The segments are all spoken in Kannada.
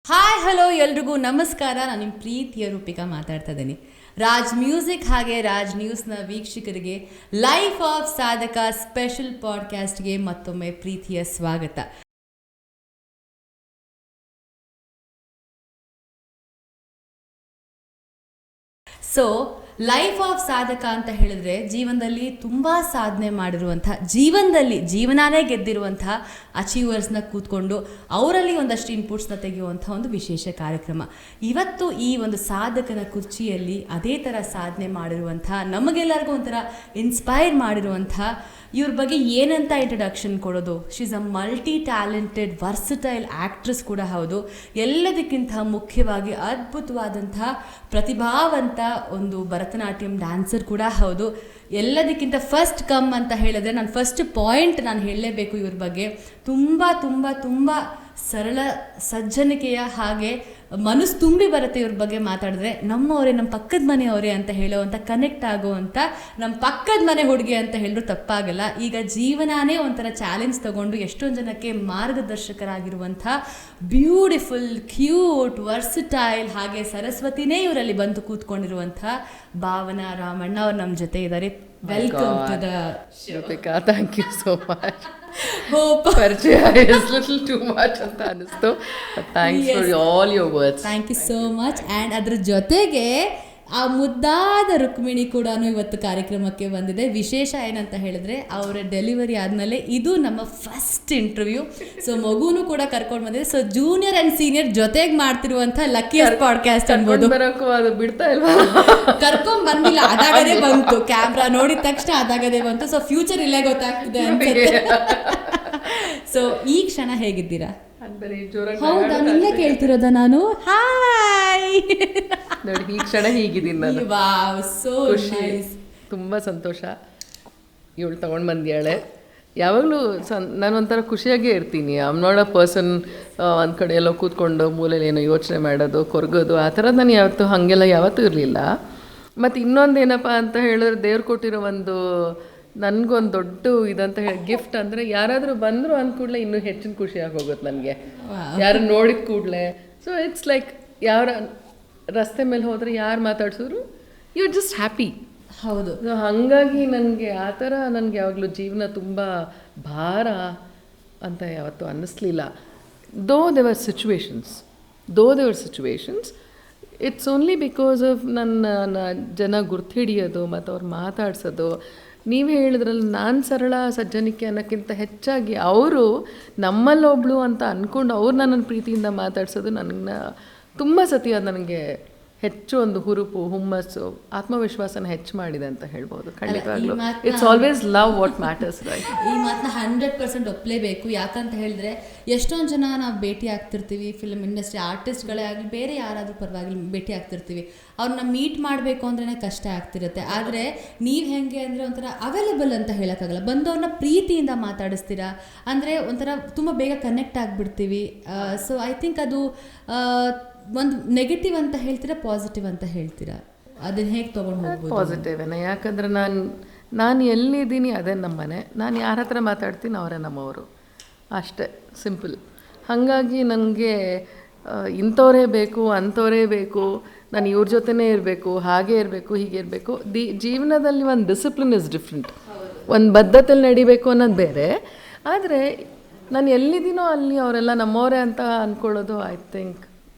ಹಾಯ್ ಹಲೋ ಎಲ್ರಿಗೂ ನಮಸ್ಕಾರ. ನಾನು ನಿಮ್ಮ ಪ್ರೀತಿಯ ರೂಪಿಕಾ ಮಾತಾಡ್ತಾ ಇದ್ದೀನಿ. ರಾಜ್ ಮ್ಯೂಸಿಕ್ ಹಾಗೆ ರಾಜ್ ನ್ಯೂಸ್ನ ವೀಕ್ಷಕರಿಗೆ ಲೈಫ್ ಆಫ್ ಸಾಧಕ ಸ್ಪೆಷಲ್ ಪಾಡ್ಕಾಸ್ಟ್ಗೆ ಮತ್ತೊಮ್ಮೆ ಪ್ರೀತಿಯ ಸ್ವಾಗತ. ಸೊ ಲೈಫ್ ಆಫ್ ಸಾಧಕ ಅಂತ ಹೇಳಿದ್ರೆ ಜೀವನದಲ್ಲಿ ತುಂಬ ಸಾಧನೆ ಮಾಡಿರುವಂಥ, ಜೀವನಾನೇ ಗೆದ್ದಿರುವಂತಹ ಅಚೀವರ್ಸ್ನ ಕೂತ್ಕೊಂಡು ಅವರಲ್ಲಿ ಒಂದಷ್ಟು ಇನ್ಪುಟ್ಸ್ನ ತೆಗೆಯುವಂಥ ಒಂದು ವಿಶೇಷ ಕಾರ್ಯಕ್ರಮ. ಇವತ್ತು ಈ ಒಂದು ಸಾಧಕನ ಕುರ್ಚಿಯಲ್ಲಿ ಅದೇ ಥರ ಸಾಧನೆ ಮಾಡಿರುವಂಥ, ನಮಗೆಲ್ಲರಿಗೂ ಒಂಥರ ಇನ್ಸ್ಪೈರ್ ಮಾಡಿರುವಂಥ ಇವ್ರ ಬಗ್ಗೆ ಏನಂತ ಇಂಟ್ರಡಕ್ಷನ್ ಕೊಡೋದು. She is a multi talented versatile actress ಕೂಡ ಹೌದು. ಎಲ್ಲದಕ್ಕಿಂತ ಮುಖ್ಯವಾಗಿ ಅದ್ಭುತವಾದಂಥ ಪ್ರತಿಭಾವಂತ ಒಂದು ಭರತನಾಟ್ಯಂ ಡ್ಯಾನ್ಸರ್ ಕೂಡ ಹೌದು. ಎಲ್ಲದಕ್ಕಿಂತ ಫಸ್ಟ್ ಕಮ್ ಅಂತ ಹೇಳಿದ್ರೆ ನಾನು ಫಸ್ಟ್ ಪಾಯಿಂಟ್ ನಾನು ಹೇಳಲೇಬೇಕು ಇವ್ರ ಬಗ್ಗೆ. ತುಂಬ ತುಂಬ ತುಂಬ ಸರಳ ಸಜ್ಜನಿಕೆಯ ಹಾಗೆ ಮನಸ್ಸು ತುಂಬಿ ಬರುತ್ತೆ ಇವ್ರ ಬಗ್ಗೆ ಮಾತಾಡಿದ್ರೆ. ನಮ್ಮವರೇ, ನಮ್ಮ ಪಕ್ಕದ ಮನೆಯವರೇ ಅಂತ ಹೇಳೋವಂಥ, ಕನೆಕ್ಟ್ ಆಗೋವಂಥ, ನಮ್ಮ ಪಕ್ಕದ ಮನೆ ಹುಡುಗಿ ಅಂತ ಹೇಳಿದ್ರು ತಪ್ಪಾಗಲ್ಲ. ಈಗ ಜೀವನಾನೇ ಒಂಥರ ಚಾಲೆಂಜ್ ತಗೊಂಡು ಎಷ್ಟೊಂದು ಜನಕ್ಕೆ ಮಾರ್ಗದರ್ಶಕರಾಗಿರುವಂಥ ಬ್ಯೂಟಿಫುಲ್, ಕ್ಯೂಟ್, ವರ್ಸಟೈಲ್ ಹಾಗೆ ಸರಸ್ವತಿನೇ ಇವರಲ್ಲಿ ಬಂದು ಕೂತ್ಕೊಂಡಿರುವಂಥ ಭಾವನಾ ರಾಮಣ್ಣ ಅವ್ರು ನಮ್ಮ ಜೊತೆ ಇದ್ದಾರೆ. Welcome to the Rupika. Thank you so much. ಪರಿಚಯ ಇಸ್ ಲಿಟಲ್ ಟು ಮಚ್ ಅಂತ ಅನಿಸ್ತು. Thanks for all your words. Thank you so much. And ಅದ್ರ ಜೊತೆಗೆ ಆ ಮುದ್ದಾದ ರುಕ್ಮಿಣಿ ಕೂಡ ಇವತ್ತು ಕಾರ್ಯಕ್ರಮಕ್ಕೆ ಬಂದಿದೆ. ವಿಶೇಷ ಏನಂತ ಹೇಳಿದ್ರೆ ಅವರ ಡೆಲಿವರಿ ಆದಮೇಲೆ ಇದು ನಮ್ಮ ಫಸ್ಟ್ ಇಂಟರ್ವ್ಯೂ. ಸೊ ಮಗುನು ಕೂಡ ಕರ್ಕೊಂಡು ಬಂದಿದೆ. ಸೊ ಜೂನಿಯರ್ ಆ್ಯಂಡ್ ಸೀನಿಯರ್ ಜೊತೆಗೆ ಮಾಡ್ತಿರುವಂಥ ಲಕ್ಕಿಯಸ್ಟ್ ಪಾಡ್ಕಾಸ್ಟ್ ಅನ್ಬೋದು. ಬರೋಕ್ಕೂ ಅದು ಬಿಡ್ತಾ ಇಲ್ವಾ? ಕರ್ಕೊಂಡ್ ಬಂದಿಲ್ಲ, ಅದಾಗದೇ ಬಂತು. ಕ್ಯಾಮ್ರಾ ನೋಡಿದ ತಕ್ಷಣ ಅದಾಗದೇ ಬಂತು. ಸೊ ಫ್ಯೂಚರ್ ಇಲ್ಲೇ ಗೊತ್ತಾಗ್ತಿದೆ ಅನ್ಸುತ್ತೆ. ಸೊ ಈ ಕ್ಷಣ ಹೇಗಿದ್ದೀರಾ? ಹೌದಾ, ನಿನ್ನೆ ಕೇಳ್ತಿರೋದ ನಾನು. ಹಾಯ್ ನೋಡಿ, ಈ ಕ್ಷಣ ಹೀಗಿದ್ದೀನಿ ನಾನು. Wow, so nice. ತುಂಬ ಸಂತೋಷ. ಇವಳು ತಗೊಂಡು ಬಂದ್ಯಾಳೆ. ಯಾವಾಗಲೂ ನಾನು ಒಂಥರ ಖುಷಿಯಾಗೇ ಇರ್ತೀನಿ. I am not a person ಒಂದು ಕಡೆ ಎಲ್ಲೋ ಕೂತ್ಕೊಂಡು ಮೂಲೆಯಲ್ಲಿ ಏನೋ ಯೋಚನೆ ಮಾಡೋದು, ಕೊರಗೋದು, ಆ ಥರ ನಾನು ಹಾಗೆಲ್ಲ ಯಾವತ್ತೂ ಇರಲಿಲ್ಲ. ಮತ್ತು ಇನ್ನೊಂದೇನಪ್ಪ ಅಂತ ಹೇಳಿದ್ರೆ, ದೇವ್ರು ಕೊಟ್ಟಿರೋ ಒಂದು ನನಗೊಂದು ದೊಡ್ಡ ಇದಂತ ಹೇಳಿ ಗಿಫ್ಟ್ ಅಂದರೆ, ಯಾರಾದರೂ ಬಂದರು ಅಂದ ಕೂಡಲೇ ಇನ್ನೂ ಹೆಚ್ಚಿನ ಖುಷಿಯಾಗಿ ಹೋಗುತ್ತೆ ನನಗೆ. ಯಾರು ನೋಡಿದ ಕೂಡಲೇ. ಸೊ ಇಟ್ಸ್ ಲೈಕ್ ಯಾರ ರಸ್ತೆ ಮೇಲೆ ಹೋದರೆ ಯಾರು ಮಾತಾಡ್ಸಿದ್ರು ಯು ಆರ್ ಜಸ್ಟ್ ಹ್ಯಾಪಿ. ಹೌದು. ಸೊ ಹಾಗಾಗಿ ನನಗೆ ಆ ಥರ ನನಗೆ ಯಾವಾಗಲೂ ಜೀವನ ತುಂಬ ಭಾರ ಅಂತ ಯಾವತ್ತೂ ಅನ್ನಿಸ್ಲಿಲ್ಲ. ದೋ ದೇವರ್ situations it's only because of ನನ್ನ ಜನ ಗುರ್ತು ಹಿಡಿಯೋದು ಮತ್ತು ಅವ್ರು ಮಾತಾಡ್ಸೋದು. ನೀವು ಹೇಳಿದ್ರಲ್ಲಿ ನಾನು ಸರಳ ಸಜ್ಜನಿಕೆ ಅನ್ನೋಕ್ಕಿಂತ ಹೆಚ್ಚಾಗಿ ಅವರು ನಮ್ಮಲ್ಲೊಬ್ಳು ಅಂತ ಅಂದ್ಕೊಂಡು ಅವ್ರು ನನ್ನನ್ನು ಪ್ರೀತಿಯಿಂದ ಮಾತಾಡ್ಸೋದು ನನಗೆ ತುಂಬ ಸತಿ ಅದು ನನಗೆ ಹೆಚ್ಚು ಒಂದು ಹುರುಪು, ಹುಮ್ಮಸ್ಸು, ಆತ್ಮವಿಶ್ವಾಸನ ಹೆಚ್ಚು ಮಾಡಿದೆ ಅಂತ ಹೇಳ್ಬೋದು. ಖಂಡಿತವಾಗ್ಲೂ it's always love what matters, right? ಈ ಮಾತನ್ನ 100% ಒಪ್ಪಲೇಬೇಕು. ಯಾಕಂತ ಹೇಳಿದ್ರೆ ಎಷ್ಟೊಂದು ಜನ ನಾವು ಭೇಟಿ ಆಗ್ತಿರ್ತೀವಿ, ಫಿಲ್ಮ್ ಇಂಡಸ್ಟ್ರಿ ಆರ್ಟಿಸ್ಟ್ಗಳೇ ಆಗಲಿ, ಬೇರೆ ಯಾರಾದರೂ ಪರವಾಗಿಲ್ಲ ಭೇಟಿ ಆಗ್ತಿರ್ತೀವಿ. ಅವ್ರನ್ನ ಮೀಟ್ ಮಾಡಬೇಕು ಅಂದ್ರೆ ಕಷ್ಟ ಆಗ್ತಿರುತ್ತೆ. ಆದರೆ ನೀವು ಹೆಂಗೆ ಅಂದರೆ ಒಂಥರ ಅವೈಲೇಬಲ್ ಅಂತ ಹೇಳೋಕ್ಕಾಗಲ್ಲ. ಬಂದವ್ರನ್ನ ಪ್ರೀತಿಯಿಂದ ಮಾತಾಡಿಸ್ತೀರಾ ಅಂದರೆ ಒಂಥರ ತುಂಬ ಬೇಗ ಕನೆಕ್ಟ್ ಆಗಿಬಿಡ್ತೀವಿ. ಸೊ ಐ ಥಿಂಕ್ ಅದು ಒಂದು ನೆಗೆಟಿವ್ ಅಂತ ಹೇಳ್ತೀರಾ, ಪಾಸಿಟಿವ್ ಅಂತ ಹೇಳ್ತೀರಾ? ಅದನ್ನ ಹೇಗೆ ತೊಗೊಂಡು ಹೋಗ್ಬೋದು? ಪಾಸಿಟಿವೇನೆ. ಯಾಕಂದರೆ ನಾನು ಎಲ್ಲಿದ್ದೀನಿ ಅದೇ ನಮ್ಮ ಮನೆ. ನಾನು ಯಾರ ಹತ್ರ ಮಾತಾಡ್ತೀನಿ ಅವರೇ ನಮ್ಮವರು, ಅಷ್ಟೇ, ಸಿಂಪಲ್. ಹಾಗಾಗಿ ನನಗೆ ಇಂಥವರೇ ಬೇಕು, ಅಂಥವರೇ ಬೇಕು, ನಾನು ಇವ್ರ ಜೊತೆನೇ ಇರಬೇಕು, ಹಾಗೆ ಇರಬೇಕು, ಹೀಗೆ ಇರಬೇಕು. ಜೀವನದಲ್ಲಿ ಒಂದು ಡಿಸಿಪ್ಲಿನ್ ಇಸ್ ಡಿಫ್ರೆಂಟ್. ಒಂದು ಬದ್ಧತೆಯಲ್ಲಿ ನಡಿಬೇಕು ಅನ್ನೋದು ಬೇರೆ. ಆದರೆ ನಾನು ಎಲ್ಲಿದ್ದೀನೋ ಅಲ್ಲಿ ಅವರೆಲ್ಲ ನಮ್ಮವರೇ ಅಂತ ಅಂದ್ಕೊಳ್ಳೋದು I think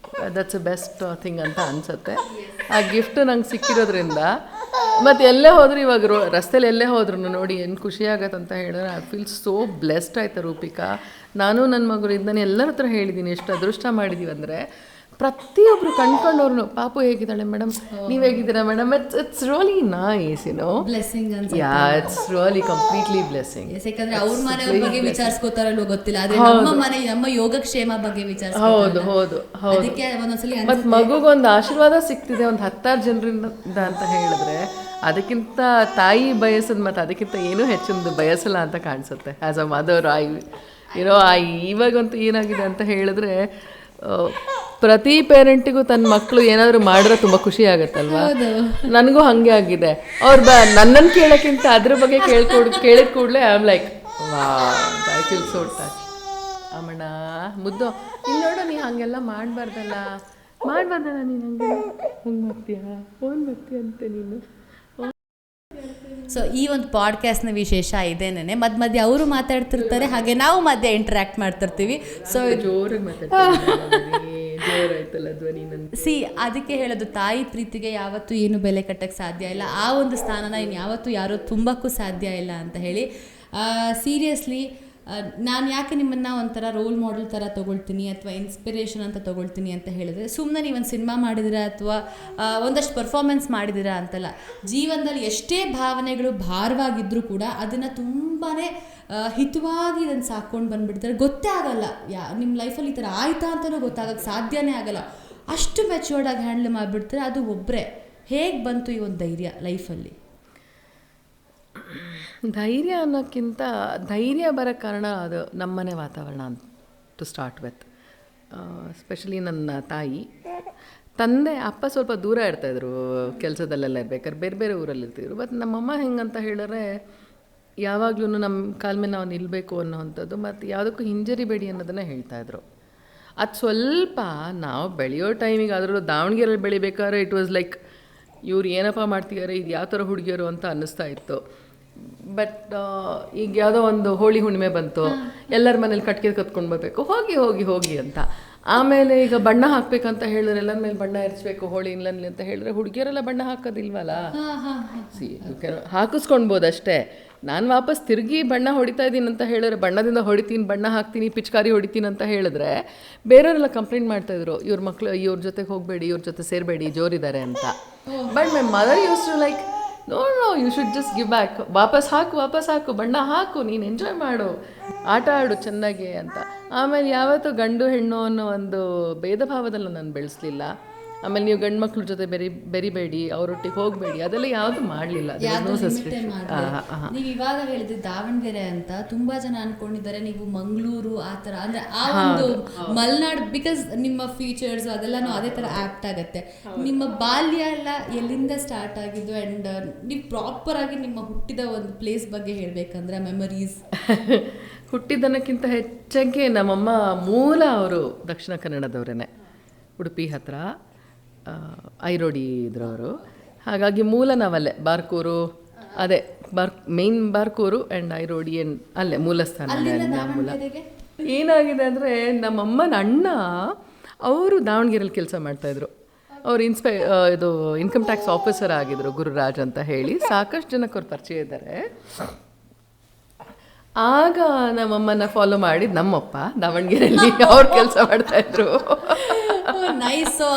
that's a best thing ಅಂತ ಅನಿಸುತ್ತೆ. ಆ ಗಿಫ್ಟ್ ನಂಗೆ ಸಿಕ್ಕಿರೋದ್ರಿಂದ. ಮತ್ತು ಎಲ್ಲೇ ಹೋದರೂ ಇವಾಗ ರಸ್ತೆಯಲ್ಲಿ ಎಲ್ಲೇ ಹೋದ್ರೂ ನೋಡಿ ಏನು ಖುಷಿಯಾಗತ್ತೆ ಅಂತ ಹೇಳಿದ್ರೆ ಐ ಫೀಲ್ ಸೋ ಬ್ಲೆಸ್ಡ್. ಆಯ್ತಾ ರೂಪಿಕಾ? ನಾನು ನನ್ನ ಮಗಳು ಇದನ್ನ ಎಲ್ಲರ ಹತ್ರ ಹೇಳಿದ್ದೀನಿ, ಎಷ್ಟು ಅದೃಷ್ಟ ಮಾಡಿದ್ದೀವಿ ಅಂದರೆ ಪ್ರತಿಯೊಬ್ಬರು ಕಂಡ್ಕೊಂಡವ್ರು ಪಾಪು ಹೇಗಿದ್ದಾಳೆ ಮೇಡಮ್, ನೀವು ಹೇಗಿದ್ದೀರಾ madam, it's really nice, you know. Blessing ಅನ್ಸುತ್ತೆ. Yeah, it's really completely blessing. ಯಾಕಂದ್ರೆ ಅವ್ರ ಮನೆಯವ್ರ ಬಗ್ಗೆ ವಿಚಾರಿಸ್ಕೋತಾರಲ್ವೋ ಗೊತ್ತಿಲ್ಲ, ಆದ್ರೆ ನಮ್ಮ ಮನೆ, ನಮ್ಮ ಯೋಗಕ್ಷೇಮ ಬಗ್ಗೆ ವಿಚಾರಿಸ್ತಾರೆ. ಹೌದು ಹೌದು ಹೌದು. ಅದಕ್ಕೆ ಒಂದೊಂದ್ಸಲಿ ಮತ್ತು ಮಗುಗೊಂದು ಆಶೀರ್ವಾದ ಸಿಗ್ತಿದೆ ಒಂದು 10 ಜನರಿಂದ ಅಂತ ಹೇಳಿದ್ರೆ ಅದಕ್ಕಿಂತ ತಾಯಿ ಬಯಸೋದು ಮತ್ತು ಅದಕ್ಕಿಂತ ಏನೂ ಹೆಚ್ಚಿನ ಬಯಸಲ್ಲ ಅಂತ ಕಾಣಿಸುತ್ತೆ. ಆ್ಯಸ್ ಅ ಮದರ್ ಇವಾಗಂತೂ ಏನಾಗಿದೆ ಅಂತ ಹೇಳಿದ್ರೆ, ಪ್ರತಿ ಪೇರೆಂಟಿಗೂ ತನ್ನ ಮಕ್ಕಳು ಏನಾದರೂ ಮಾಡಿದ್ರೆ ತುಂಬ ಖುಷಿ ಆಗುತ್ತಲ್ವಾ? ನನಗೂ ಹಾಗೆ ಆಗಿದೆ. ಅವ್ರು ನನ್ನನ್ನು ಕೇಳೋಕ್ಕಿಂತ ಅದ್ರ ಬಗ್ಗೆ ಕೇಳಿದ ಕೂಡಲೇ I am like wow, I feel so touch. ಅಮ್ಮಣ್ಣ ಮುದ್ದು ಇಲ್ಲಿ ನೋಡು, ನೀ ಹಾಗೆಲ್ಲ ಮಾಡಬಾರ್ದಲ್ಲ ನೀನು ಹಂಗೆ ಮಾಡ್ತೀಯಾ ಫೋನ್ ಮಾಡ್ತೀಯ ಅಂತ ನೀನು. ಸೊ ಈ ಒಂದು ಪಾಡ್ಕಾಸ್ಟ್ನ ವಿಶೇಷ ಇದೇನೆ, ಮಧ್ಯ ಮಧ್ಯೆ ಅವರು ಮಾತಾಡ್ತಿರ್ತಾರೆ, ಹಾಗೆ ನಾವು ಮಧ್ಯೆ ಇಂಟ್ರ್ಯಾಕ್ಟ್ ಮಾಡ್ತಿರ್ತೀವಿ. ಸೊ ಜೋರಾಗಿ ಮಾತಾಡ್ತೀನಿ, ಜೋರಾಯ್ತಲ್ಲ ಧ್ವನಿ ನನ್ನ. ಅದಕ್ಕೆ ಹೇಳೋದು, ತಾಯಿ ಪ್ರೀತಿಗೆ ಯಾವತ್ತೂ ಏನು ಬೆಲೆ ಕಟ್ಟಕ್ಕೆ ಸಾಧ್ಯ ಇಲ್ಲ, ಆ ಒಂದು ಸ್ಥಾನನ ಇನ್ನು ಯಾವತ್ತೂ ಯಾರೂ ತುಂಬಕ್ಕೂ ಸಾಧ್ಯ ಇಲ್ಲ ಅಂತ ಹೇಳಿ. ಸೀರಿಯಸ್ಲಿ ನಾನು ಯಾಕೆ ನಿಮ್ಮನ್ನು ಒಂಥರ ರೋಲ್ ಮಾಡೆಲ್ ಥರ ತೊಗೊಳ್ತೀನಿ ಅಥವಾ ಇನ್ಸ್ಪಿರೇಷನ್ ಅಂತ ತೊಗೊಳ್ತೀನಿ ಅಂತ ಹೇಳಿದ್ರೆ, ಸುಮ್ಮನೆ ನೀವೊಂದು ಸಿನಿಮಾ ಮಾಡಿದಿರಾ ಅಥವಾ ಒಂದಷ್ಟು ಪರ್ಫಾರ್ಮೆನ್ಸ್ ಮಾಡಿದಿರಾ ಅಂತಲ್ಲ, ಜೀವನದಲ್ಲಿ ಎಷ್ಟೇ ಭಾವನೆಗಳು ಭಾರವಾಗಿದ್ದರೂ ಕೂಡ ಅದನ್ನು ತುಂಬಾ ಹಿತವಾಗಿ ಇದನ್ನು ಸಾಕ್ಕೊಂಡು ಬಂದುಬಿಡ್ತಾರೆ. ಗೊತ್ತೇ ಆಗಲ್ಲ ನಿಮ್ಮ ಲೈಫಲ್ಲಿ ಈ ಥರ ಆಯಿತಾ ಅಂತಲೂ ಗೊತ್ತಾಗಕ್ಕೆ ಸಾಧ್ಯನೇ ಆಗಲ್ಲ, ಅಷ್ಟು ಮೆಚ್ಯೂರ್ಡಾಗಿ ಹ್ಯಾಂಡಲ್ ಮಾಡಿಬಿಡ್ತಾರೆ. ಅದು ಒಬ್ಬರೇ. ಹೇಗೆ ಬಂತು ಈ ಒಂದು ಧೈರ್ಯ ಲೈಫಲ್ಲಿ? ಧೈರ್ಯ ಅನ್ನೋಕ್ಕಿಂತ ಧೈರ್ಯ ಬರೋ ಕಾರಣ ಅದು ನಮ್ಮನೆ ವಾತಾವರಣ ಟು ಸ್ಟಾರ್ಟ್ ವಿತ್. ಸ್ಪೆಷಲಿ ನನ್ನ ತಾಯಿ, ತಂದೆ ಅಪ್ಪ ಸ್ವಲ್ಪ ದೂರ ಇರ್ತಾಯಿದ್ರು, ಕೆಲಸದಲ್ಲೆಲ್ಲ ಇರ್ಬೇಕಾದ್ರೆ ಬೇರೆ ಬೇರೆ ಊರಲ್ಲಿ ಇರ್ತಿದ್ರು. ಬಟ್ ನಮ್ಮಮ್ಮ ಹೆಂಗಂತ ಹೇಳಿದ್ರೆ ಯಾವಾಗಲೂ ನಮ್ಮ ಕಾಲ ಮೇಲೆ ನಾವು ನಿಲ್ಲಬೇಕು ಅನ್ನೋವಂಥದ್ದು, ಮತ್ತು ಯಾವುದಕ್ಕೂ ಹಿಂಜರಿಬೇಡಿ ಅನ್ನೋದನ್ನು ಹೇಳ್ತಾಯಿದ್ರು. ಅದು ಸ್ವಲ್ಪ ನಾವು ಬೆಳೆಯೋ ಟೈಮಿಗೆ, ಅದರಲ್ಲೂ ದಾವಣಗೆರೆಯಲ್ಲಿ ಬೆಳಿಬೇಕಾದ್ರೆ ಇಟ್ ವಾಸ್ ಲೈಕ್ ಇವ್ರು ಏನಪ್ಪ ಮಾಡ್ತಿದ್ದಾರೆ, ಇದು ಯಾವ ಥರ ಹುಡುಗಿಯರು ಅಂತ ಅನ್ನಿಸ್ತಾ ಇತ್ತು. ಬಟ್ ಈಗ ಯಾವುದೋ ಒಂದು ಹೋಳಿ ಹುಣ್ಣಿಮೆ ಬಂತು, ಎಲ್ಲರ ಮನೇಲಿ ಕಟ್ಗೆ ಕತ್ಕೊಂಡು ಬರಬೇಕು, ಹೋಗಿ ಹೋಗಿ ಹೋಗಿ ಅಂತ. ಆಮೇಲೆ ಈಗ ಬಣ್ಣ ಹಾಕಬೇಕಂತ ಹೇಳಿದ್ರೆ ಎಲ್ಲರ ಮೇಲೆ ಬಣ್ಣ ಎರಚಬೇಕು ಹೋಳಿ ಇಲ್ಲಲ್ಲಿ ಅಂತ ಹೇಳಿದ್ರೆ ಹುಡುಗಿಯರೆಲ್ಲ ಬಣ್ಣ ಹಾಕೋದಿಲ್ವಲ್ಲ. ಹಾಕಿಸ್ಕೊಳ್ಬೋದು ಅಷ್ಟೇ. ನಾನು ವಾಪಸ್ ತಿರುಗಿ ಬಣ್ಣ ಹೊಡಿತಾ ಇದ್ದೀನಿ ಅಂತ ಹೇಳಿದ್ರೆ, ಬಣ್ಣದಿಂದ ಹೊಡಿತೀನಿ, ಬಣ್ಣ ಹಾಕ್ತೀನಿ, ಪಿಚ್ಕಾರಿ ಹೊಡಿತೀನಿ ಅಂತ ಹೇಳಿದ್ರೆ ಬೇರೆಯವರೆಲ್ಲ ಕಂಪ್ಲೇಂಟ್ ಮಾಡ್ತಾಯಿದ್ರು, ಇವ್ರ ಮಕ್ಳು ಇವ್ರ ಜೊತೆಗೆ ಹೋಗಬೇಡಿ, ಇವ್ರ ಜೊತೆ ಸೇರಬೇಡಿ, ಜೋರಿದ್ದಾರೆ ಅಂತ. But my mother use to like, no you should just give back, ವಾಪಸ್ ಹಾಕು, ಬಣ್ಣ ಹಾಕು, ನೀನು ಎಂಜಾಯ್ ಮಾಡು, ಆಟ ಆಡು ಚೆನ್ನಾಗಿ ಅಂತ. ಆಮೇಲೆ ಯಾವತ್ತೂ ಗಂಡು ಹೆಣ್ಣು ಅನ್ನೋ ಒಂದು ಭೇದ ಭಾವದಲ್ಲಿ ನಾನು ಬೆಳೆಸಲಿಲ್ಲ. ಆಮೇಲೆ ನೀವು ಗಂಡು ಮಕ್ಳ ಜೊತೆ ಬೆರಿಬೇಡಿ, ಅವರೊಟ್ಟಿಗೆ ಹೋಗಬೇಡಿ, ಅದೆಲ್ಲ ಯಾವುದು ಮಾಡಲಿಲ್ಲ. ನೀವು ಇವಾಗ ಹೇಳಿದ್ರೆ ದಾವಣಗೆರೆ ಅಂತ ತುಂಬಾ ಜನ ಅನ್ಕೊಂಡಿದ್ದಾರೆ ನೀವು ಮಂಗಳೂರು ಆ ಥರ, ಅಂದ್ರೆ ಆ ಒಂದು ಮಲೆನಾಡು, ಬಿಕಾಸ್ ನಿಮ್ಮ ಫೀಚರ್ಸ್ ಅದೆಲ್ಲನೂ ಅದೇ ಥರ ಆ್ಯಪ್ಟ್ ಆಗುತ್ತೆ. ನಿಮ್ಮ ಬಾಲ್ಯ ಎಲ್ಲ ಎಲ್ಲಿಂದ ಸ್ಟಾರ್ಟ್ ಆಗಿದ್ದು, ಆ್ಯಂಡ್ ನೀವು ಪ್ರಾಪರ್ ಆಗಿ ನಿಮ್ಮ ಹುಟ್ಟಿದ ಒಂದು ಪ್ಲೇಸ್ ಬಗ್ಗೆ ಹೇಳಬೇಕಂದ್ರೆ ಮೆಮರೀಸ್? ಹುಟ್ಟಿದ್ದನ್ನಕ್ಕಿಂತ ಹೆಚ್ಚಾಗಿ ನಮ್ಮಮ್ಮ ಮೂಲ ಅವರು ದಕ್ಷಿಣ ಕನ್ನಡದವರೇ, ಉಡುಪಿ ಹತ್ರ ಐರೋಡಿ ಇದ್ರವರು. ಹಾಗಾಗಿ ಮೂಲ ನಾವಲ್ಲೇ ಬಾರ್ಕೂರು, ಅದೇ ಮೇನ್ ಬಾರ್ಕೂರು ಆ್ಯಂಡ್ ಐರೋಡಿ ಅಲ್ಲೇ ಮೂಲ ಸ್ಥಾನ. ಮೂಲ ಏನಾಗಿದೆ ಅಂದರೆ, ನಮ್ಮಮ್ಮನ ಅಣ್ಣ ಅವರು ದಾವಣಗೆರೆಯಲ್ಲಿ ಕೆಲಸ ಮಾಡ್ತಾಯಿದ್ರು. ಅವರು ಇದು ಇನ್ಕಮ್ ಟ್ಯಾಕ್ಸ್ ಆಫೀಸರ್ ಆಗಿದ್ರು, ಗುರುರಾಜ್ ಅಂತ ಹೇಳಿ. ಸಾಕಷ್ಟು ಜನಕ್ಕೆ ಅವ್ರು ಪರಿಚಯ ಇದ್ದಾರೆ. ಆಗ ನಮ್ಮಮ್ಮನ ಫಾಲೋ ಮಾಡಿ ನಮ್ಮಪ್ಪ ದಾವಣಗೆರೆಯಲ್ಲಿ ಅವ್ರು ಕೆಲಸ ಮಾಡ್ತಾಯಿದ್ರು.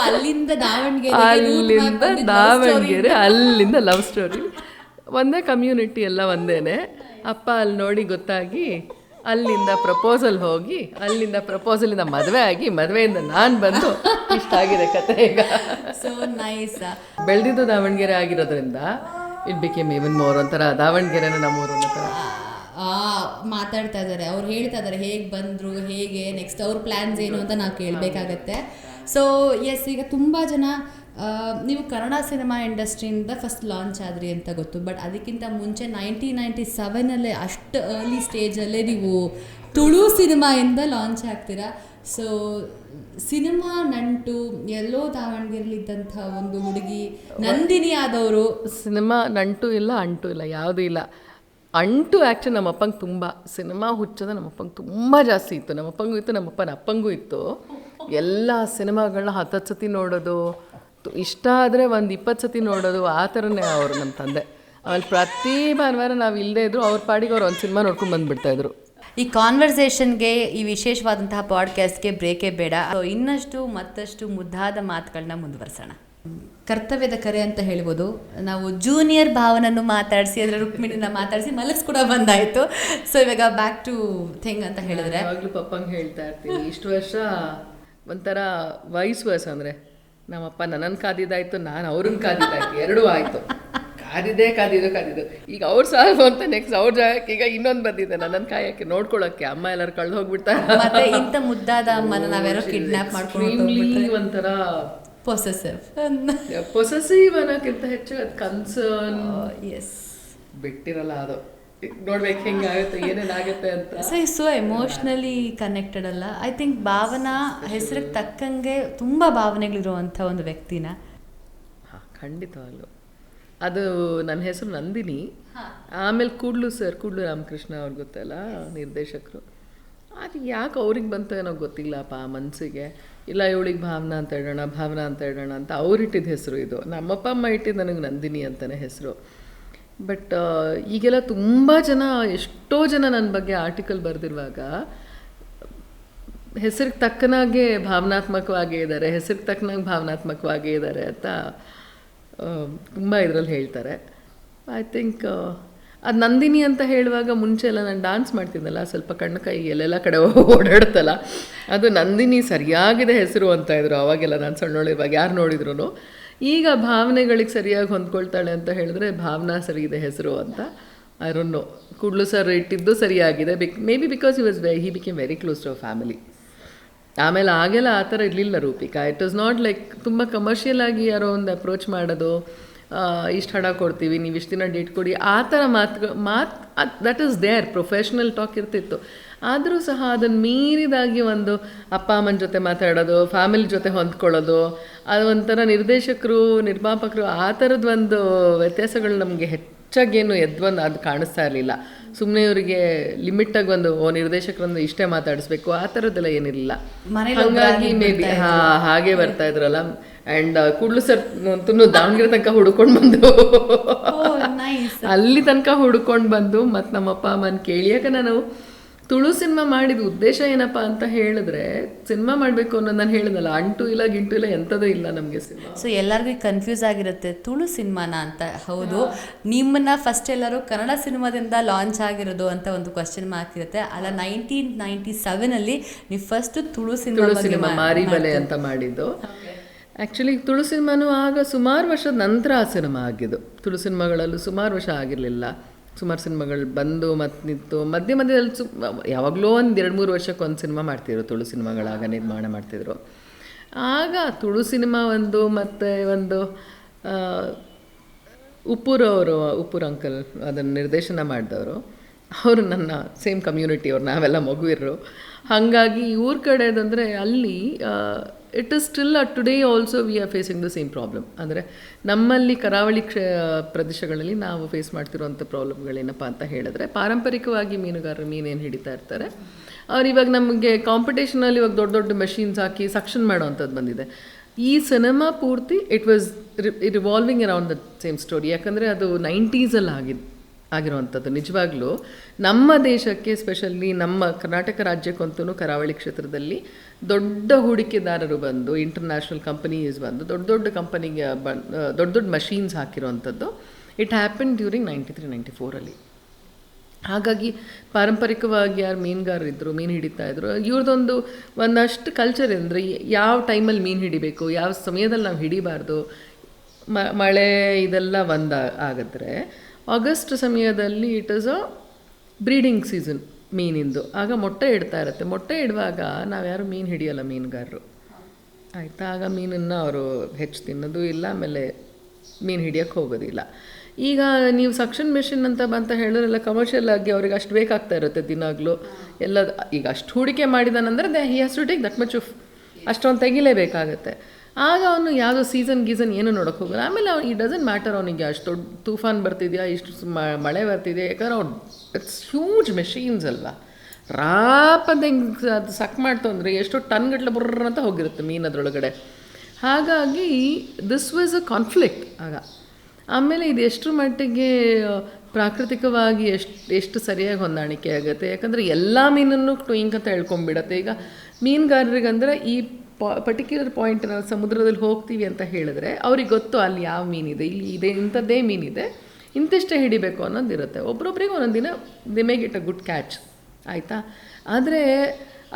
ಅಲ್ಲಿಂದ ದಾವಣಗೆರೆ, ಅಲ್ಲಿಂದ ಲವ್ ಸ್ಟೋರಿ. ಒಂದೇ ಕಮ್ಯುನಿಟಿ, ಎಲ್ಲ ಒಂದೇನೆ. ಅಪ್ಪ ಅಲ್ಲಿ ನೋಡಿ ಗೊತ್ತಾಗಿ ಅಲ್ಲಿಂದ ಪ್ರಪೋಸಲ್ ಹೋಗಿ, ಅಲ್ಲಿಂದ ಪ್ರಪೋಸಲಿಂದ ಮದುವೆ ಆಗಿ, ಮದುವೆಯಿಂದ ನಾನು ಬಂದು ಇಷ್ಟ ಆಗಿದೆ ಕತೆ. ಈಗ ಸೊ ನೈಸ್. ಬೆಳೆದಿದ್ದು ದಾವಣಗೆರೆ ಆಗಿರೋದ್ರಿಂದ ಇಟ್ ಬಿಕೇಮ್ ಇವನ್ ಮೋರ್ ಒಂಥರ ದಾವಣಗೆರೆನ ನಮ್ಮೂರು ಅನ್ನೋ ಥರ ಮಾತಾಡ್ತಾ ಇದ್ದಾರೆ. ಅವ್ರು ಹೇಳ್ತಾ ಇದ್ದಾರೆ ಹೇಗೆ ಬಂದರು, ಹೇಗೆ ನೆಕ್ಸ್ಟ್ ಅವ್ರ ಪ್ಲ್ಯಾನ್ಸ್ ಏನು ಅಂತ ನಾವು ಕೇಳಬೇಕಾಗತ್ತೆ. ಸೊ ಎಸ್, ಈಗ ತುಂಬ ಜನ ನೀವು ಕನ್ನಡ ಸಿನಿಮಾ ಇಂಡಸ್ಟ್ರಿಯಿಂದ ಫಸ್ಟ್ ಲಾಂಚ್ ಆದ್ರಿ ಅಂತ ಗೊತ್ತು, ಬಟ್ ಅದಕ್ಕಿಂತ ಮುಂಚೆ 1997 ಅಷ್ಟು ಅರ್ಲಿ ಸ್ಟೇಜಲ್ಲೇ ನೀವು ತುಳು ಸಿನಿಮಾಯಿಂದ ಲಾಂಚ್ ಆಗ್ತೀರಾ. ಸೊ ಸಿನಿಮಾ ನಂಟು ಎಲ್ಲೋ ದಾವಣಗೆರೆಲಿದ್ದಂಥ ಒಂದು ಹುಡುಗಿ ನಂದಿನಿ ಆದವರು. ಸಿನಿಮಾ ನಂಟು ಇಲ್ಲ, ಅಂಟು ಇಲ್ಲ, ಯಾವುದೂ ಇಲ್ಲ. ಅಂಟು ಆ್ಯಕ್ಚುಲಿ ನಮ್ಮಪ್ಪಂಗೆ ತುಂಬ ಸಿನಿಮಾ ಹುಚ್ಚೋದು ನಮ್ಮಪ್ಪಂಗೆ ತುಂಬ ಜಾಸ್ತಿ ಇತ್ತು. ನಮ್ಮಪ್ಪಂಗೂ ಇತ್ತು, ನಮ್ಮಪ್ಪನ ಅಪ್ಪಂಗೂ ಇತ್ತು. ಎಲ್ಲ ಸಿನಿಮಾಗಳನ್ನ 10 ಸತಿ ನೋಡೋದು, ಇಷ್ಟ ಆದರೆ ಒಂದು 20 ಸತಿ ನೋಡೋದು, ಆ ಥರನೇ ಅವರು ನಮ್ಮ ತಂದೆ. ಆಮೇಲೆ ಪ್ರತಿ ಭಾನುವಾರ ನಾವು ಇಲ್ಲದೇ ಇದ್ರು ಅವ್ರ ಪಾಡಿಗೆ ಅವ್ರು ಒಂದು ಸಿನಿಮಾ ನೋಡ್ಕೊಂಡು ಬಂದುಬಿಡ್ತಾಯಿದ್ರು. ಈ ಕಾನ್ವರ್ಸೇಷನ್ಗೆ, ಈ ವಿಶೇಷವಾದಂತಹ ಪಾಡ್ಕಾಸ್ಟ್ಗೆ ಬ್ರೇಕೇ ಬೇಡ. ಸೊ ಇನ್ನಷ್ಟು ಮತ್ತಷ್ಟು ಮುದ್ದಾದ ಮಾತುಗಳನ್ನ ಮುಂದುವರ್ಸೋಣ. ಕರ್ತವ್ಯದ ಕರೆ ಅಂತ ಹೇಳ್ಬೋದು. ನಾವು ಜೂನಿಯರ್ ಭಾವನನ್ನು ಮಾತಾಡಿಸಿ, ಅದರ ರುಕ್ಮಿಣಿನ ಮಾತಾಡಿಸಿ ಮಲಗಿಸ್ ಕೂಡ ಬಂದಾಯಿತು. ಸೊ ಇವಾಗ ಬ್ಯಾಕ್ ಟು ಥಿಂಗ್ ಅಂತ ಹೇಳಿದ್ರೆ, ಯಾವಾಗಲೂ ಪಪ್ಪಂಗೆ ಹೇಳ್ತಾ ಇರ್ತೀವಿ, ಇಷ್ಟು ವರ್ಷ ಒಂಥರ ವಯಸ್ಸು ಅಂದರೆ ನಮ್ಮಪ್ಪ ನನ್ನನ್ನು ಕಾದಿದ್ದಾಯಿತು, ನಾನು ಅವ್ರನ್ನ ಕಾದಿದ್ದಾಯ್ತು, ಎರಡೂ ಆಯಿತು. ಕಾದಿದ್ದು ಈಗ ಅವ್ರು ಸಾಲ್ವ ಅಂತ ನೆಕ್ಸ್ಟ್ ಅವ್ರ ಜಾಗಕ್ಕೆ ಈಗ ಇನ್ನೊಂದು ಬಂದಿದೆ ನನ್ನನ್ನು ಕಾಯಕ್ಕೆ, ನೋಡ್ಕೊಳ್ಳೋಕ್ಕೆ. ಅಮ್ಮ ಎಲ್ಲರೂ ಕಳೆದು ಹೋಗ್ಬಿಡ್ತಾರೆ. ಮತ್ತೆ ಇಂಥ ಮುದ್ದಾದ ಅಮ್ಮನ ನಾವ್ಯಾರೋ ಕಿಡ್ನಾಪ್ ಮಾಡ್ಕೊಂಡು ಒಂಥರ ಪೊಸೆಸಿವ್ ಅನ್ನೋಕ್ಕಿಂತ ಹೆಚ್ಚು ಅದು ಕನ್ಸರ್ನ್ ಎಸ್ ಬಿಟ್ಟಿರಲ್ಲ ಅದು. ನೋಡ್ಬೇಕು ಹೆಂಗಾಗುತ್ತೆ ಏನೇನಾಗುತ್ತೆ ಅಂತ. ಸೊ ಎಮೋಷ್ನಲಿ ಕನೆಕ್ಟೆಡ್ ಅಲ್ಲ. ಐ ಥಿಂಕ್ ಭಾವನಾ ಹೆಸರಿಗೆ ತಕ್ಕಂಗೆ ತುಂಬ ಭಾವನೆಗಳಿರುವಂಥ ಒಂದು ವ್ಯಕ್ತಿನ. ಹಾಂ, ಖಂಡಿತವಾಗ್ಲು. ಅದು ನನ್ನ ಹೆಸರು ನಂದಿನಿ. ಆಮೇಲೆ ಕೂಡ್ಲು ರಾಮಕೃಷ್ಣ ಅವ್ರು ಗೊತ್ತಲ್ಲ ನಿರ್ದೇಶಕರು, ಅದು ಯಾಕೆ ಅವ್ರಿಗೆ ಬಂತು ಏನೋ ಗೊತ್ತಿಲ್ಲಪ್ಪ ಮನಸ್ಸಿಗೆ, ಇಲ್ಲ ಇವಳಿಗೆ ಭಾವನಾ ಅಂತ ಇಡೋಣ ಅಂತ ಅವ್ರಿಟ್ಟಿದ್ದ ಹೆಸರು ಇದು. ನಮ್ಮಪ್ಪ ಅಮ್ಮ ಇಟ್ಟಿದ್ದು ನನಗೆ ನಂದಿನಿ ಅಂತಲೇ ಹೆಸರು. ಬಟ್ ಈಗೆಲ್ಲ ತುಂಬ ಜನ, ಎಷ್ಟೋ ಜನ ನನ್ನ ಬಗ್ಗೆ ಆರ್ಟಿಕಲ್ ಬರೆದಿರುವಾಗ ಹೆಸರಿಗೆ ತಕ್ಕನಾಗೆ ಭಾವನಾತ್ಮಕವಾಗೇ ಇದ್ದಾರೆ ಅಂತ ತುಂಬ ಇದರಲ್ಲಿ ಹೇಳ್ತಾರೆ. ಐ ಥಿಂಕ್ ಅದು ನಂದಿನಿ ಅಂತ ಹೇಳುವಾಗ ಮುಂಚೆ ಎಲ್ಲ ನಾನು ಡಾನ್ಸ್ ಮಾಡ್ತಿದ್ದಲ್ಲ, ಸ್ವಲ್ಪ ಕಣ್ಣು ಕೈ ಎಲ್ಲೆಲ್ಲ ಕಡೆ ಓಡಾಡುತ್ತಲ್ಲ, ಅದು ನಂದಿನಿ ಸರಿಯಾಗಿದೆ ಹೆಸರು ಅಂತ ಇದ್ರು ಅವಾಗೆಲ್ಲ ನಾನು ಸಣ್ಣೋಳಿರುವಾಗ ಯಾರು ನೋಡಿದ್ರು. ಈಗ ಭಾವನೆಗಳಿಗೆ ಸರಿಯಾಗಿ ಹೊಂದ್ಕೊಳ್ತಾಳೆ ಅಂತ ಹೇಳಿದ್ರೆ ಭಾವನಾ ಸರಿ ಇದೆ ಹೆಸರು ಅಂತ. ಐ ಡೋಂಟ್ ನೋ, ಕೂಡ್ಲು ಸರ್ ಇಟ್ಟಿದ್ದು ಸರಿಯಾಗಿದೆ. Maybe because he became very close to our family. ಆಮೇಲೆ ಆಗೆಲ್ಲ ಆ ಥರ ಇರಲಿಲ್ಲ Rupika. It was not like ತುಂಬ ಕಮರ್ಷಿಯಲ್ ಆಗಿ ಯಾರೋ ಒಂದು ಅಪ್ರೋಚ್ ಮಾಡೋದು, ಇಷ್ಟು ಹಣ ಕೊಡ್ತೀವಿ, ನೀವು ಇಷ್ಟು ದಿನ ಡೇಟ್ ಕೊಡಿ, ಆ ಥರ ಮಾತು that is there professional talk ಇರ್ತಿತ್ತು. ಆದರೂ ಸಹ ಅದನ್ನು ಮೀರಿದಾಗಿ ಒಂದು ಅಪ್ಪ ಅಮ್ಮನ ಜೊತೆ ಮಾತಾಡೋದು, ಫ್ಯಾಮಿಲಿ ಜೊತೆ ಹೊಂದ್ಕೊಳ್ಳೋದು, ಅದು ಒಂಥರ ನಿರ್ದೇಶಕರು ನಿರ್ಮಾಪಕರು ಆ ಥರದ್ದು ಒಂದು ವ್ಯತ್ಯಾಸಗಳು ನಮಗೆ ಹೆಚ್ಚಾಗೇನು ಎದ್ವಂದು ಅದು ಕಾಣಿಸ್ತಾ ಇರಲಿಲ್ಲ. ಸುಮ್ಮನೆ ಇವರಿಗೆ ಲಿಮಿಟಾಗಿ ಒಂದು ನಿರ್ದೇಶಕರನ್ನು ಇಷ್ಟೇ ಮಾತಾಡಿಸ್ಬೇಕು ಆ ಥರದ್ದೆಲ್ಲ ಏನಿರಲಿಲ್ಲ. ಹಾಗಾಗಿ ಮೇ ಬಿ ಹಾಗೆ ಬರ್ತಾ ಇದ್ರಲ್ಲ. ಆ್ಯಂಡ್ ಕೂಡ್ಲು ಸರ್ ಅಂತೂ ದಾವಣಗೆರೆ ತನಕ ಹುಡ್ಕೊಂಡು ಬಂದು ಅಲ್ಲಿ ತನಕ ಹುಡ್ಕೊಂಡು ಬಂದು ಮತ್ತು ನಮ್ಮಪ್ಪ ಅಮ್ಮನ ಕೇಳಿ. ಯಾಕೆ ನಾನು ತುಳು ಸಿನಿಮಾ ಮಾಡಿದ ಉದ್ದೇಶ ಏನಪ್ಪ ಅಂತ ಹೇಳಿದ್ರೆ, ಸಿನಿಮಾ ಮಾಡಬೇಕು ಅನ್ನೋದು ನಾನು ಹೇಳಿದಲ್ಲ, ಅಂಟು ಇಲ್ಲ ಗಿಂಟು ಇಲ್ಲ ಎಂಥದೂ ಇಲ್ಲ ನಮಗೆ ಸಿನಿಮಾ. ಸೊ ಎಲ್ಲರಿಗೂ ಕನ್ಫ್ಯೂಸ್ ಆಗಿರುತ್ತೆ ತುಳು ಸಿನಿಮಾನ ಅಂತ. ಹೌದು, ನಿಮ್ಮನ್ನ ಫಸ್ಟ್ ಎಲ್ಲರೂ ಕನ್ನಡ ಸಿನಿಮಾದಿಂದ ಲಾಂಚ್ ಆಗಿರೋದು ಅಂತ ಒಂದು ಕ್ವಶನ್ ಮಾರ್ಕ್ ಇರುತ್ತೆ. ಅಲ್ಲ, 1997 ನೀವು ಫಸ್ಟ್ ತುಳು ಸಿನಿಮಾ ಮಾರಿಬಲೆ ಅಂತ ಮಾಡಿದ್ದು. ಆ್ಯಕ್ಚುಲಿ ತುಳು ಸಿನಿಮಾನು ಆಗ ಸುಮಾರು ವರ್ಷದ ನಂತರ ಆ ಸಿನಿಮಾ ಆಗಿದ್ದು. ತುಳು ಸಿನಿಮಾಗಳಲ್ಲೂ ಸುಮಾರು ವರ್ಷ ಆಗಿರಲಿಲ್ಲ. ಸುಮಾರು ಸಿನಿಮಾಗಳು ಬಂದು ಮತ್ತು ನಿಂತು ಮಧ್ಯದಲ್ಲಿ ಯಾವಾಗಲೂ ಒಂದು 2-3 ವರ್ಷಕ್ಕೆ ಒಂದು ಸಿನಿಮಾ ಮಾಡ್ತಿದ್ರು. ತುಳು ಸಿನಿಮಾಗಳಾಗ ನಿರ್ಮಾಣ ಮಾಡ್ತಿದ್ರು. ಆಗ ತುಳು ಸಿನಿಮಾ ಒಂದು ಮತ್ತು ಒಂದು ಉಪ್ಪೂರ್ ಅಂಕಲ್ ಅದನ್ನು ನಿರ್ದೇಶನ ಮಾಡಿದವರು, ಅವರು ನನ್ನ ಸೇಮ್ ಕಮ್ಯುನಿಟಿಯವ್ರು, ನಾವೆಲ್ಲ ಮಗುವಿರು. ಹಾಗಾಗಿ ಇವ್ರ ಕಡೆದಂದರೆ ಅಲ್ಲಿ it is still today also we are facing the same problem. ಅಂದರೆ ನಮ್ಮಲ್ಲಿ ಕರಾವಳಿ ಪ್ರದೇಶಗಳಲ್ಲಿ ನಾವು ಫೇಸ್ ಮಾಡ್ತಿರುವಂಥ ಪ್ರಾಬ್ಲಮ್ಗಳೇನಪ್ಪ ಅಂತ ಹೇಳಿದ್ರೆ, ಪಾರಂಪರಿಕವಾಗಿ ಮೀನುಗಾರರು ಮೀನೇನು ಹಿಡಿತಾ ಇರ್ತಾರೆ, ಅವ್ರು ಇವಾಗ ನಮಗೆ ಕಾಂಪಿಟೇಷನಲ್ಲಿ ಇವಾಗ ದೊಡ್ಡ ದೊಡ್ಡ ಮೆಷಿನ್ಸ್ ಹಾಕಿ ಸಕ್ಷನ್ ಮಾಡೋವಂಥದ್ದು ಬಂದಿದೆ. ಈ ಸಿನಿಮಾ ಪೂರ್ತಿ it was revolving around the same story. ಯಾಕಂದರೆ ಅದು 90s ಆಗಿರುವಂಥದ್ದು. ನಿಜವಾಗ್ಲೂ ನಮ್ಮ ದೇಶಕ್ಕೆ, ಸ್ಪೆಷಲಿ ನಮ್ಮ ಕರ್ನಾಟಕ ರಾಜ್ಯಕ್ಕಂತೂ ಕರಾವಳಿ ಕ್ಷೇತ್ರದಲ್ಲಿ ದೊಡ್ಡ ಹೂಡಿಕೆದಾರರು ಬಂದು, ಇಂಟರ್ನ್ಯಾಷನಲ್ ಕಂಪನೀಸ್ ಬಂದು ದೊಡ್ಡ ದೊಡ್ಡ ಕಂಪನಿಗೆ ದೊಡ್ಡ ದೊಡ್ಡ ಮಷೀನ್ಸ್ ಹಾಕಿರುವಂಥದ್ದು. ಇಟ್ ಹ್ಯಾಪನ್ ಡ್ಯೂರಿಂಗ್ 93-94 ಹಾಗಾಗಿ ಪಾರಂಪರಿಕವಾಗಿ ಯಾರು ಮೀನುಗಾರರಿದ್ದರು, ಮೀನು ಹಿಡಿತಾ ಇದ್ರು, ಇವ್ರದ್ದೊಂದು ಒಂದಷ್ಟು ಕಲ್ಚರ್ ಅಂದರೆ ಯಾವ ಟೈಮಲ್ಲಿ ಮೀನು ಹಿಡಿಬೇಕು, ಯಾವ ಸಮಯದಲ್ಲಿ ನಾವು ಹಿಡಿಬಾರ್ದು, ಮಳೆ ಇದೆಲ್ಲ ಆಗಿದ್ರೆ ಆಗಸ್ಟ್ ಸಮಯದಲ್ಲಿ it is a breeding season ಮೀನಿಂದು. ಆಗ ಮೊಟ್ಟೆ ಇಡ್ತಾ ಇರುತ್ತೆ. ಮೊಟ್ಟೆ ಇಡುವಾಗ ನಾವು ಯಾರು ಮೀನು ಹಿಡಿಯೋಲ್ಲ ಮೀನುಗಾರರು, ಆಯಿತಾ. ಆಗ ಮೀನನ್ನು ಅವರು ಹೆಚ್ಚು ತಿನ್ನೋದು ಇಲ್ಲ, ಆಮೇಲೆ ಮೀನು ಹಿಡಿಯೋಕ್ಕೆ ಹೋಗೋದಿಲ್ಲ. ಈಗ ನೀವು ಸಕ್ಷನ್ ಮೆಷಿನ್ ಅಂತ ಹೇಳಿದ್ರೆಲ್ಲ ಕಮರ್ಷಿಯಲ್ ಆಗಿ ಅವ್ರಿಗೆ ಅಷ್ಟು ಬೇಕಾಗ್ತಾ ಇರುತ್ತೆ ದಿನಾಗಲೂ ಎಲ್ಲ. ಈಗ ಅಷ್ಟು ಹೂಡಿಕೆ ಮಾಡಿದಾನಂದರೆ he has to take that much off, ಅಷ್ಟೊಂದು ತೆಗಿಲೇಬೇಕಾಗತ್ತೆ. ಆಗ ಅವನು ಯಾವುದೋ ಗೀಸನ್ ಏನೂ ನೋಡೋಕೆ ಹೋಗಲ್ಲ. ಆಮೇಲೆ ಈ ಡಸಂಟ್ ಮ್ಯಾಟರ್ ಅವನಿಗೆ ಅಷ್ಟು ದೊಡ್ಡ ತೂಫಾನ್ ಬರ್ತಿದೆಯಾ, ಇಷ್ಟು ಮಳೆ ಬರ್ತಿದೆಯಾ, ಯಾಕಂದ್ರೆ ಅವ್ನು ಇಟ್ಸ್ ಹ್ಯೂಜ್ ಮೆಷೀನ್ಸ್ ಅಲ್ವಾ, ರಾಪಂತ ಹಿಂಗೆ ಅದು ಸಕ್ ಮಾಡ್ತು ಅಂದರೆ ಎಷ್ಟೋ ಟನ್ಗಟ್ಟಲೆ ಬರ್ರ ಅಂತ ಹೋಗಿರುತ್ತೆ ಮೀನು ಅದರೊಳಗಡೆ. ಹಾಗಾಗಿ ದಿಸ್ ವಾಸ್ ಅ ಕಾನ್ಫ್ಲಿಕ್ಟ್ ಆಗ. ಆಮೇಲೆ ಇದು ಎಷ್ಟರ ಮಟ್ಟಿಗೆ ಪ್ರಾಕೃತಿಕವಾಗಿ ಎಷ್ಟು ಸರಿಯಾಗಿ ಹೊಂದಾಣಿಕೆ ಆಗುತ್ತೆ, ಯಾಕಂದರೆ ಎಲ್ಲ ಮೀನನ್ನು ಟ್ವಿಂಕ್ ಅಂತ ಹೇಳ್ಕೊಂಬಿಡತ್ತೆ. ಈಗ ಮೀನುಗಾರರಿಗಂದ್ರೆ ಈ ಪರ್ಟಿಕ್ಯುಲರ್ ಪಾಯಿಂಟ್ ನಾವು ಸಮುದ್ರದಲ್ಲಿ ಹೋಗ್ತೀವಿ ಅಂತ ಹೇಳಿದ್ರೆ ಅವ್ರಿಗೆ ಗೊತ್ತು ಅಲ್ಲಿ ಯಾವ ಮೀನಿದೆ, ಇಲ್ಲಿ ಇದೆ, ಇಂಥದ್ದೇ ಮೀನಿದೆ, ಇಂತಿಷ್ಟೇ ಹಿಡಿಬೇಕು ಅನ್ನೋದಿರುತ್ತೆ. ಒಬ್ರೊಬ್ರಿಗೆ ಒಂದೊಂದು ದಿನ they may get a good catch, ಆಯಿತಾ. ಆದರೆ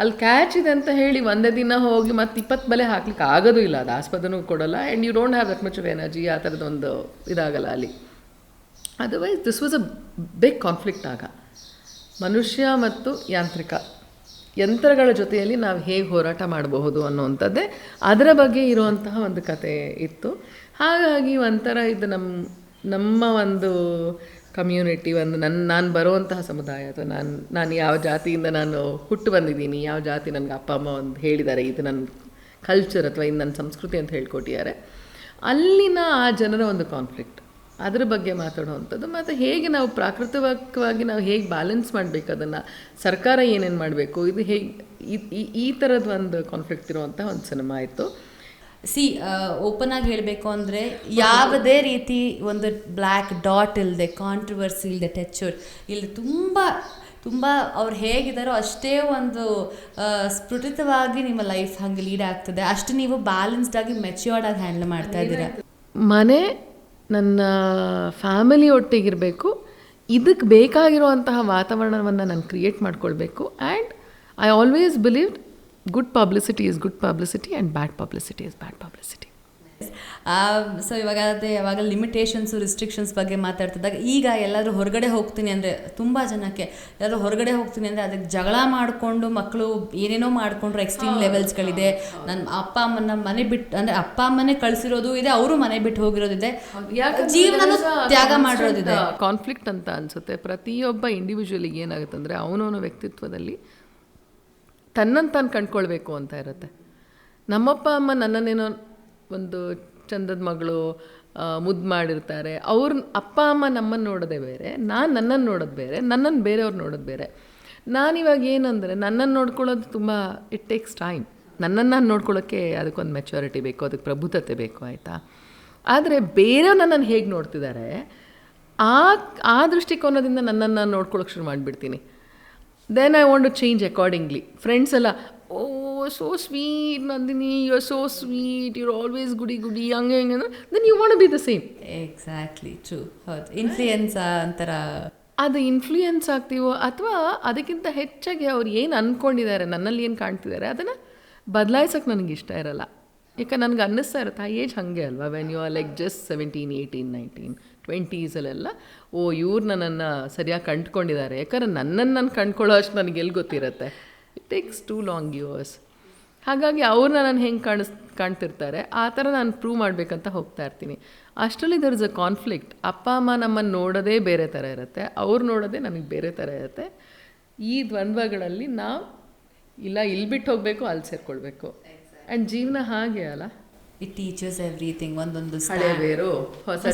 ಅಲ್ಲಿ ಕ್ಯಾಚ್ ಇದೆ ಅಂತ ಹೇಳಿ ಒಂದೇ ದಿನ ಹೋಗಿ ಮತ್ತು 20 ಬಲೆ ಹಾಕ್ಲಿಕ್ಕೆ ಆಗೋದು ಇಲ್ಲ, ಅದು ಆಸ್ಪದನೂ ಕೊಡೋಲ್ಲ. And you don't have that much of energy, ಆ ಥರದೊಂದು ಇದಾಗಲ್ಲ ಅಲ್ಲಿ. Otherwise this was a big conflict. ಆಗ ಮನುಷ್ಯ ಮತ್ತು ಯಂತ್ರಗಳ ಜೊತೆಯಲ್ಲಿ ನಾವು ಹೇಗೆ ಹೋರಾಟ ಮಾಡಬಹುದು ಅನ್ನುವಂಥದ್ದೇ ಅದರ ಬಗ್ಗೆ ಇರುವಂತಹ ಒಂದು ಕತೆ ಇತ್ತು. ಹಾಗಾಗಿ ಒಂಥರ ಇದು ನಮ್ಮ ಒಂದು ಕಮ್ಯುನಿಟಿ, ಒಂದು ನಾನು ಬರುವಂತಹ ಸಮುದಾಯ, ಅಥವಾ ನಾನು ಯಾವ ಜಾತಿಯಿಂದ ನಾನು ಹುಟ್ಟು ಬಂದಿದ್ದೀನಿ, ಯಾವ ಜಾತಿ ನನಗೆ ಅಪ್ಪ ಅಮ್ಮ ಒಂದು ಹೇಳಿದ್ದಾರೆ, ಇದು ನನ್ನ ಕಲ್ಚರ್ ಅಥವಾ ಇದು ನನ್ನ ಸಂಸ್ಕೃತಿ ಅಂತ ಹೇಳ್ಕೊಟ್ಟಿದ್ದಾರೆ, ಅಲ್ಲಿನ ಆ ಜನರ ಒಂದು ಕಾನ್ಫ್ಲಿಕ್ಟ್, ಅದ್ರ ಬಗ್ಗೆ ಮಾತಾಡುವಂಥದ್ದು. ಮತ್ತು ಹೇಗೆ ನಾವು ಪ್ರಾಕೃತಿಕವಾಗಿ ನಾವು ಹೇಗೆ ಬ್ಯಾಲೆನ್ಸ್ ಮಾಡಬೇಕು, ಅದನ್ನು ಸರ್ಕಾರ ಏನೇನು ಮಾಡಬೇಕು, ಇದು ಹೇಗೆ ಈ ಥರದ ಒಂದು ಕಾನ್ಫ್ಲಿಕ್ಟ್ ಇರುವಂಥ ಒಂದು ಸಿನಿಮಾ ಇತ್ತು. ಓಪನ್ ಆಗಿ ಹೇಳಬೇಕು ಅಂದರೆ ಯಾವುದೇ ರೀತಿ ಒಂದು ಬ್ಲ್ಯಾಕ್ ಡಾಟ್ ಇಲ್ಲದೆ, ಕಾಂಟ್ರವರ್ಸಿ ಇಲ್ಲದೆ, ಟೆಚ್ಚರ್ ಇಲ್ಲದೆ, ತುಂಬ ಅವ್ರು ಹೇಗಿದ್ದಾರೋ ಅಷ್ಟೇ ಒಂದು ಸ್ಫುಟಿತವಾಗಿ ನಿಮ್ಮ ಲೈಫ್ ಹಂಗೆ ಲೀಡ್ ಆಗ್ತದೆ. ಅಷ್ಟು ನೀವು ಬ್ಯಾಲೆನ್ಸ್ಡ್ ಆಗಿ ಮೆಚ್ಯೂರ್ಡ್ ಆಗಿ ಹ್ಯಾಂಡಲ್ ಮಾಡ್ತಾ ಇದ್ದೀರಾ. ಮನೆ ನನ್ನ ಫ್ಯಾಮಿಲಿ ಒಟ್ಟಿಗಿರಬೇಕು, ಇದಕ್ಕೆ ಬೇಕಾಗಿರುವಂತಹ ವಾತಾವರಣವನ್ನು ನಾನು ಕ್ರಿಯೇಟ್ ಮಾಡ್ಕೊಳ್ಬೇಕು. And I always believed good publicity is good publicity and bad publicity is bad publicity. So ಯಾವಾಗ ಲಿಮಿಟೇಷನ್ಸು, ರಿಸ್ಟ್ರಿಕ್ಷನ್ಸ್ ಬಗ್ಗೆ ಮಾತಾಡ್ತಿದ್ದಾಗ, ಈಗ ಎಲ್ಲಾದರೂ ಹೊರಗಡೆ ಹೋಗ್ತೀನಿ ಅಂದರೆ, ತುಂಬ ಜನಕ್ಕೆ ಎಲ್ಲರೂ ಹೊರಗಡೆ ಹೋಗ್ತೀನಿ ಅಂದರೆ ಅದಕ್ಕೆ ಜಗಳ ಮಾಡಿಕೊಂಡು ಮಕ್ಕಳು ಏನೇನೋ ಮಾಡಿಕೊಂಡ್ರು, ಎಕ್ಸ್ಟ್ರೀಮ್ ಲೆವೆಲ್ಸ್ಗಳಿದೆ. ನನ್ನ ಅಪ್ಪ ಅಮ್ಮನ ಮನೆ ಬಿಟ್ಟು, ಅಂದರೆ ಅಪ್ಪ ಅಮ್ಮನೇ ಕಳಿಸಿರೋದು ಇದೆ, ಅವರು ಮನೆ ಬಿಟ್ಟು ಹೋಗಿರೋದಿದೆ, ಜೀವನ ತ್ಯಾಗ ಮಾಡಿರೋದಿದೆ. ಕಾನ್ಫ್ಲಿಕ್ಟ್ ಅಂತ ಅನಿಸುತ್ತೆ. ಪ್ರತಿಯೊಬ್ಬ ಇಂಡಿವಿಜುವಲಿಗೆ ಏನಾಗುತ್ತೆ ಅಂದರೆ ಅವನವನ ವ್ಯಕ್ತಿತ್ವದಲ್ಲಿ ತನ್ನನ್ನು ತಾನು ಕಂಡ್ಕೊಳ್ಬೇಕು ಅಂತ ಇರುತ್ತೆ. ನಮ್ಮಪ್ಪ ಅಮ್ಮ ನನ್ನನ್ನೇನೋ ಒಂದು ಚಂದದ ಮಗಳು ಮುದ್ದು ಮಾಡಿರ್ತಾರೆ, ಅವ್ರ ಅಪ್ಪ ಅಮ್ಮ ನಮ್ಮನ್ನು ನೋಡೋದೇ ಬೇರೆ, ನಾನು ನನ್ನನ್ನು ನೋಡೋದು ಬೇರೆ, ನನ್ನನ್ನು ಬೇರೆಯವ್ರು ನೋಡೋದು ಬೇರೆ. ನಾನಿವಾಗ ಏನಂದರೆ ನನ್ನನ್ನು ನೋಡ್ಕೊಳ್ಳೋದು ತುಂಬ ಇಟ್ ಟೇಕ್ಸ್ ಟೈಮ್. ನನ್ನನ್ನು ನಾನು ನೋಡ್ಕೊಳ್ಳೋಕ್ಕೆ ಅದಕ್ಕೊಂದು ಮೆಚ್ಯೂರಿಟಿ ಬೇಕು, ಅದಕ್ಕೆ ಪ್ರಬುದ್ಧತೆ ಬೇಕು, ಆಯಿತಾ. ಆದರೆ ಬೇರೆಯವ್ರು ನನ್ನನ್ನು ಹೇಗೆ ನೋಡ್ತಿದ್ದಾರೆ ಆ ದೃಷ್ಟಿಕೋನದಿಂದ ನನ್ನನ್ನು ನಾನು ನೋಡ್ಕೊಳ್ಳೋಕೆ ಶುರು ಮಾಡಿಬಿಡ್ತೀನಿ. Then I want to change accordingly. Friends ಎಲ್ಲ, oh so sweet Nandini, you are so sweet, you are always ಗುಡಿ ಹಂಗೆ ಹಿಂಗೆ ಅಂದರೆ, then you want to be the same. Exactly, true. ಹೌದು, ಇನ್ಫ್ಲೂಯೆನ್ಸ್ ಅಂತರ, ಅದು ಇನ್ಫ್ಲೂಯೆನ್ಸ್ ಆಗ್ತೀವೋ ಅಥವಾ ಅದಕ್ಕಿಂತ ಹೆಚ್ಚಾಗಿ ಅವ್ರು ಏನು ಅಂದ್ಕೊಂಡಿದ್ದಾರೆ, ನನ್ನಲ್ಲಿ ಏನು ಕಾಣ್ತಿದ್ದಾರೆ, ಅದನ್ನು ಬದಲಾಯಿಸೋಕೆ ನನಗೆ ಇಷ್ಟ ಇರಲ್ಲ. ಯಾಕೆ ನನಗೆ ಅನ್ನಿಸ್ತಾ ಇರುತ್ತೆ ಆ ಏಜ್ ಹಾಗೆ ಅಲ್ವಾ, when you are like just 17, 18, 19, 20ಸಲ್ಲೆಲ್ಲ ಓ ಇವ್ರು ನನ್ನನ್ನು ಸರಿಯಾಗಿ ಕಂಡುಕೊಂಡಿದ್ದಾರೆ. ಯಾಕಂದ್ರೆ ನನ್ನನ್ನು ನಾನು ಕಂಡ್ಕೊಳ್ಳೋ ಅಷ್ಟು ನನಗೆ ಎಲ್ಲಿ ಗೊತ್ತಿರುತ್ತೆ. It takes two long years. ಹಾಗಾಗಿ ಅವ್ರನ್ನ ನಾನು ಹೆಂಗೆ ಕಾಣ್ತಿರ್ತಾರೆ ಆ ಥರ ನಾನು ಪ್ರೂವ್ ಮಾಡಬೇಕಂತ ಹೋಗ್ತಾ ಇರ್ತೀನಿ. ಅಷ್ಟರಲ್ಲಿ ದರ್ ಇಸ್ ಅ ಕಾನ್ಫ್ಲಿಕ್ಟ್. ಅಪ್ಪ ಅಮ್ಮ ನಮ್ಮನ್ನು ನೋಡೋದೇ ಬೇರೆ ಥರ ಇರುತ್ತೆ, ಅವ್ರು ನೋಡೋದೇ ನನಗೆ ಬೇರೆ ಥರ ಇರುತ್ತೆ. ಈ ದ್ವಂದ್ವಗಳಲ್ಲಿ ನಾವು ಇಲ್ಲ ಇಲ್ಲಿ ಬಿಟ್ಟು ಹೋಗಬೇಕು, ಅಲ್ಲಿ ಸೇರ್ಕೊಳ್ಬೇಕು. ಆ್ಯಂಡ್ ಜೀವನ ಹಾಗೆ ಅಲ್ಲ, ಇಟ್ ಟೀಚರ್ಸ್ ಎವ್ರಿಥಿಂಗ್. ಒಂದೊಂದು ಹಳೆ ಬೇರು ಹೊಸ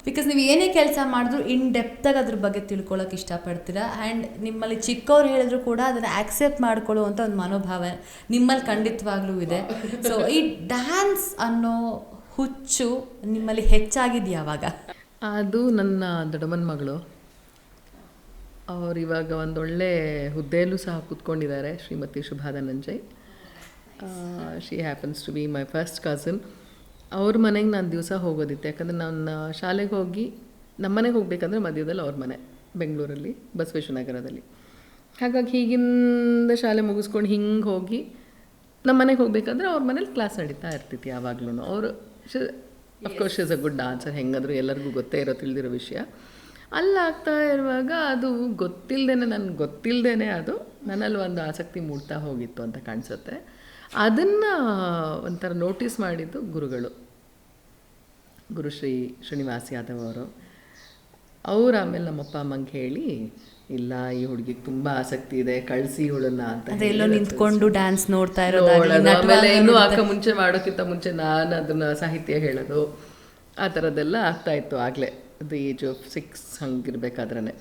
ಬಿಕಾಸ್ ನೀವು ಏನೇ ಕೆಲಸ ಮಾಡಿದ್ರು ಇನ್ ಡೆಪ್ತಾಗಿ ಅದ್ರ ಬಗ್ಗೆ ತಿಳ್ಕೊಳ್ಳೋಕೆ ಇಷ್ಟಪಡ್ತೀರಾ. ಆ್ಯಂಡ್ ನಿಮ್ಮಲ್ಲಿ ಚಿಕ್ಕವ್ರು ಹೇಳಿದ್ರು ಕೂಡ ಅದನ್ನು ಆಕ್ಸೆಪ್ಟ್ ಮಾಡ್ಕೊಳ್ಳುವಂಥ ಒಂದು ಮನೋಭಾವ ನಿಮ್ಮಲ್ಲಿ ಖಂಡಿತವಾಗ್ಲೂ ಇದೆ. ಸೊ ಈ ಡ್ಯಾನ್ಸ್ ಅನ್ನೋ ಹುಚ್ಚು ನಿಮ್ಮಲ್ಲಿ ಹೆಚ್ಚಾಗಿದ್ದು ಯಾವಾಗ? ಅದು ನನ್ನ ದೊಡ್ಡಮ್ಮನ ಮಗಳು. ಅವ್ರು ಇವಾಗ ಒಂದೊಳ್ಳೆ ಹುದ್ದೆಯಲ್ಲೂ ಸಹ ಕೂತ್ಕೊಂಡಿದ್ದಾರೆ, Shrimati Shubha Dhananjay. She happens to be my first cousin. ಅವ್ರ ಮನೆಗೆ ನಾನು ದಿವಸ ಹೋಗೋದಿತ್ತು. ಯಾಕಂದರೆ ನಾನು ಶಾಲೆಗೆ ಹೋಗಿ ನಮ್ಮ ಮನೆಗೆ ಹೋಗ್ಬೇಕಂದ್ರೆ ಮಧ್ಯದಲ್ಲಿ ಅವ್ರ ಮನೆ ಬೆಂಗಳೂರಲ್ಲಿ ಬಸವೇಶ್ವರ ನಗರದಲ್ಲಿ. ಹಾಗಾಗಿ ಹೀಗಿಂದ ಶಾಲೆ ಮುಗಿಸ್ಕೊಂಡು ಹಿಂಗೆ ಹೋಗಿ ನಮ್ಮ ಮನೆಗೆ ಹೋಗ್ಬೇಕಂದ್ರೆ ಅವ್ರ ಮನೇಲಿ ಕ್ಲಾಸ್ ನಡೀತಾ ಇರ್ತಿತ್ತು ಯಾವಾಗ್ಲೂ. ಅವರು of course is a good dancer, ಹೆಂಗಾದರೂ ಎಲ್ಲರಿಗೂ ಗೊತ್ತೇ ತಿಳಿದಿರೋ ವಿಷಯ. ಅಲ್ಲಾಗ್ತಾ ಇರುವಾಗ ಅದು ನನಗೆ ಗೊತ್ತಿಲ್ಲದೇ ಅದು ನನ್ನಲ್ಲಿ ಒಂದು ಆಸಕ್ತಿ ಮೂಡ್ತಾ ಹೋಗಿತ್ತು ಅಂತ ಕಾಣಿಸುತ್ತೆ. ಅದನ್ನು ಒಂಥರ ನೋಟಿಸ್ ಮಾಡಿದ್ದು ಗುರುಶ್ರೀ ಶ್ರೀನಿವಾಸ್ ಯಾದವ್ ಅವರು. ಅವ್ರು ಆಮೇಲೆ ನಮ್ಮಪ್ಪ ಅಮ್ಮಂಗೆ ಹೇಳಿ, ಇಲ್ಲ ಈ ಹುಡುಗಿಗೆ ತುಂಬ ಆಸಕ್ತಿ ಇದೆ, ಕಳಿಸಿ ಇವಳನ್ನ ಅಂತ ಎಲ್ಲೋ ನಿಂತ್ಕೊಂಡು ಡ್ಯಾನ್ಸ್ ನೋಡ್ತಾ ಆಮೇಲೆ ಇನ್ನೂ ಮುಂಚೆ ಮಾಡೋಕ್ಕಿಂತ ಮುಂಚೆ ನಾನು ಅದನ್ನು ಸಾಹಿತ್ಯ ಹೇಳೋದು ಆ ಥರದ್ದೆಲ್ಲ ಆಗ್ತಾಯಿತ್ತು. ಆಗಲೇ ದ ಏಜ್ ಆಫ್ 6 ಹಂಗಿರ್ಬೇಕಾದ್ರೆ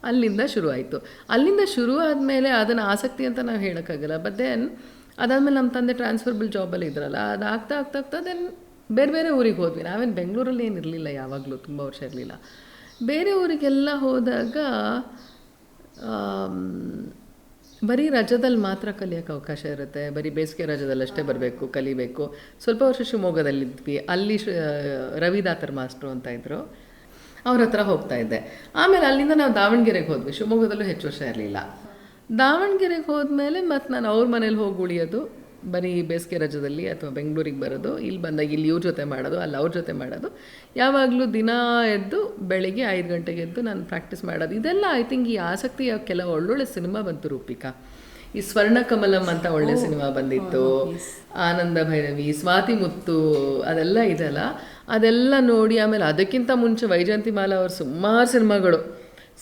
ಅಲ್ಲಿಂದ ಶುರು ಆಯಿತು. ಅಲ್ಲಿಂದ ಶುರು ಆದಮೇಲೆ ಅದನ್ನು ಆಸಕ್ತಿ ಅಂತ ನಾವು ಹೇಳೋಕ್ಕಾಗಲ್ಲ. ಬಟ್ ದೆನ್ ಅದಾದಮೇಲೆ ನಮ್ಮ ತಂದೆ ಟ್ರಾನ್ಸ್ಫರ್ಬಲ್ ಜಾಬಲ್ಲಿ ಇದ್ರಲ್ಲ, ಅದು ಆಗ್ತಾ ದೆನ್ ಬೇರೆ ಬೇರೆ ಊರಿಗೆ ಹೋದ್ವಿ. ನಾವೇನು ಬೆಂಗಳೂರಲ್ಲಿ ಏನು ಇರಲಿಲ್ಲ, ಯಾವಾಗಲೂ ತುಂಬ ವರ್ಷ ಇರಲಿಲ್ಲ. ಬೇರೆ ಊರಿಗೆಲ್ಲ ಹೋದಾಗ ಬರೀ ರಜದಲ್ಲಿ ಮಾತ್ರ ಕಲಿಯೋಕ್ಕೆ ಅವಕಾಶ ಇರುತ್ತೆ. ಬರೀ ಬೇಸಿಗೆ ರಜದಲ್ಲಷ್ಟೇ ಬರಬೇಕು, ಕಲಿಬೇಕು. ಸ್ವಲ್ಪ ವರ್ಷ ಶಿವಮೊಗ್ಗದಲ್ಲಿದ್ವಿ. ಅಲ್ಲಿ ರವಿದಾತರ್ ಮಾಸ್ಟ್ರು ಅಂತ ಇದ್ದರು, ಅವ್ರ ಹತ್ರ ಹೋಗ್ತಾ ಇದ್ದೆ. ಆಮೇಲೆ ಅಲ್ಲಿಂದ ನಾವು ದಾವಣಗೆರೆಗೆ ಹೋದ್ವಿ. ಶಿವಮೊಗ್ಗದಲ್ಲೂ ಹೆಚ್ಚು ವರ್ಷ ಇರಲಿಲ್ಲ. ದಾವಣಗೆರೆಗೆ ಹೋದ್ಮೇಲೆ ಮತ್ತು ನಾನು ಅವ್ರ ಮನೇಲಿ ಹೋಗಿ ಉಳಿಯೋದು ಬರೀ ಬೇಸಿಗೆ ರಜದಲ್ಲಿ, ಅಥವಾ ಬೆಂಗಳೂರಿಗೆ ಬರೋದು, ಇಲ್ಲಿ ಬಂದಾಗ ಇಲ್ಲಿ ಇವ್ರ ಜೊತೆ ಮಾಡೋದು, ಅಲ್ಲಿ ಅವ್ರ ಜೊತೆ ಮಾಡೋದು. ಯಾವಾಗಲೂ ದಿನ ಎದ್ದು ಬೆಳಿಗ್ಗೆ 5 ಗಂಟೆಗೆ ಎದ್ದು ನಾನು ಪ್ರಾಕ್ಟೀಸ್ ಮಾಡೋದು. ಇದೆಲ್ಲ ಐ ಥಿಂಕ್ ಈ ಆಸಕ್ತಿ ಕೆಲವು ಒಳ್ಳೊಳ್ಳೆ ಸಿನಿಮಾ ಬಂತು ರೂಪಿಕಾ. ಈ ಸ್ವರ್ಣಕಮಲಂ ಅಂತ ಒಳ್ಳೆ ಸಿನಿಮಾ ಬಂದಿತ್ತು, ಆನಂದ ಭೈರವಿ, ಸ್ವಾತಿ ಮುತ್ತು ಅದೆಲ್ಲ ಇದೆಲ್ಲ, ಅದೆಲ್ಲ ನೋಡಿ ಆಮೇಲೆ ಅದಕ್ಕಿಂತ ಮುಂಚೆ ವೈಜಯಂತಿಮಾಲಾ ಅವ್ರ ಸುಮಾರು ಸಿನಿಮಾಗಳು,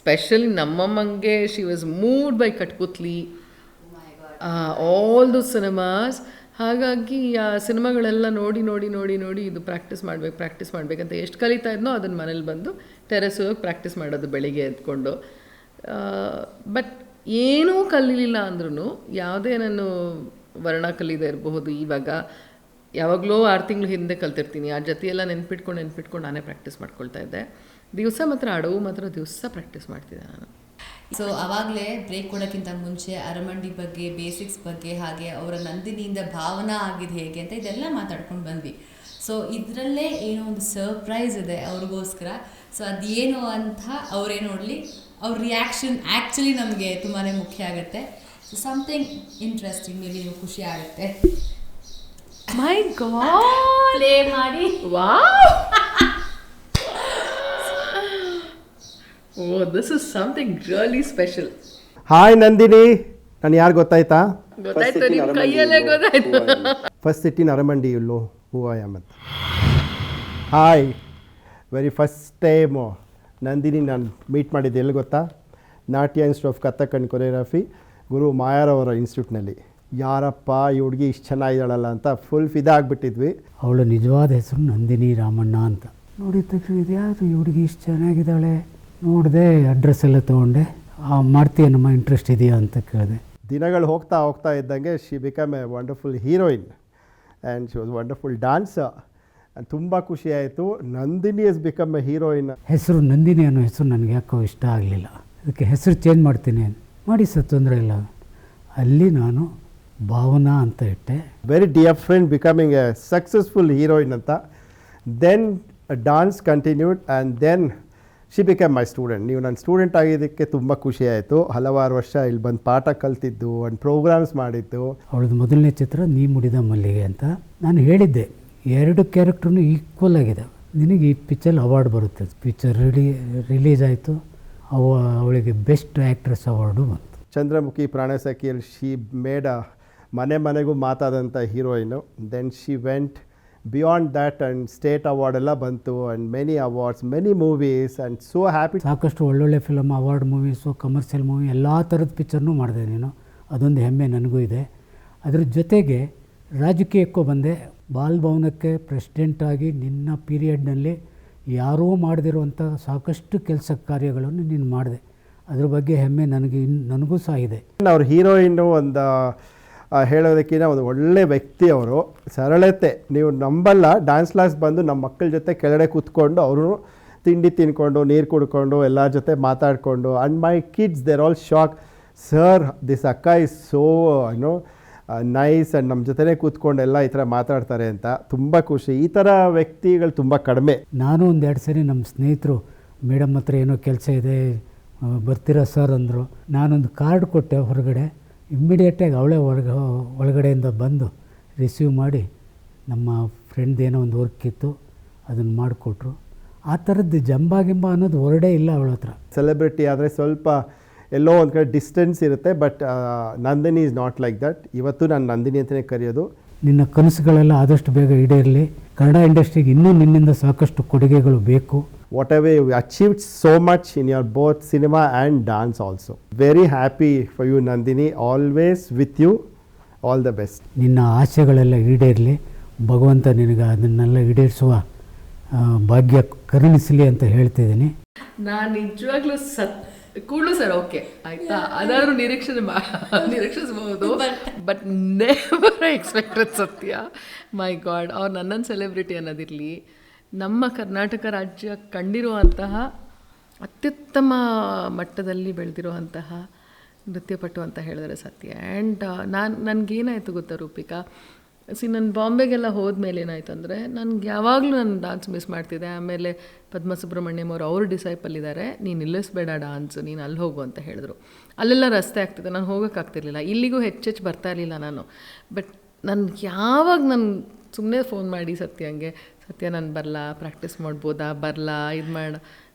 ಸ್ಪೆಷಲಿ ನಮ್ಮಮ್ಮಂಗೆ she was moved by Kathputli, all those cinemas. ಹಾಗಾಗಿ ಆ ಸಿನಿಮಾಗಳೆಲ್ಲ ನೋಡಿ ನೋಡಿ ನೋಡಿ ನೋಡಿ ಇದು ಪ್ರಾಕ್ಟೀಸ್ ಮಾಡಬೇಕಂತ ಎಷ್ಟು ಕಲಿತಾ ಇದ್ನೋ ಅದನ್ನು ಮನೇಲಿ ಬಂದು ಟೆರೆಸ್ ಹೋಗಿ ಪ್ರಾಕ್ಟೀಸ್ ಮಾಡೋದು ಬೆಳಿಗ್ಗೆ ಎದ್ಕೊಂಡು. ಬಟ್ ಏನೂ ಕಲೀಲಿಲ್ಲ ಅಂದ್ರೂ, ಯಾವುದೇ ನಾನು ವರ್ಣ ಕಲಿದೇ ಇರಬಹುದು, ಇವಾಗ ಯಾವಾಗಲೂ 6 ತಿಂಗಳು ಹಿಂದೆ ಕಲ್ತಿರ್ತೀನಿ, ಆ ಜೊತೆಯೆಲ್ಲ ನೆನ್ಪಿಟ್ಕೊಂಡು ನಾನೇ ಪ್ರಾಕ್ಟೀಸ್ ಮಾಡ್ಕೊಳ್ತಾ ಇದ್ದೆ. ದಿವಸ ಮಾತ್ರ ಅಡವು ಮಾತ್ರ ದಿವಸ ಪ್ರಾಕ್ಟೀಸ್ ಮಾಡ್ತಿದ್ದೆ ನಾನು. ಸೊ ಆವಾಗಲೇ ಬ್ರೇಕ್ ಕೊಡೋಕ್ಕಿಂತ ಮುಂಚೆ ಅರಮಂಡಿ ಬಗ್ಗೆ, ಬೇಸಿಕ್ಸ್ ಬಗ್ಗೆ, ಹಾಗೆ ಅವರ ನಂದಿನಿಯಿಂದ ಭಾವನಾ ಆಗಿದ್ದು ಹೇಗೆ ಅಂತ ಇದೆಲ್ಲ ಮಾತಾಡ್ಕೊಂಡು ಬಂದ್ವಿ. ಸೊ ಇದರಲ್ಲೇ ಏನೋ ಒಂದು ಸರ್ಪ್ರೈಸ್ ಇದೆ ಅವ್ರಿಗೋಸ್ಕರ. ಸೊ ಅದೇನು ಅಂತ ಅವರೇ ನೋಡಲಿ, ಅವ್ರ ರಿಯಾಕ್ಷನ್ ಆ್ಯಕ್ಚುಲಿ ನಮಗೆ ತುಂಬಾ ಮುಖ್ಯ ಆಗುತ್ತೆ. ಸೊ ಸಮಥಿಂಗ್ ಇಂಟ್ರೆಸ್ಟಿಂಗ್, ಮೇಲೆ ನೀವು ಖುಷಿ ಆಗುತ್ತೆ. ಮೈ ಗಾಡ್, ಪ್ಲೇ ಮಾಡಿ. Wow, oh this is something really special. Hi Nandini, ನಾನು ಯಾರು ಗೊತ್ತಾಯ್ತಾ? ಗೊತ್ತಾಯ್ತು, ನಿಮ್ಮ ಕೈಯಲ್ಲೇ ಗೊತ್ತಾಯ್ತು. First sit in aramandi, you know who I am ಅಂತ. Hi, very first time Nandini ನಾನು ಮೀಟ್ ಮಾಡಿದ್ದೆ ಎಲ್ಲಿ ಗೊತ್ತಾ? Natya institute of Kathak and choreography, Guru ಮಾಯಾರವರ ಇನ್ಸ್ಟಿಟ್ಯೂಟ್ನಲ್ಲಿ. ಯಾರಪ್ಪ ಈ ಹುಡುಗಿ ಇಷ್ಟು ಚೆನ್ನಾಗಿದ್ದಾಳಲ್ಲ ಅಂತ ಫುಲ್ ಫಿದಾ ಆಗಿಬಿಟ್ಟಿದ್ವಿ. ಅವಳ ನಿಜವಾದ ಹೆಸರು ನಂದಿನಿ ರಾಮಣ್ಣ ಅಂತ. ನೋಡಿದ ತಕ್ಷಣ ಇದ್ಯಾವುದು ಈ ಹುಡುಗಿ ಇಷ್ಟು ಚೆನ್ನಾಗಿದ್ದಾಳೆ, ನೋಡಿದೆ, ಅಡ್ರೆಸ್ ಎಲ್ಲ ತೊಗೊಂಡೆ. ಮಾಡ್ತೀಯನಮ್ಮ, ಇಂಟ್ರೆಸ್ಟ್ ಇದೆಯಾ ಅಂತ ಕೇಳಿದೆ. ದಿನಗಳು ಹೋಗ್ತಾ ಇದ್ದಂಗೆ she become A wonderful heroine and she was wonderful dancer. ತುಂಬ ಖುಷಿ ಆಯಿತು. Nandini is become A heroine. ಹೆಸರು ನಂದಿನಿ ಅನ್ನೋ ಹೆಸರು ನನಗೆ ಯಾಕೋ ಇಷ್ಟ ಆಗಲಿಲ್ಲ. ಅದಕ್ಕೆ ಹೆಸರು ಚೇಂಜ್ ಮಾಡ್ತೀನಿ ಮಾಡಿ ಸರ್, ತೊಂದರೆ ಇಲ್ಲ. ಅಲ್ಲಿ ನಾನು ಭಾವನಾ ಅಂತ ಇಟ್ಟೆ. Very dear friend becoming a successful heroine ಅಂತ. Then dance continued and then she become my student. ನೀವು ನನ್ನ ಸ್ಟೂಡೆಂಟ್ ಆಗಿದ್ದಕ್ಕೆ ತುಂಬ ಖುಷಿ ಆಯಿತು. ಹಲವಾರು ವರ್ಷ ಇಲ್ಲಿ ಬಂದು ಪಾಠ ಕಲ್ತಿದ್ದು, ಒಂದು ಪ್ರೋಗ್ರಾಮ್ಸ್ ಮಾಡಿದ್ದು. ಅವಳದು ಮೊದಲನೇ ಚಿತ್ರ ನೀ ಮುಡಿದ ಮಲ್ಲಿಗೆ ಅಂತ. ನಾನು ಹೇಳಿದ್ದೆ 2 ಕ್ಯಾರೆಕ್ಟ್ರೂ ಈಕ್ವಲ್ ಆಗಿದೆ, ನಿನಗೆ ಈ ಪಿಕ್ಚರ್ ಅವಾರ್ಡ್ ಬರುತ್ತೆ. ಪಿಕ್ಚರ್ ರಿಲೀಸ್ ಆಯಿತು, ಅವಳಿಗೆ ಬೆಸ್ಟ್ ಆ್ಯಕ್ಟ್ರೆಸ್ ಅವಾರ್ಡು ಬಂತು. ಚಂದ್ರಮುಖಿ ಪ್ರಾಣಸಖಿಯಲ್ಲಿ ಶಿ ಮೇಡ್ ಮನೆಗೂ ಮಾತಾದಂಥ heroine. Then she went beyond that and state award ಎಲ್ಲ ಬಂತು and many awards, many movies and so happy. ಸಾಕಷ್ಟು ಒಳ್ಳೊಳ್ಳೆ film, award movies, commercial movie, ಎಲ್ಲ ಥರದ ಪಿಕ್ಚರ್ನೂ ಮಾಡಿದೆ ನೀನು. ಅದೊಂದು ಹೆಮ್ಮೆ ನನಗೂ ಇದೆ. ಅದ್ರ ಜೊತೆಗೆ ರಾಜಕೀಯಕ್ಕೂ ಬಂದೆ. ಬಾಲಭವನಕ್ಕೆ ಪ್ರೆಸಿಡೆಂಟಾಗಿ ನಿನ್ನ ಪೀರಿಯಡ್ನಲ್ಲಿ ಯಾರೂ ಮಾಡದಿರುವಂಥ ಸಾಕಷ್ಟು ಕೆಲಸ ಕಾರ್ಯಗಳನ್ನು ನೀನು ಮಾಡಿದೆ. ಅದ್ರ ಬಗ್ಗೆ ಹೆಮ್ಮೆ ನನಗೂ ಸಹ ಇದೆ. ಅವ್ರ ಹೀರೋಯಿನ್ನು ಒಂದು ಹೇಳೋದಕ್ಕಿಂತ ಒಂದು ಒಳ್ಳೆ ವ್ಯಕ್ತಿ ಅವರು. ಸರಳತೆ ನೀವು ನಂಬಲ್ಲ. ಡ್ಯಾನ್ಸ್ ಕ್ಲಾಸ್ ಬಂದು ನಮ್ಮ ಮಕ್ಕಳ ಜೊತೆ ಕೆಳಗಡೆ ಕೂತ್ಕೊಂಡು ಅವರು ತಿಂಡಿ ತಿನ್ಕೊಂಡು, ನೀರು ಕುಡ್ಕೊಂಡು, ಎಲ್ಲರ ಜೊತೆ ಮಾತಾಡಿಕೊಂಡು, and my kids they're all shock, sir this ಅಕ್ಕ ಇಸ್ ಸೋ ಏನೋ ನೈಸ್ ಆ್ಯಂಡ್ ನಮ್ಮ ಜೊತೆನೇ ಕೂತ್ಕೊಂಡು ಎಲ್ಲ ಈ ಥರ ಮಾತಾಡ್ತಾರೆ ಅಂತ. ತುಂಬ ಖುಷಿ. ಈ ಥರ ವ್ಯಕ್ತಿಗಳು ತುಂಬ ಕಡಿಮೆ. ನಾನು 2 ಸರಿ ನಮ್ಮ ಸ್ನೇಹಿತರು ಮೇಡಮ್ ಹತ್ರ ಏನೋ ಕೆಲಸ ಇದೆ ಬರ್ತೀರಾ ಸರ್ ಅಂದರು. ನಾನೊಂದು ಕಾರ್ಡ್ ಕೊಟ್ಟೆ ಹೊರಗಡೆ. ಇಮ್ಮಿಡಿಯೇಟಾಗಿ ಅವಳೇ ಒಳಗಡೆಯಿಂದ ಬಂದು ರಿಸೀವ್ ಮಾಡಿ ನಮ್ಮ ಫ್ರೆಂಡ್ ಏನೋ ಒಂದು ವರ್ಕ್ ಇತ್ತು ಅದನ್ನು ಮಾಡಿಕೊಟ್ರು. ಆ ಥರದ್ದು ಜಂಬ ಅನ್ನೋದು ಹೊರಡೇ ಇಲ್ಲ ಅವಳ ಹತ್ರ. ಸೆಲೆಬ್ರಿಟಿ ಆದರೆ ಸ್ವಲ್ಪ ಎಲ್ಲೋ ಒಂದು ಕಡೆ ಡಿಸ್ಟೆನ್ಸ್ ಇರುತ್ತೆ. But Nandini is not like that. ಇವತ್ತು ನಾನು ನಂದಿನಿ ಅಂತಲೇ ಕರೆಯೋದು. ನಿನ್ನ ಕನಸುಗಳೆಲ್ಲ ಆದಷ್ಟು ಬೇಗ ಈಡೇರಲಿ. ಕನ್ನಡ ಇಂಡಸ್ಟ್ರಿಗೆ ಇನ್ನೂ ನಿನ್ನಿಂದ ಸಾಕಷ್ಟು ಕೊಡುಗೆಗಳು ಬೇಕು. Whatever you achieved so much in your both cinema and dance also. Very happy for you Nandini, always with you, all the best. ನಿನ್ನ ಆಸೆಗಳೆಲ್ಲ ಈಡೇರಲಿ, ಭಗವಂತ ನಿನಗೆ ಅದನ್ನೆಲ್ಲ ಈಡೇರಿಸುವ ಭಾಗ್ಯ ಕರುಣಿಸಲಿ ಅಂತ ಹೇಳ್ತಿದ್ದೀನಿ. ನಾನು ನಿಜವಾಗ್ಲೂ ಕೂಡ್ಲು ಸರ್, ಓಕೆ ಆಯ್ತಾ, ಅದಾದ್ರೂ ನಿರೀಕ್ಷಿಸಬಹುದು, ಬಟ್ ನೆವರ್ ಎಕ್ಸ್ಪೆಕ್ಟೆಡ್. ಸತ್ಯ, ಮೈ ಗಾಡ್, ಅವ್ರು ನನ್ನನ್ನು ಸೆಲೆಬ್ರಿಟಿ ಅನ್ನೋದಿರಲಿ, ನಮ್ಮ ಕರ್ನಾಟಕ ರಾಜ್ಯ ಕಂಡಿರುವಂತಹ ಅತ್ಯುತ್ತಮ ಮಟ್ಟದಲ್ಲಿ ಬೆಳೆದಿರುವಂತಹ ನೃತ್ಯಪಟು ಅಂತ ಹೇಳಿದ್ರೆ ಸತ್ಯ. ಆ್ಯಂಡ್ ನನಗೇನಾಯಿತು ಗೊತ್ತಾ ರೂಪಿಕಾ, ನಾನು ಬಾಂಬೆಗೆಲ್ಲ ಹೋದ್ಮೇಲೆ ಏನಾಯಿತು ಅಂದರೆ, ನನಗೆ ಯಾವಾಗಲೂ ನಾನು ಡಾನ್ಸ್ ಮಿಸ್ ಮಾಡ್ತಿದ್ದೆ. ಆಮೇಲೆ ಪದ್ಮ ಸುಬ್ರಹ್ಮಣ್ಯಂ ಅವರು ಡಿಸೈಪಲ್ ಇದ್ದಾರೆ, ನೀನು ನಿಲ್ಲಿಸ್ಬೇಡ ಡಾನ್ಸು, ನೀನು ಅಲ್ಲಿ ಹೋಗು ಅಂತ ಹೇಳಿದ್ರು. ಅಲ್ಲೆಲ್ಲ ರಸ್ತೆ ಆಗ್ತಿದೆ, ನಾನು ಹೋಗೋಕ್ಕಾಗ್ತಿರ್ಲಿಲ್ಲ. ಇಲ್ಲಿಗೂ ಹೆಚ್ಚೆಚ್ಚು ಬರ್ತಾ ಇರಲಿಲ್ಲ ನಾನು. ಬಟ್ ನಾನು ಸುಮ್ಮನೆ ಫೋನ್ ಮಾಡಿ ಸತ್ಯ ನಾನು ಬರಲ್ಲ, ಪ್ರಾಕ್ಟೀಸ್ ಮಾಡ್ಬೋದಾ, ಬರಲ್ಲ, ಇದು ಮಾಡ,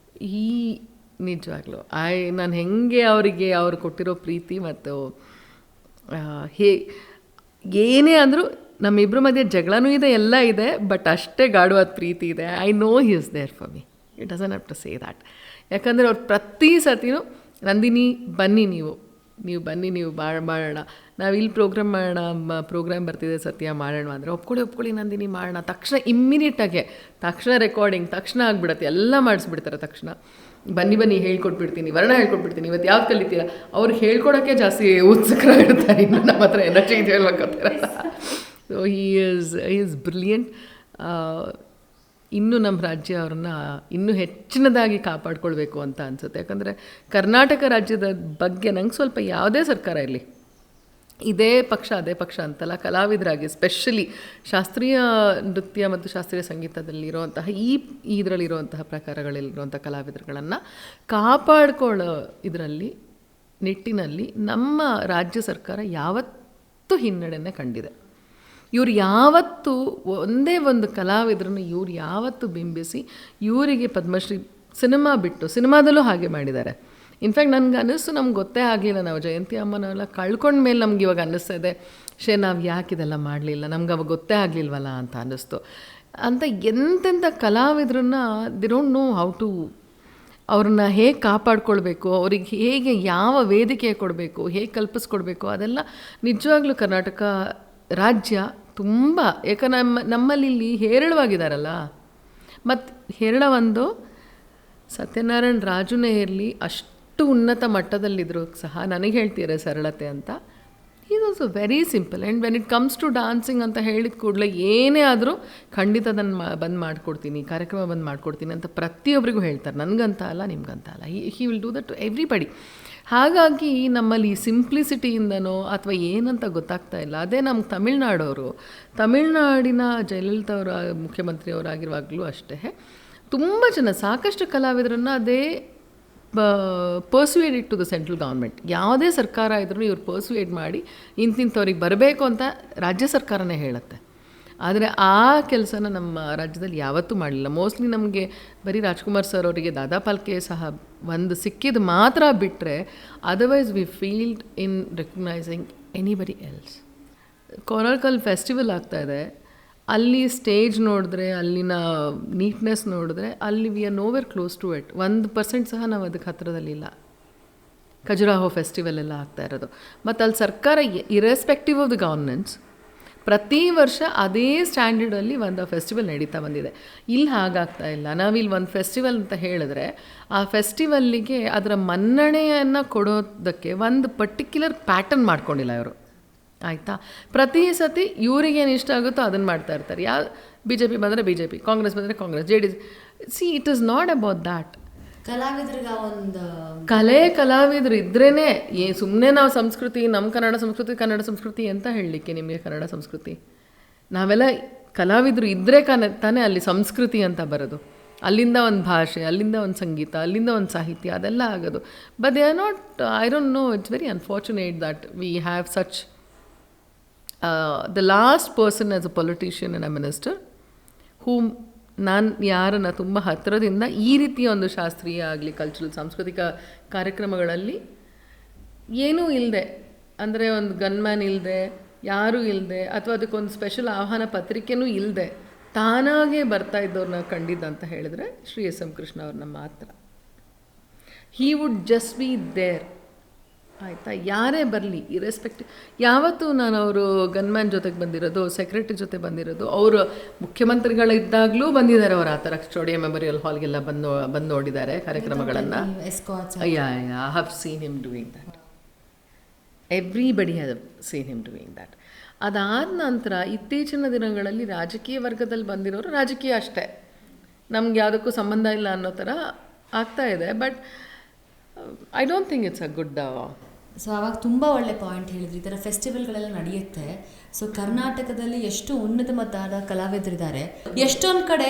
ಈ ನಿಜವಾಗ್ಲೂ ನಾನು ಹೆಂಗೆ ಅವರಿಗೆ ಅವ್ರು ಕೊಟ್ಟಿರೋ ಪ್ರೀತಿ ಮತ್ತು ಹೇ ಏನೇ ಅಂದರೂ ನಮ್ಮಿಬ್ಬರ ಮಧ್ಯೆ ಜಗಳನೂ ಇದೆ, ಎಲ್ಲ ಇದೆ, ಬಟ್ ಅಷ್ಟೇ ಗಾಢವಾದ ಪ್ರೀತಿ ಇದೆ. I know he is there for me. It doesn't have to say that. ಯಾಕಂದರೆ ಅವ್ರು ಪ್ರತಿ ಸತಿನೂ ನಂದಿನಿ ಬನ್ನಿ, ನೀವು ಬನ್ನಿ, ನೀವು ಮಾಡೋಣ, ನಾವು ಇಲ್ಲಿ ಪ್ರೋಗ್ರಾಮ್ ಮಾಡೋಣ, ಪ್ರೋಗ್ರಾಮ್ ಬರ್ತಿದೆ ಸತ್ಯ ಮಾಡೋಣ ಅಂದರೆ ಒಪ್ಕೊಳ್ಳಿ ನಂದಿನಿ ಮಾಡೋಣ. ತಕ್ಷಣ ಇಮ್ಮಿಡಿಯೇಟಾಗೆ ತಕ್ಷಣ ರೆಕಾರ್ಡಿಂಗ್ ತಕ್ಷಣ ಆಗಿಬಿಡತ್ತೆ, ಎಲ್ಲ ಮಾಡಿಸ್ಬಿಡ್ತಾರೆ ತಕ್ಷಣ. ಬನ್ನಿ ಹೇಳ್ಕೊಟ್ಬಿಡ್ತೀನಿ, ವರ್ಣ ಹೇಳ್ಕೊಟ್ಬಿಡ್ತೀನಿ, ಇವತ್ತು ಯಾವ್ದು ಕಲಿತೀರ. ಅವ್ರಿಗೆ ಹೇಳ್ಕೊಡೋಕ್ಕೆ ಜಾಸ್ತಿ ಉತ್ಸುಕರಾಗಿರ್ತಾರೆ, ಇನ್ನು ನಮ್ಮ ಹತ್ರ ಎನರ್ಜಿ ಇದು ಹೇಳ್ಬೇಕಂತಾರಲ್ಲ. So he is brilliant. ಇನ್ನೂ ನಮ್ಮ ರಾಜ್ಯ ಅವ್ರನ್ನ ಇನ್ನೂ ಹೆಚ್ಚಿನದಾಗಿ ಕಾಪಾಡ್ಕೊಳ್ಬೇಕು ಅಂತ ಅನಿಸುತ್ತೆ. ಯಾಕಂದರೆ ಕರ್ನಾಟಕ ರಾಜ್ಯದ ಬಗ್ಗೆ ನಂಗೆ ಸ್ವಲ್ಪ ಯಾವುದೇ ಸರ್ಕಾರ ಇರಲಿ, ಇದೇ ಪಕ್ಷ ಅದೇ ಪಕ್ಷ ಅಂತಲ್ಲ, ಕಲಾವಿದರಾಗಿ ಸ್ಪೆಷಲಿ ಶಾಸ್ತ್ರೀಯ ನೃತ್ಯ ಮತ್ತು ಶಾಸ್ತ್ರೀಯ ಸಂಗೀತದಲ್ಲಿರುವಂತಹ ಇದರಲ್ಲಿರುವಂತಹ ಪ್ರಕಾರಗಳಲ್ಲಿರುವಂಥ ಕಲಾವಿದರುಗಳನ್ನು ಕಾಪಾಡ್ಕೊಳ್ಳೋ ಇದರಲ್ಲಿ ನಿಟ್ಟಿನಲ್ಲಿ ನಮ್ಮ ರಾಜ್ಯ ಸರ್ಕಾರ ಯಾವತ್ತೂ ಹಿನ್ನಡೆನೇ ಕಂಡಿದೆ. ಇವ್ರು ಯಾವತ್ತೂ ಒಂದೇ ಒಂದು ಕಲಾವಿದರನ್ನು ಇವ್ರು ಯಾವತ್ತೂ ಬಿಂಬಿಸಿ ಇವರಿಗೆ ಪದ್ಮಶ್ರೀ ಸಿನಿಮಾ ಬಿಟ್ಟು ಸಿನಿಮಾದಲ್ಲೂ ಹಾಗೆ ಮಾಡಿದ್ದಾರೆ. ಇನ್ಫ್ಯಾಕ್ಟ್ ನನಗೆ ಅನ್ನಿಸ್ತು, ನಮ್ಗೆ ಗೊತ್ತೇ ಆಗಲಿಲ್ಲ, ನಾವು ಜಯಂತಿ ಅಮ್ಮನೆಲ್ಲ ಕಳ್ಕೊಂಡ್ಮೇಲೆ ನಮ್ಗೆ ಇವಾಗ ಅನ್ನಿಸ್ತಾ ಇದೆ, ನಾವು ಯಾಕೆ ಇದೆಲ್ಲ ಮಾಡಲಿಲ್ಲ, ನಮ್ಗೆ ಅವಾಗ ಗೊತ್ತೇ ಆಗಲಿಲ್ವಲ್ಲ ಅಂತ ಅನ್ನಿಸ್ತು. ಅಂತ ಎಂತೆಂಥ ಕಲಾವಿದ್ರನ್ನ they don't know how to, ಅವ್ರನ್ನ ಹೇಗೆ ಕಾಪಾಡ್ಕೊಳ್ಬೇಕು, ಅವ್ರಿಗೆ ಹೇಗೆ ಯಾವ ವೇದಿಕೆ ಕೊಡಬೇಕು, ಹೇಗೆ ಕಲ್ಪಿಸ್ಕೊಡ್ಬೇಕು, ಅದೆಲ್ಲ ನಿಜವಾಗ್ಲೂ ಕರ್ನಾಟಕ ರಾಜ್ಯ ತುಂಬ, ಯಾಕಂದ್ರೆ ನಮ್ಮಲ್ಲಿ ಇಲ್ಲಿ ಹೇರಳವಾಗಿದ್ದಾರಲ್ಲ. ಮತ್ತು ಹೇರಳ ಒಂದು ಸತ್ಯನಾರಾಯಣ ರಾಜುನೇ ಇರಲಿ, ಅಷ್ಟು ಉನ್ನತ ಮಟ್ಟದಲ್ಲಿದ್ದರೂ ಸಹ ನನಗೆ ಹೇಳ್ತೀರ ಸರಳತೆ ಅಂತ. Is also very simple. And when it comes to dancing ಅಂತ ಹೇಳಿದ ಕೂಡಲೇ ಏನೇ ಆದರೂ ಖಂಡಿತ ಅದನ್ನು ಬಂದ್ ಮಾಡಿಕೊಡ್ತೀನಿ, ಕಾರ್ಯಕ್ರಮ ಬಂದ್ ಮಾಡಿಕೊಡ್ತೀನಿ ಅಂತ ಪ್ರತಿಯೊಬ್ಬರಿಗೂ ಹೇಳ್ತಾರೆ. ನನಗಂತ ಅಲ್ಲ, ನಿಮ್ಗಂತ ಅಲ್ಲ, he will do that to everybody. ಹಾಗಾಗಿ ನಮ್ಮಲ್ಲಿ ಸಿಂಪ್ಲಿಸಿಟಿಯಿಂದನೋ ಅಥವಾ ಏನಂತ ಗೊತ್ತಾಗ್ತಾ ಇಲ್ಲ. ಅದೇ ನಮ್ಮ ತಮಿಳ್ನಾಡಿನ ಜಯಲಲಿತಾ ಅವರ ಮುಖ್ಯಮಂತ್ರಿಯವರಾಗಿರುವಾಗಲೂ ಅಷ್ಟೇ ತುಂಬ ಜನ ಸಾಕಷ್ಟು ಕಲಾವಿದರನ್ನು ಅದೇ persuade to the central government. ಯಾವುದೇ ಸರ್ಕಾರ ಇದ್ರೂ ಇವ್ರು ಪರ್ಸುವೇಡ್ ಮಾಡಿ ಇಂತಿಂಥವ್ರಿಗೆ ಬರಬೇಕು ಅಂತ ರಾಜ್ಯ ಸರ್ಕಾರನೇ ಹೇಳುತ್ತೆ. ಆದರೆ ಆ ಕೆಲಸನ ನಮ್ಮ ರಾಜ್ಯದಲ್ಲಿ ಯಾವತ್ತೂ ಮಾಡಲಿಲ್ಲ. ಮೋಸ್ಟ್ಲಿ ನಮಗೆ ಬರೀ ರಾಜ್ಕುಮಾರ್ ಸರ್ ಅವರಿಗೆ ದಾದಾ ಪಾಲ್ಕೆ ಸಹ ಒಂದು ಸಿಕ್ಕಿದ್ದು ಮಾತ್ರ ಬಿಟ್ಟರೆ, otherwise we failed in recognising anybody else. ಕೊರಳ್ಕಲ್ ಫೆಸ್ಟಿವಲ್ ಆಗ್ತಾಯಿದೆ, ಅಲ್ಲಿ ಸ್ಟೇಜ್ ನೋಡಿದ್ರೆ, ಅಲ್ಲಿನ ನೀಟ್ನೆಸ್ ನೋಡಿದ್ರೆ, ಅಲ್ಲಿ we are nowhere close to it. 1% ಸಹ ನಾವು ಅದಕ್ಕೆ ಹತ್ತಿರದಲ್ಲಿಲ್ಲ. ಖಜುರಾಹೋ ಫೆಸ್ಟಿವಲ್ ಎಲ್ಲ ಆಗ್ತಾ ಇರೋದು. ಮತ್ತು ಅಲ್ಲಿ ಸರ್ಕಾರ ಇರೆಸ್ಪೆಕ್ಟಿವ್ ಆಫ್ ದ ಗವರ್ನೆನ್ಸ್ ಪ್ರತಿ ವರ್ಷ ಅದೇ ಸ್ಟ್ಯಾಂಡರ್ಡಲ್ಲಿ ಒಂದು ಫೆಸ್ಟಿವಲ್ ನಡೀತಾ ಬಂದಿದೆ. ಇಲ್ಲಿ ಹಾಗಾಗ್ತಾ ಇಲ್ಲ. ನಾವಿಲ್ಲಿ ಒಂದು ಫೆಸ್ಟಿವಲ್ ಅಂತ ಹೇಳಿದ್ರೆ ಆ ಫೆಸ್ಟಿವಲ್ಲಿಗೆ ಅದರ ಮನ್ನಣೆಯನ್ನು ಕೊಡೋದಕ್ಕೆ ಒಂದು ಪರ್ಟಿಕ್ಯುಲರ್ ಪ್ಯಾಟರ್ನ್ ಮಾಡ್ಕೊಂಡಿಲ್ಲ ಇವರು. ಆಯಿತಾ, ಪ್ರತಿ ಸತಿ ಇವ್ರಿಗೇನು ಇಷ್ಟ ಆಗುತ್ತೋ ಅದನ್ನು ಮಾಡ್ತಾ ಇರ್ತಾರೆ. BJP ಬಂದರೆ BJP, ಕಾಂಗ್ರೆಸ್ ಬಂದರೆ Congress, JDS. See it is not about that. ಕಲಾವಿದ್ರಿಗೆ ಒಂದು ಕಲಾವಿದರು ಇದ್ರೇ ಸುಮ್ಮನೆ ನಾವು ಸಂಸ್ಕೃತಿ, ನಮ್ಮ ಕನ್ನಡ ಸಂಸ್ಕೃತಿ ಅಂತ ಹೇಳಲಿಕ್ಕೆ ನಿಮಗೆ ಕನ್ನಡ ಸಂಸ್ಕೃತಿ. ನಾವೆಲ್ಲ ಕಲಾವಿದರು ಇದ್ದರೆ ತಾನೇ ಅಲ್ಲಿ ಸಂಸ್ಕೃತಿ ಅಂತ ಬರೋದು. ಅಲ್ಲಿಂದ ಒಂದು ಭಾಷೆ, ಅಲ್ಲಿಂದ ಒಂದು ಸಂಗೀತ, ಅಲ್ಲಿಂದ ಒಂದು ಸಾಹಿತ್ಯ, ಅದೆಲ್ಲ ಆಗೋದು. But they are not, I don't know, it's very unfortunate that we have such the last person as a politician and a minister whom ನಾನು ಯಾರನ್ನು ತುಂಬ ಹತ್ತಿರದಿಂದ ಈ ರೀತಿಯ ಒಂದು ಶಾಸ್ತ್ರೀಯ ಆಗಲಿ ಕಲ್ಚರಲ್ ಸಾಂಸ್ಕೃತಿಕ ಕಾರ್ಯಕ್ರಮಗಳಲ್ಲಿ ಏನೂ ಇಲ್ಲದೆ, ಅಂದರೆ ಒಂದು ಗನ್ಮ್ಯಾನ್ ಇಲ್ಲದೆ, ಯಾರೂ ಇಲ್ಲದೆ, ಅಥವಾ ಅದಕ್ಕೊಂದು ಸ್ಪೆಷಲ್ ಆಹ್ವಾನ ಪತ್ರಿಕೆನೂ ಇಲ್ಲದೆ ತಾನಾಗೇ ಬರ್ತಾ ಇದ್ದವ್ರನ್ನ ಕಂಡಿದ್ದ ಅಂತ ಹೇಳಿದ್ರೆ ಶ್ರೀ SM ಕೃಷ್ಣ ಅವ್ರನ್ನ ಮಾತ್ರ. ಹೀ ವುಡ್ ಜಸ್ಟ್ ಬಿ ದೇರ್. ಆಯಿತಾ, ಯಾರೇ ಬರಲಿ ಇರೆಸ್ಪೆಕ್ಟಿವ್. ಯಾವತ್ತೂ ನಾನು ಅವರು ಗನ್ಮ್ಯಾನ್ ಜೊತೆಗೆ ಬಂದಿರೋದು, ಸೆಕ್ರೆಟರಿ ಜೊತೆ ಬಂದಿರೋದು, ಅವರು ಮುಖ್ಯಮಂತ್ರಿಗಳಿದ್ದಾಗಲೂ ಬಂದಿದ್ದಾರೆ. ಅವರು ಆ ಥರ ಸ್ಟೋಡಿಯಂ ಮೆಮೋರಿಯಲ್ ಹಾಲ್ಗೆಲ್ಲ ಬಂದು ನೋಡಿದ್ದಾರೆ ಕಾರ್ಯಕ್ರಮಗಳನ್ನು. I have seen him doing that. Everybody have seen him doing that. ಅದಾದ ನಂತರ ಇತ್ತೀಚಿನ ದಿನಗಳಲ್ಲಿ ರಾಜಕೀಯ ವರ್ಗದಲ್ಲಿ ಬಂದಿರೋರು ರಾಜಕೀಯ ಅಷ್ಟೇ, ನಮ್ಗೆ ಯಾವುದಕ್ಕೂ ಸಂಬಂಧ ಇಲ್ಲ ಅನ್ನೋ ಥರ ಆಗ್ತಾ ಇದೆ. But I don't think it's a good. So ಆವಾಗ ತುಂಬ ಒಳ್ಳೆ ಪಾಯಿಂಟ್ ಹೇಳಿದ್ರಿ. ಈ ಥರ ಫೆಸ್ಟಿವಲ್ಗಳೆಲ್ಲ ನಡೆಯುತ್ತೆ. ಸೊ ಕರ್ನಾಟಕದಲ್ಲಿ ಎಷ್ಟು ಉನ್ನತ ಮಟ್ಟದ ಕಲಾವಿದರಿದ್ದಾರೆ. ಎಷ್ಟೊಂದು ಕಡೆ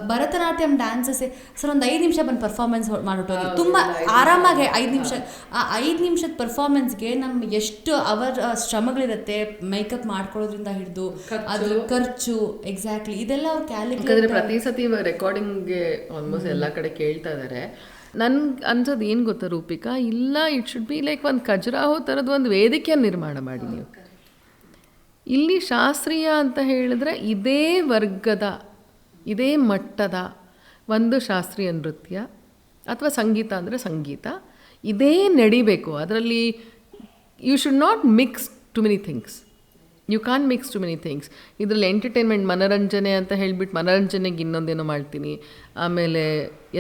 ಭರತನಾಟ್ಯಂ ಡ್ಯಾನ್ಸಸ್ ಸರ್ ಒಂದು 5 ನಿಮಿಷ ಬಂದು ಪರ್ಫಾರ್ಮೆನ್ಸ್ ಮಾಡಿಬಿಟ್ಟು ತುಂಬ ಆರಾಮಾಗಿ 5 ನಿಮಿಷ, ಆ 5 ನಿಮಿಷದ ಪರ್ಫಾರ್ಮೆನ್ಸ್ಗೆ ನಮ್ಮ ಎಷ್ಟು ಅವರ್ ಶ್ರಮಗಳಿರುತ್ತೆ. ಮೇಕಪ್ ಮಾಡ್ಕೊಳ್ಳೋದ್ರಿಂದ ಹಿಡಿದು ಅದ್ರ ಖರ್ಚು, ಎಕ್ಸಾಕ್ಟ್ಲಿ ಇದೆಲ್ಲ ಅವ್ರು ಕ್ಯಾಲ್ಕುಲೇಟ್. ಪ್ರತಿ ಸತಿ ರೆಕಾರ್ಡಿಂಗ್ಗೆ ಆಲ್ಮೋಸ್ಟ್ ಎಲ್ಲ ಕಡೆ ಕೇಳ್ತಾ ಇದ್ದಾರೆ, ನನ್ಗೆ ಅನ್ಸೋದು ಏನು ಗೊತ್ತಾ ರೂಪಿಕಾ, ಇಲ್ಲ ಇಟ್ ಶುಡ್ ಬಿ ಲೈಕ್ ಒಂದು ಖಜುರಾಹೋ ಥರದ್ದು ಒಂದು ವೇದಿಕೆಯನ್ನು ನಿರ್ಮಾಣ ಮಾಡಿ ನೀವು. ಇಲ್ಲಿ ಶಾಸ್ತ್ರೀಯ ಅಂತ ಹೇಳಿದ್ರೆ ಇದೇ ವರ್ಗದ, ಇದೇ ಮಟ್ಟದ ಒಂದು ಶಾಸ್ತ್ರೀಯ ನೃತ್ಯ ಅಥವಾ ಸಂಗೀತ ಅಂದರೆ ಸಂಗೀತ ಇದೇ ನಡಿಬೇಕು. ಅದರಲ್ಲಿ you should not mix too many things. You can mix too many things. ಇದರಲ್ಲಿ ಎಂಟರ್ಟೈನ್ಮೆಂಟ್, ಮನೋರಂಜನೆ ಅಂತ ಹೇಳಿಬಿಟ್ಟು ಮನೋರಂಜನೆಗೆ ಇನ್ನೊಂದೇನೋ ಮಾಡ್ತೀನಿ, ಆಮೇಲೆ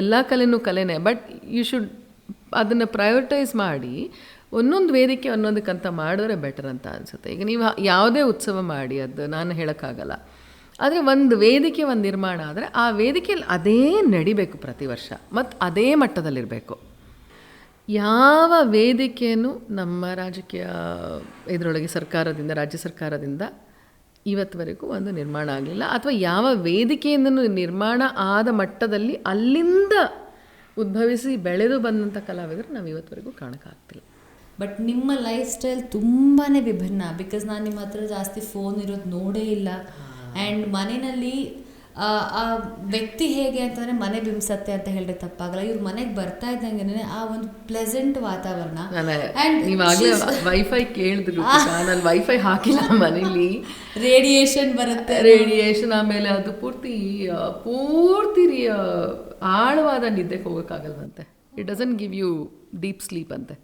ಎಲ್ಲ ಕಲೆನೂ ಕಲೆನೇ, ಬಟ್ ಯು ಶುಡ್ ಅದನ್ನು ಪ್ರಯೋರಿಟೈಸ್ ಮಾಡಿ ಒಂದೊಂದು ವೇದಿಕೆ ಒಂದೊಂದಕ್ಕಂತ ಮಾಡಿದ್ರೆ ಬೆಟರ್ ಅಂತ ಅನಿಸುತ್ತೆ. ಈಗ ನೀವು ಯಾವುದೇ ಉತ್ಸವ ಮಾಡಿ, ಅದು ನಾನು ಹೇಳೋಕ್ಕಾಗಲ್ಲ, ಆದರೆ ಒಂದು ವೇದಿಕೆ ಒಂದು ನಿರ್ಮಾಣ ಆದರೆ ಆ ವೇದಿಕೆಯಲ್ಲಿ ಅದೇ ನಡಿಬೇಕು ಪ್ರತಿ ವರ್ಷ ಮತ್ತು ಅದೇ ಮಟ್ಟದಲ್ಲಿರಬೇಕು. ಯಾವ ವೇದಿಕೆಯೂ ನಮ್ಮ ರಾಜಕೀಯ ಇದರೊಳಗೆ ಸರ್ಕಾರದಿಂದ, ರಾಜ್ಯ ಸರ್ಕಾರದಿಂದ ಇವತ್ತುವರೆಗೂ ಒಂದು ನಿರ್ಮಾಣ ಆಗಲಿಲ್ಲ, ಅಥವಾ ಯಾವ ವೇದಿಕೆಯಿಂದನೂ ನಿರ್ಮಾಣ ಆದ ಮಟ್ಟದಲ್ಲಿ ಅಲ್ಲಿಂದ ಉದ್ಭವಿಸಿ ಬೆಳೆದು ಬಂದಂಥ ಕಲಾವಿದರು ನಾವು ಇವತ್ತುವರೆಗೂ ಕಾಣೋಕ್ಕಾಗ್ತಿಲ್ಲ. ಬಟ್ ನಿಮ್ಮ ಲೈಫ್ ಸ್ಟೈಲ್ ತುಂಬಾ ವಿಭಿನ್ನ. ಬಿಕಾಸ್ ನಾನು ನಿಮ್ಮ ಹತ್ರ ಜಾಸ್ತಿ ಫೋನ್ ಇರೋದು ನೋಡೇ ಇಲ್ಲ. ಆ್ಯಂಡ್ ಮನೆಯಲ್ಲಿ ಆ ವ್ಯಕ್ತಿ ಹೇಗೆ ಅಂತಂದರೆ ಮನೆ ಬಿಂಬಿಸತ್ತೆ ಅಂತ ಹೇಳಿದ್ರೆ ತಪ್ಪಾಗಲ್ಲ. ಇವ್ರು ಮನೆಗೆ ಬರ್ತಾ ಇದ್ದಂಗೆ ಆ ಒಂದು ಪ್ಲೆಸೆಂಟ್ ವಾತಾವರಣ. ನೀವಾಗಲೇ ವೈಫೈ ಕೇಳಿದ್ರು, ನಾನು ವೈಫೈ ಹಾಕಿಲ್ಲ ಮನೇಲಿ, ರೇಡಿಯೇಷನ್ ಬರುತ್ತೆ, ರೇಡಿಯೇಷನ್, ಆಮೇಲೆ ಅದು ಪೂರ್ತಿ ಆಳವಾದ ನಿದ್ದೆಗೆ ಹೋಗೋಕ್ಕಾಗಲ್ವಂತೆ. It doesn't give you deep sleep ಅಂತೆ,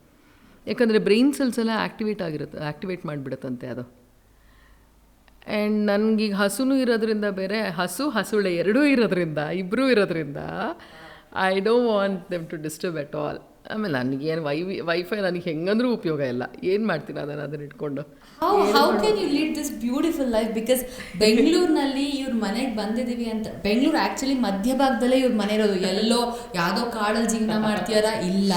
ಯಾಕಂದರೆ ಬ್ರೈನ್ ಸೆಲ್ಸ್ ಎಲ್ಲ ಆ್ಯಕ್ಟಿವೇಟ್ ಮಾಡಿಬಿಡುತ್ತಂತೆ ಅದು. ಆ್ಯಂಡ್ ನನಗೀಗ ಹಸುನೂ ಇರೋದ್ರಿಂದ, ಬೇರೆ ಹಸುಳೆ ಎರಡೂ ಇರೋದ್ರಿಂದ, ಇಬ್ಬರೂ ಇರೋದ್ರಿಂದ I don't want them to disturb at all. ಆಮೇಲೆ ನನಗೇನು ವೈಫೈ ನನಗೆ ಹೆಂಗಂದ್ರೂ ಉಪಯೋಗ ಇಲ್ಲ, ಏನು ಮಾಡ್ತೀನಿ ಅದನ್ನು ಇಟ್ಕೊಂಡು. How can you lead this beautiful life? Because ಬೆಂಗಳೂರಿನಲ್ಲಿ ಇವ್ರ ಮನೆಗೆ ಬಂದಿದ್ದೀವಿ ಅಂತ, ಬೆಂಗಳೂರು ಆ್ಯಕ್ಚುಲಿ ಮಧ್ಯಭಾಗದಲ್ಲೇ ಇವ್ರ ಮನೆ ಇರೋದು. ಎಲ್ಲೋ ಯಾವುದೋ ಕಾಡಲ್ಲಿ ಜೀವನ ಮಾಡ್ತೀಯಾರ? ಇಲ್ಲ,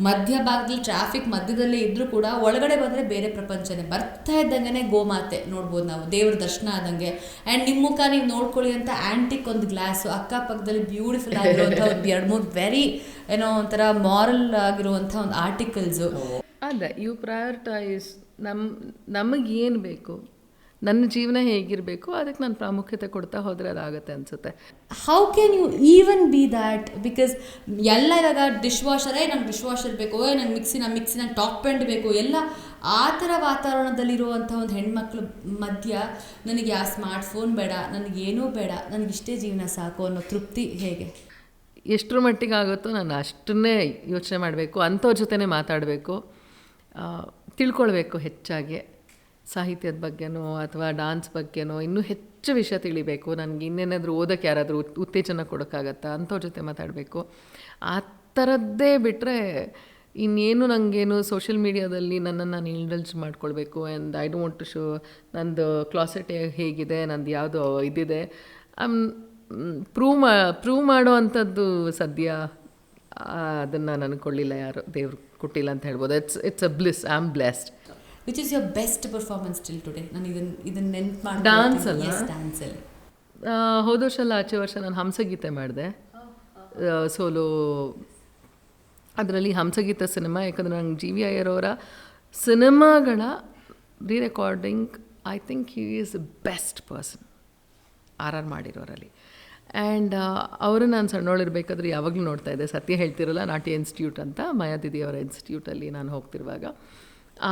ಮಧ್ಯಭಾಗದಲ್ಲಿ ಟ್ರಾಫಿಕ್ ಮಧ್ಯದಲ್ಲೇ ಇದ್ದರೂ ಕೂಡ ಒಳಗಡೆ ಬಂದರೆ ಬೇರೆ ಪ್ರಪಂಚನೇ. ಬರ್ತಾ ಇದ್ದಂಗೆ ಗೋಮಾತೆ ನೋಡ್ಬೋದು ನಾವು, ದೇವ್ರ ದರ್ಶನ ಆದಂಗೆ. ಆ್ಯಂಡ್ ನಿಮ್ಮ ಮುಖ ನೀವು ನೋಡ್ಕೊಳ್ಳಿ ಅಂತ ಆ್ಯಂಟಿಕ್ ಒಂದು ಗ್ಲಾಸು, ಅಕ್ಕಪಕ್ಕದಲ್ಲಿ ಬ್ಯೂಟಿಫುಲ್ ಆಗಿರುವಂಥ ಒಂದು 2-3 ವೆರಿ ಏನೋ ಒಂಥರ ಮಾರಲ್ ಆಗಿರುವಂಥ ಒಂದು ಆರ್ಟಿಕಲ್ಸು. ಅದೇ ಯು ಪ್ರಯಾರಿಟೈಸ್ ನಮಗೇನು ಬೇಕು, ನನ್ನ ಜೀವನ ಹೇಗಿರಬೇಕು ಅದಕ್ಕೆ ನಾನು ಪ್ರಾಮುಖ್ಯತೆ ಕೊಡ್ತಾ ಹೋದರೆ ಅದಾಗುತ್ತೆ ಅನಿಸುತ್ತೆ. How can you even be that? Because ಎಲ್ಲ ಇವಾಗ ಡಿಶ್ ವಾಷರ್, ನಂಗೆ ಡಿಶ್ ವಾಷರ್ ಬೇಕು, ನಂಗೆ ಮಿಕ್ಸಿ ನಂಗೆ ಟಾಪ್ ಪ್ಯಾಂಟ್ ಬೇಕು, ಎಲ್ಲ ಆ ಥರ ವಾತಾವರಣದಲ್ಲಿರುವಂಥ ಒಂದು ಹೆಣ್ಮಕ್ಳು ಮಧ್ಯ ನನಗೆ ಆ ಸ್ಮಾರ್ಟ್ಫೋನ್ ಬೇಡ, ನನಗೇನೂ ಬೇಡ, ನನಗಿಷ್ಟೇ ಜೀವನ ಸಾಕು ಅನ್ನೋ ತೃಪ್ತಿ ಹೇಗೆ? ಎಷ್ಟರ ಮಟ್ಟಿಗೆ ಆಗುತ್ತೋ ನಾನು ಅಷ್ಟನ್ನೇ ಯೋಚನೆ ಮಾಡಬೇಕು, ಅಂಥವ್ರ ಜೊತೆನೇ ಮಾತಾಡಬೇಕು, ತಿಳ್ಕೊಳ್ಬೇಕು ಹೆಚ್ಚಾಗಿ ಸಾಹಿತ್ಯದ ಬಗ್ಗೆನೋ ಅಥವಾ ಡಾನ್ಸ್ ಬಗ್ಗೆನೋ ಇನ್ನೂ ಹೆಚ್ಚು ವಿಷಯ ತಿಳಿಬೇಕು. ನನಗೆ ಇನ್ನೇನಾದರೂ ಓದೋಕ್ಕೆ ಯಾರಾದರೂ ಉತ್ತೇಜನ ಕೊಡೋಕ್ಕಾಗತ್ತಾ, ಅಂಥವ್ರ ಜೊತೆ ಮಾತಾಡಬೇಕು. ಆ ಥರದ್ದೇ ಬಿಟ್ಟರೆ ಇನ್ನೇನು ನನಗೇನು ಸೋಷಿಯಲ್ ಮೀಡಿಯಾದಲ್ಲಿ ನನ್ನನ್ನು ನಾನು ಇಂಡಲ್ಜ್ ಮಾಡ್ಕೊಳ್ಬೇಕು. And I don't want to show ನಂದು ಕ್ಲಾಸೆಟ್ ಹೇಗಿದೆ, ನಂದು ಯಾವುದು ಇದಿದೆ, ಪ್ರೂವ್ ಮಾಡೋ ಅಂಥದ್ದು ಸದ್ಯ ಅದನ್ನು ನನಗೆ ಕೊಡಲಿಲ್ಲ, ಯಾರು ದೇವ್ರು ಕೊಟ್ಟಿಲ್ಲ ಅಂತ ಹೇಳ್ಬೋದು. It's a bliss, I am blessed. Which is your best performance till today? ನಾನು ಇದನ್ನು ನೆನ್ಪು ಮಾಡಿ ಡಾನ್ಸಲ್ಲ, ಡ್ಯಾನ್ಸಲ್ಲಿ ಹೋದ ವರ್ಷ ಆಚೆ ವರ್ಷ ನಾನು ಹಂಸಗೀತೆ ಮಾಡಿದೆ ಸೋಲೋ. ಅದರಲ್ಲಿ ಹಂಸಗೀತ ಸಿನಿಮಾ, ಯಾಕಂದರೆ ನಂಗೆ ಜಿ ವಿ ಅಯ್ಯರ್ ಅವರ ಸಿನಿಮಾಗಳ rerecording, I think he is the best person are ಮಾಡಿರೋರಲ್ಲಿ. ಆ್ಯಂಡ್ ಅವರು ನಾನು ಸಣ್ಣೋಳಿರ್ಬೇಕಾದ್ರೆ ಯಾವಾಗಲೂ ನೋಡ್ತಾ ಇದ್ದೆ, ಸತ್ಯ ಹೇಳ್ತಿರಲ್ಲ ನಾಟ್ಯ ಇನ್ಸ್ಟಿಟ್ಯೂಟ್ ಅಂತ, ಮಾಯಾದಿದಿ ಅವರ ಇನ್ಸ್ಟಿಟ್ಯೂಟಲ್ಲಿ ನಾನು ಹೋಗ್ತಿರುವಾಗ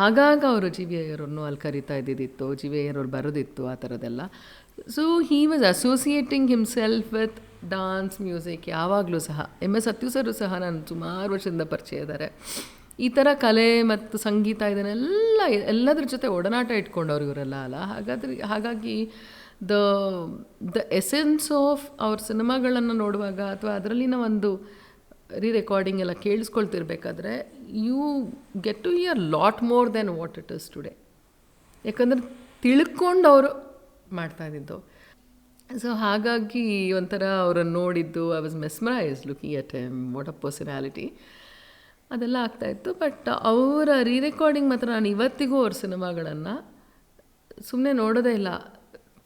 ಆಗಾಗ ಅವರು ಜಿ ವಿ ಅಯ್ಯರನ್ನು ಅಲ್ಲಿ ಕರಿತಾ ಇದ್ದಿದ್ದಿತ್ತು, ಜಿ ವಿ ಅಯ್ಯರವ್ರು ಬರೋದಿತ್ತು, ಆ ಥರದ್ದೆಲ್ಲ. So he was associating himself with dance, music ಯಾವಾಗಲೂ ಸಹ. MS ಸತ್ಯು ಸರು ಸಹ ನಾನು ಸುಮಾರು ವರ್ಷದಿಂದ ಪರಿಚಯ ಇದ್ದಾರೆ. ಈ ಥರ ಕಲೆ ಮತ್ತು ಸಂಗೀತ ಇದನ್ನೆಲ್ಲ ಎಲ್ಲದ್ರ ಜೊತೆ ಒಡನಾಟ ಇಟ್ಕೊಂಡವ್ರು ಇವರೆಲ್ಲ ಅಲ್ಲ. ಹಾಗಾಗಿ ದ ಎಸೆನ್ಸ್ ಆಫ್ ಅವ್ರ ಸಿನಿಮಾಗಳನ್ನು ನೋಡುವಾಗ ಅಥವಾ ಅದರಲ್ಲಿನ ಒಂದು ರೆಕಾರ್ಡಿಂಗ್ ಎಲ್ಲ ಕೇಳಿಸ್ಕೊಳ್ತಿರ್ಬೇಕಾದ್ರೆ you get to hear lot more then what it is today. ಯಾಕಂದರೆ ತಿಳ್ಕೊಂಡು ಅವರು ಮಾಡ್ತಾಯಿದ್ದು. ಸೊ ಹಾಗಾಗಿ ಒಂಥರ ಅವರನ್ನು ನೋಡಿದ್ದು, I was mesmerise looking at him, what a personality, ಅದೆಲ್ಲ ಆಗ್ತಾಯಿತ್ತು. ಬಟ್ ಅವರ ರೆಕಾರ್ಡಿಂಗ್ ಮಾತ್ರ ನಾನು ಇವತ್ತಿಗೂ ಅವ್ರ ಸಿನಿಮಾಗಳನ್ನು ಸುಮ್ಮನೆ ನೋಡೋದೇ ಇಲ್ಲ,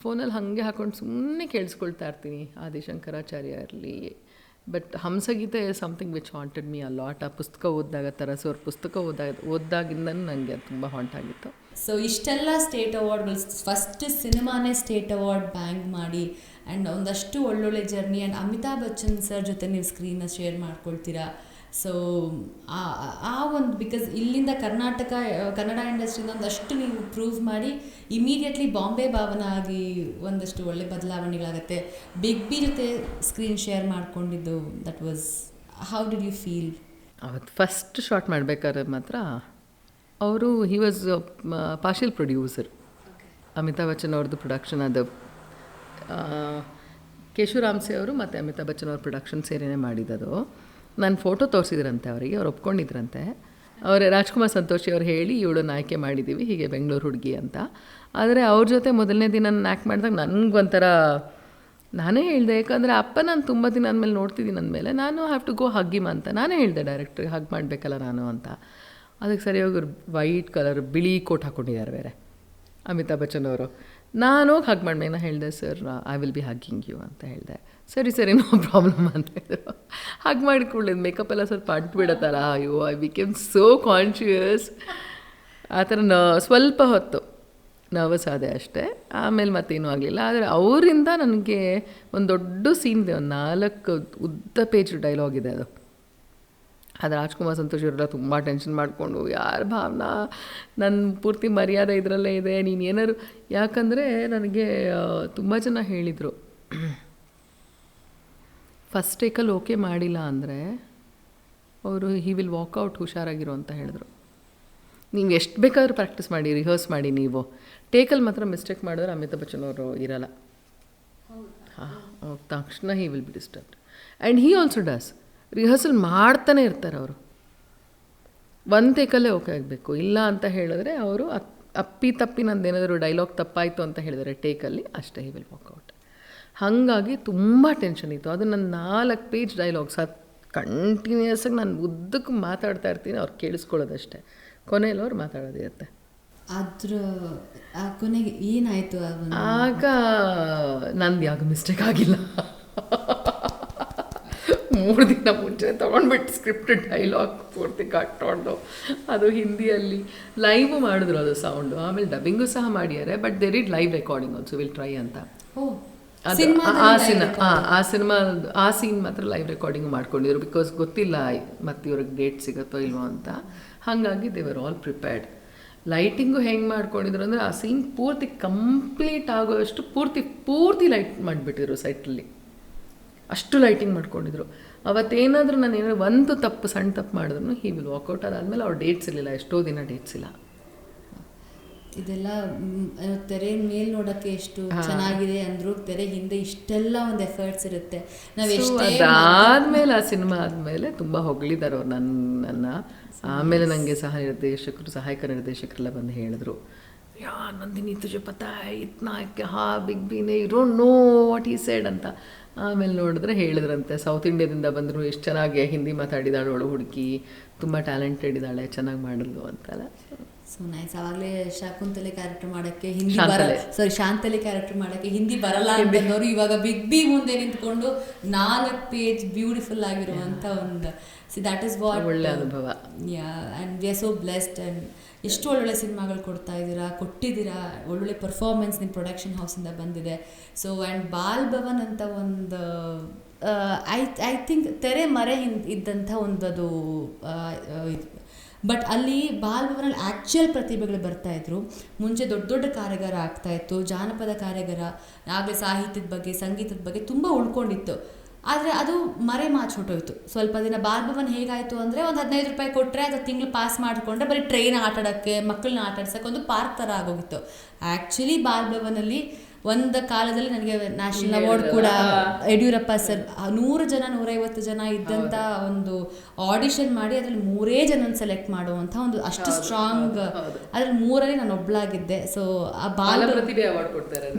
ಫೋನಲ್ಲಿ ಹಾಗೆ ಹಾಕ್ಕೊಂಡು ಸುಮ್ಮನೆ ಕೇಳಿಸ್ಕೊಳ್ತಾ ಇರ್ತೀನಿ. ಆದಿಶಂಕರಾಚಾರ್ಯ ಇರಲಿ, but Hamsageethe something which haunted me a lot. ಆ ಪುಸ್ತಕ ಓದಿದಾಗ, ತರಸೋರ ಪುಸ್ತಕ ಓದಾಗಿಂದ ನನಗೆ ತುಂಬ ಹಾಂಟ್ ಆಗಿತ್ತು. ಸೊ ಇಷ್ಟೆಲ್ಲ ಸ್ಟೇಟ್ ಅವಾರ್ಡ್ಗಳು, ಫಸ್ಟ್ ಸಿನಿಮಾನೇ ಸ್ಟೇಟ್ ಅವಾರ್ಡ್ ಬ್ಯಾಂಕ್ ಮಾಡಿ, ಆ್ಯಂಡ್ ಒಂದಷ್ಟು ಒಳ್ಳೊಳ್ಳೆ journey. And Amitabh Bachchan sir ಜೊತೆ ನೀವು ಸ್ಕ್ರೀನ್ನ ಶೇರ್ ಮಾಡ್ಕೊಳ್ತೀರಾ. ಸೊ ಆ ಒಂದು ಬಿಕಾಸ್ ಇಲ್ಲಿಂದ ಕನ್ನಡ ಇಂಡಸ್ಟ್ರಿಯಿಂದ ಒಂದಷ್ಟು ನೀವು ಪ್ರೂವ್ ಮಾಡಿ ಇಮಿಡಿಯೇಟ್ಲಿ ಬಾಂಬೆ ಭಾವನ ಆಗಿ ಒಂದಷ್ಟು ಒಳ್ಳೆ ಬದಲಾವಣೆಗಳಾಗುತ್ತೆ. ಬಿಗ್ ಬಿ ಜೊತೆ ಸ್ಕ್ರೀನ್ ಶೇರ್ ಮಾಡ್ಕೊಂಡಿದ್ದು that was how did you feel? ಅವತ್ತು ಫಸ್ಟ್ ಶಾಟ್ ಮಾಡಬೇಕಾದ್ರೆ ಮಾತ್ರ ಅವರು he was partial producer. Amitabh Bachchan ಅವ್ರದ್ದು ಪ್ರೊಡಕ್ಷನ್ ಅದು ಕೇಶುರಾಮ್ಸೆ ಅವರು ಮತ್ತು ಅಮಿತಾಬ್ ಬಚ್ಚನ್ ಅವ್ರ ಪ್ರೊಡಕ್ಷನ್ ಸೇರಿನೇ ಮಾಡಿದ್ದದು. ನಾನು ಫೋಟೋ ತೋರಿಸಿದ್ರಂತೆ ಅವರಿಗೆ, ಅವ್ರು ಒಪ್ಕೊಂಡಿದ್ರಂತೆ. ಅವರೇ ರಾಜ್ಕುಮಾರ್ ಸಂತೋಷಿ ಅವ್ರು ಹೇಳಿ ಇವಳನ್ನ ಆಯ್ಕೆ ಮಾಡಿದ್ದೀವಿ ಹೀಗೆ ಬೆಂಗಳೂರು ಹುಡುಗಿ ಅಂತ. ಆದರೆ ಅವ್ರ ಜೊತೆ ಮೊದಲನೇ ದಿನ ನಾನು ಆ್ಯಕ್ಟ್ ಮಾಡಿದಾಗ ನನಗೊಂಥರ ನಾನೇ ಹೇಳಿದೆ, ಯಾಕಂದರೆ ಅಪ್ಪ ನಾನು ತುಂಬ ದಿನ ಅಂದಮೇಲೆ ನೋಡ್ತಿದ್ದೀನಿ ಅಂದಮೇಲೆ ನಾನು ಹ್ಯಾವ್ ಟು ಗೋ ಹಗ್ಗಿಮ ಅಂತ ನಾನೇ ಹೇಳಿದೆ ಡೈರೆಕ್ಟ್ರಿಗೆ, ಹಗ್ ಮಾಡಬೇಕಲ್ಲ ನಾನು ಅಂತ. ಅದಕ್ಕೆ ಸರಿಯಾಗಿ ವೈಟ್ ಕಲರ್ ಬಿಳಿ ಕೋಟ್ ಹಾಕ್ಕೊಂಡಿದ್ದಾರೆ ಬೇರೆ ಅಮಿತಾಬ್ ಬಚ್ಚನ್ ಅವರು. ನಾನು ಹೋಗಿ ಹಗ್ ಮಾಡ್ಬೇಕು, ನಾನು ಹೇಳಿದೆ sir I will be hugging you ಅಂತ ಹೇಳಿದೆ. ಸರಿ ನೋ ಪ್ರಾಬ್ಲಮ್ ಅಂತ ಹೇಳಿದ್ರು. ಹಗ್ ಮಾಡಿಕೊಳ್ಳಿದ್ದು ಮೇಕಪ್ ಎಲ್ಲ ಸ್ವಲ್ಪ ಅಂಟ್ಬಿಡತ್ತಲ್ಲ, ಅಯ್ಯೋ ಐ ಬಿಕೇಮ್ ಸೋ ಕಾನ್ಷಿಯಸ್. ಆ ಥರ ಸ್ವಲ್ಪ ಹೊತ್ತು ನರ್ವಸ್ ಆದೆ ಅಷ್ಟೇ, ಆಮೇಲೆ ಮತ್ತೇನೂ ಆಗಲಿಲ್ಲ. ಆದರೆ ಅವರಿಂದ ನನಗೆ ಒಂದು ದೊಡ್ಡ ಸೀನ್ ಇದೆ, ಒಂದು 4 ಉದ್ದ ಪೇಜ್ ಡೈಲಾಗ್ ಇದೆ ಅದು. ಅದು ರಾಜ್ಕುಮಾರ್ ಸಂತೋಷ್ ಇವರೆಲ್ಲ ತುಂಬ ಟೆನ್ಷನ್ ಮಾಡಿಕೊಂಡು, ಯಾರು ಭಾವನಾ ನನ್ನ ಪೂರ್ತಿ ಮರ್ಯಾದೆ ಇದರಲ್ಲೇ ಇದೆ, ನೀನು ಏನಾದ್ರು, ಯಾಕಂದರೆ ನನಗೆ ತುಂಬ ಜನ ಹೇಳಿದರು ಫಸ್ಟ್ ಟೇಕಲ್ಲಿ ಓಕೆ ಮಾಡಿಲ್ಲ ಅಂದರೆ ಅವರು ಹಿ ವಿಲ್ ವಾಕ್ಔಟ್, ಹುಷಾರಾಗಿರೋ ಅಂತ ಹೇಳಿದ್ರು. ನೀವು ಎಷ್ಟು ಬೇಕಾದ್ರೂ ಪ್ರಾಕ್ಟೀಸ್ ಮಾಡಿ, ರಿಹರ್ಸ್ ಮಾಡಿ, ನೀವು ಟೇಕಲ್ಲಿ ಮಾತ್ರ ಮಿಸ್ಟೇಕ್ ಮಾಡಿದ್ರೆ ಅಮಿತಾಬ್ ಬಚ್ಚನ್ ಅವರು ಇರಲ್ಲ. ಹಾಂ, ತಕ್ಷಣ he will be disturbed. And he also does. Rehearsal ಮಾಡ್ತಾನೆ ಇರ್ತಾರೆ ಅವರು. ಒಂದು ಟೇಕಲ್ಲೇ ಓಕೆ ಆಗಬೇಕು, ಇಲ್ಲ ಅಂತ ಹೇಳಿದ್ರೆ ಅವರು ತಪ್ಪಿ ನಂದೇನಾದರೂ ಡೈಲಾಗ್ ತಪ್ಪಾಯಿತು ಅಂತ ಹೇಳಿದರೆ ಟೇಕಲ್ಲಿ ಅಷ್ಟೇ ಹಿ ವಿಲ್ ವಾಕ್ಔಟ್. ಹಾಗಾಗಿ ತುಂಬ ಟೆನ್ಷನ್ ಇತ್ತು. ಅದು ನನ್ನ 4 ಪೇಜ್ ಡೈಲಾಗ್ಸ್ ಅದು ಕಂಟಿನ್ಯೂಯಸ್ಸಾಗಿ ನಾನು ಉದ್ದಕ್ಕೂ ಮಾತಾಡ್ತಾ ಇರ್ತೀನಿ, ಅವ್ರು ಕೇಳಿಸ್ಕೊಳ್ಳೋದಷ್ಟೇ. ಕೊನೆಯಲ್ಲಿ ಅವ್ರು ಮಾತಾಡೋದಿರುತ್ತೆ. ಅದ್ರ ಕೊನೆಗೆ ಏನಾಯಿತು? ಆಗ ನಂದು ಯಾವಾಗ ಮಿಸ್ಟೇಕ್ ಆಗಿಲ್ಲ. 3 ದಿನ ಮುಂಚೆ ತೊಗೊಂಡ್ಬಿಟ್ಟು ಸ್ಕ್ರಿಪ್ಟ್ ಡೈಲಾಗ್ ಪೂರ್ತಿ ಕಟ್ಟೊಂಡು ಅದು ಹಿಂದಿಯಲ್ಲಿ ಲೈವ್ ಮಾಡಿದ್ರು ಅದು ಸೌಂಡು. ಆಮೇಲೆ ಡಬ್ಬಿಂಗು ಸಹ ಮಾಡಿದ್ದಾರೆ, but there it live recording also will try ಅಂತ. ಅದು ಆ ಸೀನ್ ಮಾತ್ರ ಲೈವ್ ರೆಕಾರ್ಡಿಂಗ್ ಮಾಡ್ಕೊಂಡಿದ್ರು, ಬಿಕಾಸ್ ಗೊತ್ತಿಲ್ಲ ಮತ್ತು ಇವ್ರಿಗೆ ಡೇಟ್ ಸಿಗುತ್ತೋ ಇಲ್ವೋ ಅಂತ. ಹಾಗಾಗಿ they were all prepared. Lighting ಹೆಂಗೆ ಮಾಡ್ಕೊಂಡಿದ್ರು ಅಂದರೆ ಆ ಸೀನ್ ಪೂರ್ತಿ ಕಂಪ್ಲೀಟ್ ಆಗೋಷ್ಟು ಪೂರ್ತಿ ಲೈಟ್ ಮಾಡಿಬಿಟ್ಟಿದ್ರು ಸೈಟಲ್ಲಿ, ಅಷ್ಟು ಲೈಟಿಂಗ್ ಮಾಡ್ಕೊಂಡಿದ್ರು. ಅವತ್ತೇನಾದರೂ ನಾನು ಏನಾದ್ರು ಸಣ್ಣ ತಪ್ಪು ಮಾಡಿದ್ರು ಹಿ ವಿಲ್ ವಾಕ್ಔಟ್. ಅದಾದಮೇಲೆ ಅವ್ರು ಡೇಟ್ಸ್ ಇರಲಿಲ್ಲ, ಎಷ್ಟೋ ದಿನ ಡೇಟ್ಸ್ ಇಲ್ಲ. ಇದೆಲ್ಲ ತೆರೆ ಮೇಲೆ ನೋಡೋಕ್ಕೆ ಎಷ್ಟು ಚೆನ್ನಾಗಿದೆ ಅಂದರೂ ತೆರೆ ಹಿಂದೆ ಇಷ್ಟೆಲ್ಲ ಒಂದು ಎಫರ್ಟ್ಸ್ ಇರುತ್ತೆ. ಅದಾದಮೇಲೆ ಆ ಸಿನಿಮಾ ಆದಮೇಲೆ ತುಂಬ ಹೊಗಳಿದ್ದಾರೆ ಅವ್ರು ನನ್ನ. ಆಮೇಲೆ ನನಗೆ ಸಹಾಯಕ ನಿರ್ದೇಶಕರೆಲ್ಲ ಬಂದು ಹೇಳಿದ್ರು, ಯಾ ನಂದಿನಿ ತುಜೆ ಪತಾ ಇತ್ನಾ ಬಿಗ್ ಬಿನೇ you don't know what he said ಅಂತ. ಆಮೇಲೆ ನೋಡಿದ್ರೆ ಹೇಳಿದ್ರಂತೆ ಸೌತ್ ಇಂಡಿಯಾದಿಂದ ಬಂದರು, ಎಷ್ಟು ಚೆನ್ನಾಗಿ ಹಿಂದಿ ಮಾತಾಡಿದಾಳು ಅವಳು ಹುಡುಗಿ, ತುಂಬ ಟ್ಯಾಲೆಂಟೆಡ್ ಇದ್ದಾಳೆ, ಚೆನ್ನಾಗಿ ಮಾಡಿದ್ಲು ಅಂತಲ್ಲ. So nice. ಆವಾಗಲೇ ಶಾಕುಂತಲೆ ಕ್ಯಾರೆಕ್ಟರ್ ಮಾಡೋಕ್ಕೆ ಹಿಂದಿ ಶಾಂತಲೆ ಕ್ಯಾರೆಕ್ಟರ್ ಮಾಡೋಕ್ಕೆ ಹಿಂದಿ ಬರಲ್ಲ ಅಂತಂದವರು ಇವಾಗ ಬಿಗ್ ಬಿ ಮುಂದೆ ನಿಂತ್ಕೊಂಡು 4 ಪೇಜ್ ಬ್ಯೂಟಿಫುಲ್ ಆಗಿರುವಂಥ ಒಂದು ದ್ಯಾಟ್ ಇಸ್ ವಾಟ್ ಒಳ್ಳೆ ಅನುಭವ. And we are so blessed. And ಎಷ್ಟು ಒಳ್ಳೊಳ್ಳೆ ಸಿನಿಮಾಗಳು ಕೊಟ್ಟಿದ್ದೀರಾ, ಒಳ್ಳೊಳ್ಳೆ ಪರ್ಫಾರ್ಮೆನ್ಸ್ ನಿಮ್ಮ ಪ್ರೊಡಕ್ಷನ್ ಹೌಸಿಂದ ಬಂದಿದೆ. ಸೊ ಆ್ಯಂಡ್ ಬಾಲ್ ಭವನ್ ಅಂತ ಒಂದು ಐ ಥಿಂಕ್ ತೆರೆ ಮರೆ ಇದ್ದಂಥ ಒಂದದು ಬಟ್ ಅಲ್ಲಿ ಬಾಲ್ ಭವನಲ್ಲಿ ಆ್ಯಕ್ಚುಯಲ್ ಪ್ರತಿಭೆಗಳು ಬರ್ತಾಯಿದ್ರು. ಮುಂಚೆ ದೊಡ್ಡ ಕಾರ್ಯಾಗಾರ ಆಗ್ತಾಯಿತ್ತು, ಜಾನಪದ ಕಾರ್ಯಾಗಾರ, ಆಗಲೇ ಸಾಹಿತ್ಯದ ಬಗ್ಗೆ ಸಂಗೀತದ ಬಗ್ಗೆ ತುಂಬ ಉಳ್ಕೊಂಡಿತ್ತು. ಆದರೆ ಅದು ಮಾಚ್ ಹೊಟ್ಟೋಯ್ತು ಸ್ವಲ್ಪ ದಿನ. ಬಾಲ್ ಭವನ್ ಹೇಗಾಯಿತು ಅಂದರೆ ಒಂದು 15 ರೂಪಾಯಿ ಕೊಟ್ಟರೆ ಅದು ತಿಂಗಳು ಪಾಸ್ ಮಾಡಿಕೊಂಡ್ರೆ ಬರೀ ಟ್ರೈನ್ ಆಟಾಡೋಕ್ಕೆ, ಮಕ್ಕಳನ್ನ ಆಟಾಡ್ಸೋಕ್ಕೆ ಒಂದು ಪಾರ್ಕ್ ಥರ ಆಗೋಗಿತ್ತು. ಆ್ಯಕ್ಚುಲಿ ಬಾಲ್ ಭವನಲ್ಲಿ ಒಂದು ಕಾಲದಲ್ಲಿ ನನಗೆ ನ್ಯಾಷನಲ್ ಅವಾರ್ಡ್ ಕೂಡ ಯಡಿಯೂರಪ್ಪ ಸರ್ 100 ಜನ 150 ಜನ ಇದ್ದಂಥ ಒಂದು ಆಡಿಷನ್ ಮಾಡಿ ಅದರಲ್ಲಿ 3 ಜನನ ಸೆಲೆಕ್ಟ್ ಮಾಡುವಂಥ ಒಂದು ಅಷ್ಟು ಸ್ಟ್ರಾಂಗ್, ಅದ್ರಲ್ಲಿ 3ರಲ್ಲಿ ನಾನು ಒಬ್ಬಳಾಗಿದ್ದೆ. ಸೊ ಆ ಬಾಲ ಪ್ರತಿಭೆ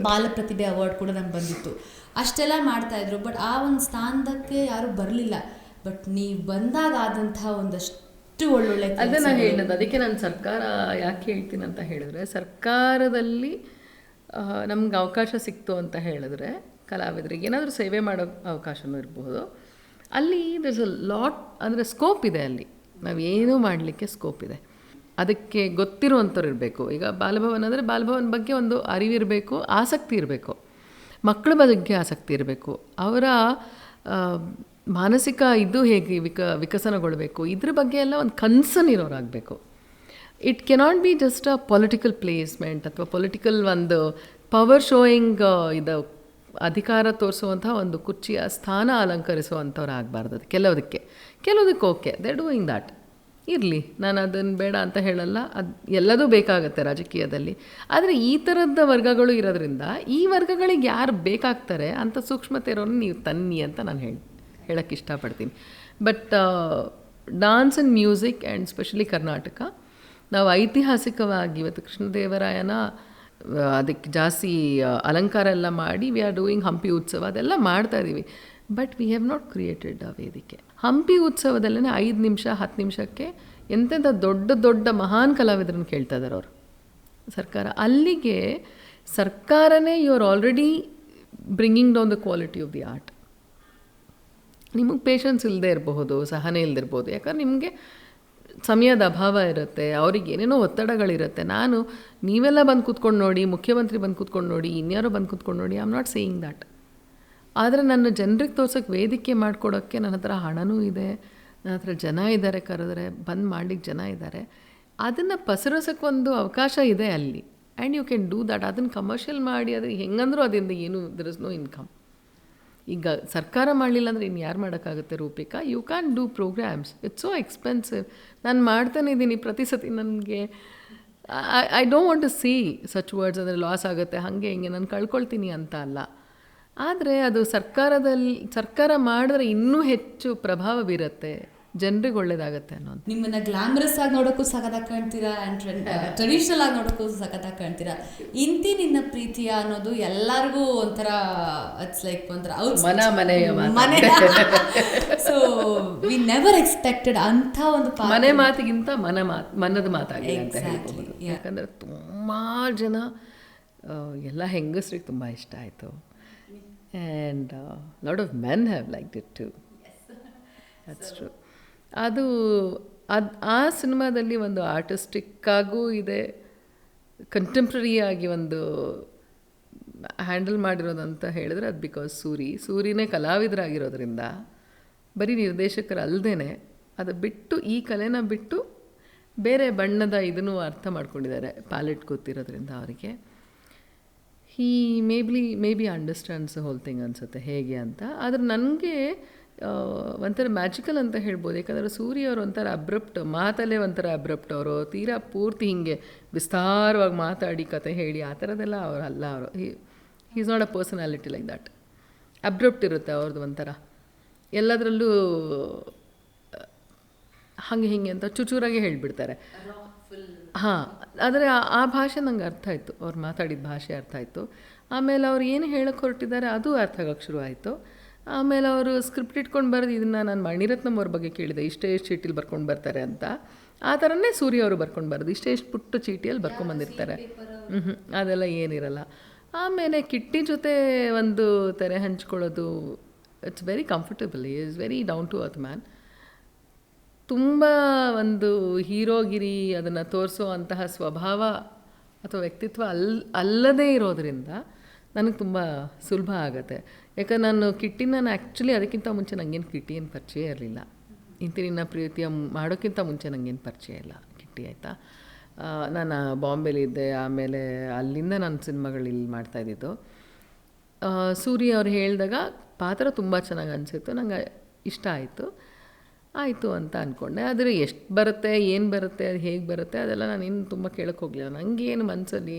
ಅವಾರ್ಡ್ ಕೂಡ ನಂಗೆ ಬಂದಿತ್ತು. ಅಷ್ಟೆಲ್ಲ ಮಾಡ್ತಾಯಿದ್ರು, ಬಟ್ ಆ ಒಂದು ಸ್ಥಾನದಕ್ಕೆ ಯಾರೂ ಬರಲಿಲ್ಲ. ಬಟ್ ನೀವು ಬಂದಾಗ ಆದಂಥ ಒಂದಷ್ಟು ಒಳ್ಳೊಳ್ಳೆ ಅದೇ ನಾನು ಹೇಳಿದ್ದು. ಅದಕ್ಕೆ ನಾನು ಸರ್ಕಾರ ಯಾಕೆ ಹೇಳ್ತೀನಿ ಅಂತ ಹೇಳಿದ್ರೆ, ಸರ್ಕಾರದಲ್ಲಿ ನಮ್ಗೆ ಅವಕಾಶ ಸಿಕ್ತು ಅಂತ ಹೇಳಿದ್ರೆ ಕಲಾವಿದರಿಗೆ ಏನಾದರೂ ಸೇವೆ ಮಾಡೋ ಅವಕಾಶನೂ ಇರಬಹುದು. ಅಲ್ಲಿ ದರ್ಸ್ ಅ ಲಾಟ್, ಅಂದರೆ ಸ್ಕೋಪ್ ಇದೆ ಅಲ್ಲಿ, ನಾವೇನೂ ಮಾಡಲಿಕ್ಕೆ ಸ್ಕೋಪ್ ಇದೆ. ಅದಕ್ಕೆ ಗೊತ್ತಿರುವಂಥವ್ರು ಇರಬೇಕು. ಈಗ ಬಾಲಭವನ್ ಅಂದರೆ ಬಾಲಭವನ್ ಬಗ್ಗೆ ಒಂದು ಅರಿವಿರಬೇಕು, ಆಸಕ್ತಿ ಇರಬೇಕು, ಮಕ್ಕಳ ಬಗ್ಗೆ ಆಸಕ್ತಿ ಇರಬೇಕು, ಅವರ ಮಾನಸಿಕ ಇದು ಹೇಗೆ ವಿಕಸನಗೊಳ್ಳಬೇಕು ಇದ್ರ ಬಗ್ಗೆ ಎಲ್ಲ ಒಂದು ಕನ್ಸರ್ನ್ ಇರೋರಾಗಬೇಕು. It cannot be just a political placement ಅಥವಾ ಪೊಲಿಟಿಕಲ್ ಒಂದು ಪವರ್ ಶೋಯಿಂಗ್, ಇದು ಅಧಿಕಾರ ತೋರಿಸುವಂಥ ಒಂದು ಕುರ್ಚಿಯ ಸ್ಥಾನ ಅಲಂಕರಿಸುವಂಥವ್ರು ಆಗಬಾರ್ದು. ಅದು ಕೆಲವುದಕ್ಕೆ ಓಕೆ, ದೇ ಡೂಯಿಂಗ್ ದ್ಯಾಟ್, ಇರಲಿ, ನಾನು ಅದನ್ನು ಬೇಡ ಅಂತ ಹೇಳಲ್ಲ. ಅದು ಎಲ್ಲದೂ ಬೇಕಾಗತ್ತೆ ರಾಜಕೀಯದಲ್ಲಿ. ಆದರೆ ಈ ಥರದ ವರ್ಗಗಳು ಇರೋದ್ರಿಂದ ಈ ವರ್ಗಗಳಿಗೆ ಯಾರು ಬೇಕಾಗ್ತಾರೆ ಅಂಥ ಸೂಕ್ಷ್ಮತೆ ಇರೋರು ನೀವು ತನ್ನಿ ಅಂತ ನಾನು ಹೇಳೋಕ್ಕೆ ಇಷ್ಟಪಡ್ತೀನಿ. But dance and music and specially Karnataka, ನಾವು ಐತಿಹಾಸಿಕವಾಗಿ ಇವತ್ತು ಕೃಷ್ಣದೇವರಾಯನ ಅದಕ್ಕೆ ಜಾಸ್ತಿ ಅಲಂಕಾರ ಎಲ್ಲ ಮಾಡಿ ವಿ ಆರ್ ಡೂಯಿಂಗ್ ಹಂಪಿ ಉತ್ಸವ ಅದೆಲ್ಲ ಮಾಡ್ತಾಯಿದ್ದೀವಿ. But we have not created ಅ ವೇದಿಕೆ. ಹಂಪಿ ಉತ್ಸವದಲ್ಲೇ 5 ನಿಮಿಷ 10 ನಿಮಿಷಕ್ಕೆ ಎಂತೆಂಥ ದೊಡ್ಡ ದೊಡ್ಡ ಮಹಾನ್ ಕಲಾವಿದರನ್ನು ಕೇಳ್ತಾ ಇದ್ದಾರೆ ಅವರು. ಸರ್ಕಾರ ಅಲ್ಲಿಗೆ ಸರ್ಕಾರನೇ you are already bringing down the quality of the art. ನಿಮಗೆ ಪೇಷನ್ಸ್ ಇಲ್ಲದೆ ಇರಬಹುದು, ಸಹನೆ ಇಲ್ಲದಿರ್ಬೋದು, ಯಾಕಂದ್ರೆ ನಿಮಗೆ ಸಮಯದ ಅಭಾವ ಇರುತ್ತೆ, ಅವ್ರಿಗೆ ಏನೇನೋ ಒತ್ತಡಗಳಿರುತ್ತೆ. ನೀವೆಲ್ಲ ಬಂದು ಕೂತ್ಕೊಂಡು ನೋಡಿ, ಮುಖ್ಯಮಂತ್ರಿ ಬಂದು ಕೂತ್ಕೊಂಡು ನೋಡಿ, ಇನ್ಯಾರೋ ಬಂದು ಕೂತ್ಕೊಂಡು ನೋಡಿ, I am not saying that. ಆದರೆ ನನ್ನ ಜನರಿಗೆ ತೋರ್ಸೋಕ್ಕೆ ವೇದಿಕೆ ಮಾಡಿಕೊಡೋಕ್ಕೆ ನನ್ನ ಹತ್ರ ಹಣನೂ ಇದೆ, ನನ್ನ ಹತ್ರ ಜನ ಇದ್ದಾರೆ, ಕರೆದ್ರೆ ಬಂದು ಮಾಡ್ಲಿಕ್ಕೆ ಜನ ಇದ್ದಾರೆ. ಅದನ್ನು ಪಸರಿಸೋಕ್ಕೊಂದು ಅವಕಾಶ ಇದೆ ಅಲ್ಲಿ. And you can do that. ಅದನ್ನು ಕಮರ್ಷಿಯಲ್ ಮಾಡಿ ಅದು ಹೆಂಗಂದ್ರೂ ಅದರಿಂದ ಏನು ದರ್ ಇಸ್ ನೋ ಇನ್ಕಮ್. ಈಗ ಸರ್ಕಾರ ಮಾಡಲಿಲ್ಲ ಅಂದರೆ ಇನ್ನು ಯಾರು ಮಾಡೋಕ್ಕಾಗುತ್ತೆ Rupika? You can do programmes, it's so expensive. ನಾನು ಮಾಡ್ತಾನೆ ಇದ್ದೀನಿ ಪ್ರತಿ ಸತಿ. ನನಗೆ I don't want to see such words, ಅಂದರೆ ಲಾಸ್ ಆಗುತ್ತೆ ಹಾಗೆ ಹಿಂಗೆ ನಾನು ಕಳ್ಕೊಳ್ತೀನಿ ಅಂತ ಅಲ್ಲ. ಆದರೆ ಅದು ಸರ್ಕಾರ ಮಾಡಿದ್ರೆ ಇನ್ನೂ ಹೆಚ್ಚು ಪ್ರಭಾವ ಬೀರುತ್ತೆ, ಜನರಿಗೆ ಒಳ್ಳೇದಾಗತ್ತೆ ಅನ್ನೋದು. ನಿಮ್ಮನ್ನ ಗ್ಲಾಮರಸ್ ಆಗಿ ನೋಡೋಕ್ಕೂ ಸಖತ್ತಾಗಿ ಕಾಣ್ತೀರಾ, ಆ್ಯಂಡ್ ಟ್ರೆಡಿಷನಲ್ ಆಗಿ ನೋಡೋಕ್ಕೂ ಸಖತ್ತಾಗಿ ಕಾಣ್ತೀರಾ. ಇಂತಿ ನಿನ್ನ ಪ್ರೀತಿಯ ಅನ್ನೋದು ಎಲ್ಲರಿಗೂ ಒಂಥರ ಇಟ್ಸ್ ಲೈಕ್ ಒಂಥರ ಮನೆ. ಸೊ ವಿ ನೆವರ್ ಎಕ್ಸ್ಪೆಕ್ಟೆಡ್ ಅಂಥ ಒಂದು ಮನೆ ಮಾತಿಗಿಂತ ಮನದ ಮಾತಾಗಿದೆ ಅಂತ ಹೇಳ್ಬೋದು. ಯಾಕಂದರೆ ತುಂಬ ಜನ ಎಲ್ಲ ಹೆಂಗಸ್ರಿಗೆ ತುಂಬ ಇಷ್ಟ ಆಯಿತು. And lot of men have liked it too. That's true. ಆ ಸಿನಿಮಾದಲ್ಲಿ ಒಂದು ಆರ್ಟಿಸ್ಟಿಕ್ಕಾಗೂ ಇದೆ, ಕಂಟೆಂಪ್ರರಿಯಾಗಿ ಒಂದು ಹ್ಯಾಂಡಲ್ ಮಾಡಿರೋದಂತ ಹೇಳಿದ್ರೆ ಅದು ಬಿಕಾಸ್ ಸೂರಿನೇ ಕಲಾವಿದರಾಗಿರೋದ್ರಿಂದ ಬರೀ ನಿರ್ದೇಶಕರಲ್ಲದೇ ಅದು ಬಿಟ್ಟು ಈ ಕಲೆನ ಬಿಟ್ಟು ಬೇರೆ ಬಣ್ಣದ ಇದನ್ನು ಅರ್ಥ ಮಾಡ್ಕೊಂಡಿದ್ದಾರೆ, ಪ್ಯಾಲೆಟ್ ಗೊತ್ತಿರೋದ್ರಿಂದ ಅವರಿಗೆ. He may be understands whole thing ಅನಿಸುತ್ತೆ ಹೇಗೆ ಅಂತ. ಆದರೆ ನನಗೆ ಒಂಥರ ಮ್ಯಾಜಿಕಲ್ ಅಂತ ಹೇಳ್ಬೋದು. ಯಾಕಂದರೆ ಸೂರ್ಯ ಅವರು ಒಂಥರ ಅಬ್ರಪ್ಟ್, ಮಾತಲ್ಲೇ ಒಂಥರ ಅಬ್ರಪ್ಟ್. ಅವರು ತೀರಾ ಪೂರ್ತಿ ಹೀಗೆ ವಿಸ್ತಾರವಾಗಿ ಮಾತಾಡಿ ಕತೆ ಹೇಳಿ ಆ ಥರದ್ದೆಲ್ಲ ಅವರಲ್ಲ. ಅವರು is not a personality like that. Abrupt ಇರುತ್ತೆ ಅವ್ರದ್ದು ಒಂಥರ, ಎಲ್ಲದರಲ್ಲೂ ಹಾಗೆ ಹಿಂಗೆ ಅಂತ ಚೂಚೂರಾಗೆ ಹೇಳಿಬಿಡ್ತಾರೆ. ಹಾಂ, ಆದರೆ ಆ ಭಾಷೆ ನಂಗೆ ಅರ್ಥ ಆಯಿತು, ಅವ್ರು ಮಾತಾಡಿದ ಭಾಷೆ ಅರ್ಥ ಆಯಿತು. ಆಮೇಲೆ ಅವ್ರು ಏನು ಹೇಳಕ್ಕೆ ಹೊರಟಿದ್ದಾರೆ ಅದು ಅರ್ಥ ಆಗಕ್ಕೆ ಶುರು ಆಯಿತು. ಆಮೇಲೆ ಅವರು ಸ್ಕ್ರಿಪ್ಟ್ ಇಟ್ಕೊಂಡು ಬರೆದು, ಇದನ್ನು ನಾನು ಮಣಿರತ್ನಂ ಅವ್ರ ಬಗ್ಗೆ ಕೇಳಿದೆ, ಇಷ್ಟೇ ಚೀಟಿಲಿ ಬರ್ಕೊಂಡು ಬರ್ತಾರೆ ಅಂತ. ಆ ಥರನೇ ಸೂರ್ಯ ಅವರು ಬರ್ಕೊಂಡು ಬರೋದು, ಇಷ್ಟೇ ಪುಟ್ಟ ಚೀಟಿಯಲ್ಲಿ ಬರ್ಕೊಂಬಂದಿರ್ತಾರೆ. ಅದೆಲ್ಲ ಏನಿರಲ್ಲ. ಆಮೇಲೆ ಕಿಟ್ಟಿ ಜೊತೆ ಒಂದು ತೆರೆ ಹಂಚ್ಕೊಳ್ಳೋದು, it's very comfortable. Is very down to earth man. ತುಂಬ ಒಂದು ಹೀರೋಗಿರಿ ಅದನ್ನು ತೋರಿಸೋ ಅಂತಹ ಸ್ವಭಾವ ಅಥವಾ ವ್ಯಕ್ತಿತ್ವ ಅಲ್ಲದೇ ಇರೋದರಿಂದ ನನಗೆ ತುಂಬ ಸುಲಭ ಆಗುತ್ತೆ. ಯಾಕಂದ್ರೆ ನಾನು ಆ್ಯಕ್ಚುಲಿ ಅದಕ್ಕಿಂತ ಮುಂಚೆ ನನಗೇನು ಕಿಟ್ಟಿ ಏನು ಪರಿಚಯ ಇರಲಿಲ್ಲ. ನಿನ್ನ ಪ್ರೀತಿಯ ಮಾಡೋಕ್ಕಿಂತ ಮುಂಚೆ ನನಗೇನು ಪರಿಚಯ ಇಲ್ಲ ಕಿಟ್ಟಿ, ಆಯಿತಾ. ನಾನು ಬಾಂಬೆಲಿದ್ದೆ, ಆಮೇಲೆ ಅಲ್ಲಿಂದ ನಾನು ಸಿನಿಮಾಗಳಲ್ಲಿ ಮಾಡ್ತಾಯಿದ್ದಿದ್ದು. ಸೂರ್ಯ ಅವ್ರು ಹೇಳಿದಾಗ ಪಾತ್ರ ತುಂಬ ಚೆನ್ನಾಗಿ ಅನಿಸಿತ್ತು, ನಂಗೆ ಇಷ್ಟ ಆಯಿತು ಅಂತ ಅಂದ್ಕೊಂಡೆ. ಆದರೆ ಎಷ್ಟು ಬರುತ್ತೆ, ಏನು ಬರುತ್ತೆ, ಅದು ಹೇಗೆ ಬರುತ್ತೆ ಅದೆಲ್ಲ ನಾನು ಇನ್ನು ತುಂಬ ಕೇಳಕ್ಕೆ ಹೋಗಲಿಲ್ಲ. ನನಗೇನು ಮನಸ್ಸಲ್ಲಿ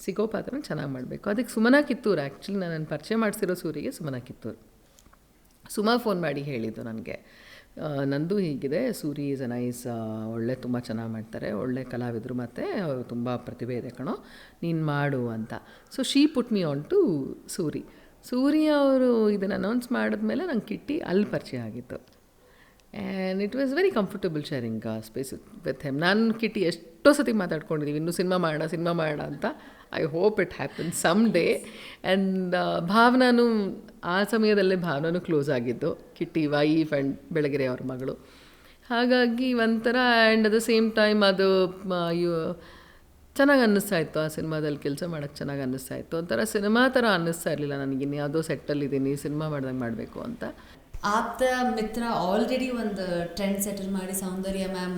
ಸಿಗೋ ಪಾತ್ರನ ಚೆನ್ನಾಗಿ ಮಾಡಬೇಕು. ಅದಕ್ಕೆ ಸುಮನಾ ಕಿತ್ತೂರು, ಆ್ಯಕ್ಚುಲಿ ನಾನು ಪರಿಚಯ ಮಾಡಿಸಿರೋ ಸೂರಿಗೆ ಸುಮನಾ ಕಿತ್ತೂರು. ಸುಮಾ ಫೋನ್ ಮಾಡಿ ಹೇಳಿದ್ದು ನನಗೆ, ನಂದು ಹೀಗಿದೆ, ಸೂರಿ ಈಸ್ ಅ ನೈಸ್, ತುಂಬ ಚೆನ್ನಾಗಿ ಮಾಡ್ತಾರೆ, ಒಳ್ಳೆ ಕಲಾವಿದರು, ಮತ್ತು ಅವರು ತುಂಬ ಪ್ರತಿಭೆ ಇದೆ ಕಣೋ, ನೀನು ಮಾಡು ಅಂತ. So she put me on to Surya ಅವರು ಇದನ್ನು ಅನೌನ್ಸ್ ಮಾಡಿದ್ಮೇಲೆ ನಂಗೆ ಕಿಟ್ಟಿ ಅಲ್ಲಿ ಪರಿಚಯ ಆಗಿತ್ತು. And it was very comfortable sharing space with him. ನಾನು ಕಿಟ್ಟಿ ಎಷ್ಟೋ ಸತಿ ಮಾತಾಡ್ಕೊಂಡಿದ್ದೀವಿ, ಇನ್ನೂ ಸಿನಿಮಾ ಮಾಡೋಣ ಅಂತ. I hope it happen some day. And ಭಾವನಾನು ಆ ಸಮಯದಲ್ಲೇ ಕ್ಲೋಸ್ ಆಗಿದ್ದು, ಕಿಟ್ಟಿ ವೈಫ್ ಆ್ಯಂಡ್ ಬೆಳಗೆರೆ ಅವ್ರ ಮಗಳು. ಹಾಗಾಗಿ ಒಂಥರ, and at the same time ಅದು ಚೆನ್ನಾಗಿ ಅನ್ನಿಸ್ತಾ ಇತ್ತು. ಆ ಸಿನಿಮಾದಲ್ಲಿ ಕೆಲಸ ಮಾಡೋಕ್ಕೆ ಚೆನ್ನಾಗಿ ಅನ್ನಿಸ್ತಾ ಇತ್ತು. ಒಂಥರ ಸಿನಿಮಾ ಥರ ಅನ್ನಿಸ್ತಾ ಇರಲಿಲ್ಲ ನನಗಿನ್ನು ಯಾವುದೋ ಸೆಟ್ಟಲ್ಲಿದ್ದೀನಿ, ಸಿನಿಮಾ ಮಾಡ್ದಂಗೆ ಮಾಡಬೇಕು ಅಂತ. ಆಪ್ತ ಮಿತ್ರ ಆಲ್ರೆಡಿ ಒಂದು ಟ್ರೆಂಡ್ ಸೆಟರ್ ಮಾಡಿ ಸೌಂದರ್ಯ ಮ್ಯಾಮ್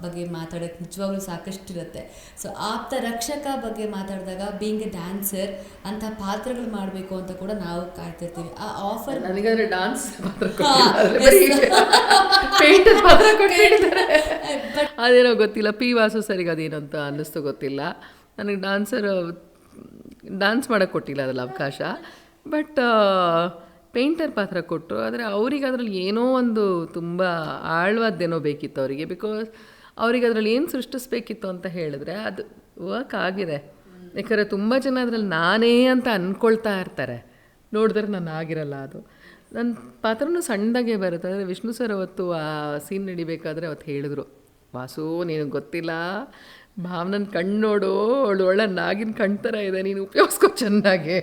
ಬಗ್ಗೆ ಮಾತಾಡೋಕ್ಕೆ ನಿಜವಾಗ್ಲೂ ಸಾಕಷ್ಟು ಇರುತ್ತೆ. ಸೊ ಆಪ್ತ ರಕ್ಷಕ ಬಗ್ಗೆ ಮಾತಾಡಿದಾಗ ಬೀಯಿಂಗ್ ಎ ಡ್ಯಾನ್ಸರ್ ಅಂತ ಪಾತ್ರಗಳು ಮಾಡಬೇಕು ಅಂತ ಕೂಡ ನಾವು ಕಾಯ್ತಿರ್ತೀವಿ. ಆ ಆಫರ್ ನನಗಂದ್ರೆ ಡಾನ್ಸ್ ಅದೇನೋ ಗೊತ್ತಿಲ್ಲ, ಪಿ ವಾಸು ಸರಿಗೆ ಅದೇನಂತ ಅನ್ನಿಸ್ತು ಗೊತ್ತಿಲ್ಲ. ನನಗೆ ಡ್ಯಾನ್ಸ್ ಮಾಡೋಕ್ಕೆ ಕೊಟ್ಟಿಲ್ಲ ಅದ್ರಲ್ಲಿ ಅವಕಾಶ. ಬಟ್ ಪೇಂಟರ್ ಪಾತ್ರ ಕೊಟ್ಟರು. ಆದರೆ ಅವ್ರಿಗೆ ಅದರಲ್ಲಿ ಏನೋ ಒಂದು ತುಂಬ ಆಳವಾದ್ದೇನೋ ಬೇಕಿತ್ತು ಅವರಿಗೆ. ಬಿಕಾಸ್ ಅವ್ರಿಗೆ ಅದರಲ್ಲಿ ಏನು ಸೃಷ್ಟಿಸ್ಬೇಕಿತ್ತು ಅಂತ ಹೇಳಿದ್ರೆ ಅದು ವರ್ಕ್ ಆಗಿದೆ. ಯಾಕಂದರೆ ತುಂಬ ಜನ ಅದರಲ್ಲಿ ನಾನೇ ಅಂತ ಅಂದ್ಕೊಳ್ತಾ ಇರ್ತಾರೆ, ನೋಡಿದ್ರೆ ನಾನು ಆಗಿರಲ್ಲ. ಅದು ನನ್ನ ಪಾತ್ರನೂ ಸಣ್ಣದಾಗೆ ಬರುತ್ತೆ. ಆದರೆ ವಿಷ್ಣು ಸರ್ ಅವತ್ತು ಆ ಸೀನ್ ನಡಿಬೇಕಾದ್ರೆ ಅವತ್ತು ಹೇಳಿದ್ರು, ವಾಸು ನೀನು ಗೊತ್ತಿಲ್ಲ, ಭಾವನನ್ನ ಕಣ್ಣು ನೋಡು, ಅವಳು ಒಳ್ಳೆ ನಾಗಿನ ಕಣ್ಣು ಥರ ಇದೆ, ನೀನು ಉಪಯೋಗಿಸ್ಕೊ ಚೆನ್ನಾಗೆ,